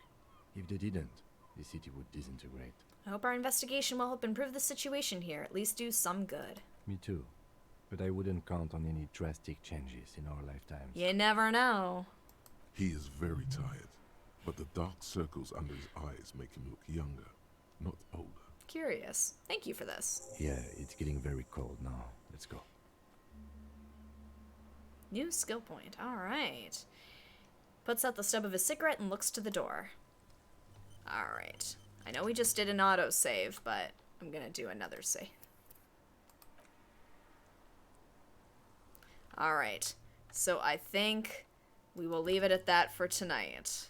If they didn't, the city would disintegrate. I hope our investigation will help improve the situation here, at least do some good. Me too. But I wouldn't count on any drastic changes in our lifetimes. You never know. He is very tired, but the dark circles under his eyes make him look younger, not older. Curious. Thank you for this. Yeah, it's getting very cold now. Let's go. New skill point. Alright. Puts out the stub of his cigarette and looks to the door. Alright. I know we just did an autosave, but I'm gonna do another save. Alright. So I think we will leave it at that for tonight.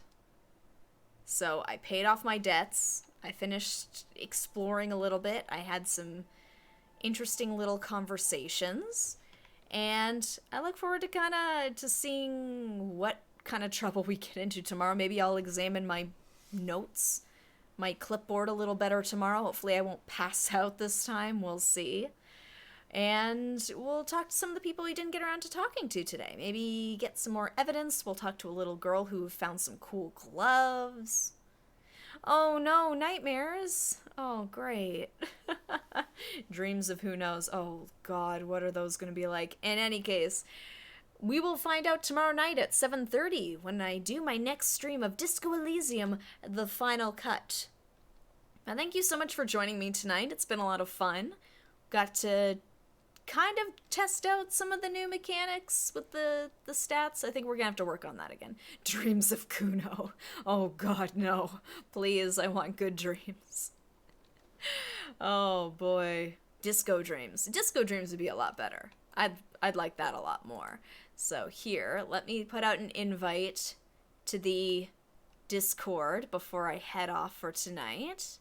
So I paid off my debts. I finished exploring a little bit. I had some interesting little conversations. And I look forward to seeing what kind of trouble we get into tomorrow. Maybe I'll examine my notes, my clipboard a little better tomorrow. Hopefully I won't pass out this time. We'll see. And we'll talk to some of the people we didn't get around to talking to today. Maybe get some more evidence. We'll talk to a little girl who found some cool gloves. Oh no, nightmares. Oh, great. Dreams of who knows. Oh god, what are those going to be like? In any case, we will find out tomorrow night at 7:30 when I do my next stream of Disco Elysium, the final cut. Now, thank you so much for joining me tonight. It's been a lot of fun. Got to kind of test out some of the new mechanics with the stats. I think we're gonna have to work on that again. Dreams of Kuno. Oh god, no. Please, I want good dreams. Oh boy. Disco dreams. Disco dreams would be a lot better. I'd like that a lot more. So here, let me put out an invite to the Discord before I head off for tonight.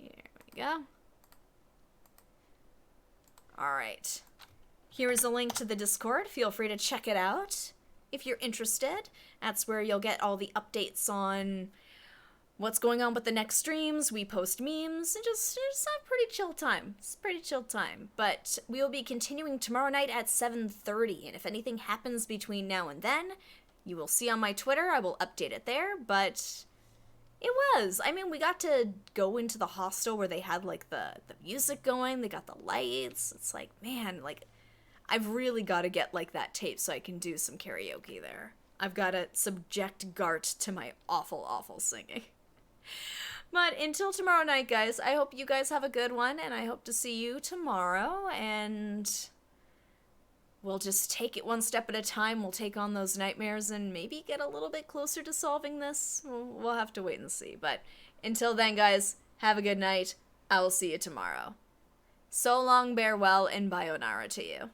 There we go. Alright. Here is a link to the Discord. Feel free to check it out if you're interested. That's where you'll get all the updates on what's going on with the next streams. We post memes and just have a pretty chill time. It's a pretty chill time. But we will be continuing tomorrow night at 7:30. And if anything happens between now and then, you will see on my Twitter. I will update it there. But it was. I mean, we got to go into the hostel where they had, like, the music going. They got the lights. It's like, man, like, I've really got to get, like, that tape so I can do some karaoke there. I've got to subject Gart to my awful, awful singing. But until tomorrow night, guys, I hope you guys have a good one, and I hope to see you tomorrow, and we'll just take it one step at a time. We'll take on those nightmares and maybe get a little bit closer to solving this. We'll have to wait and see. But until then, guys, have a good night. I will see you tomorrow. So long, bear well, and bayonara to you.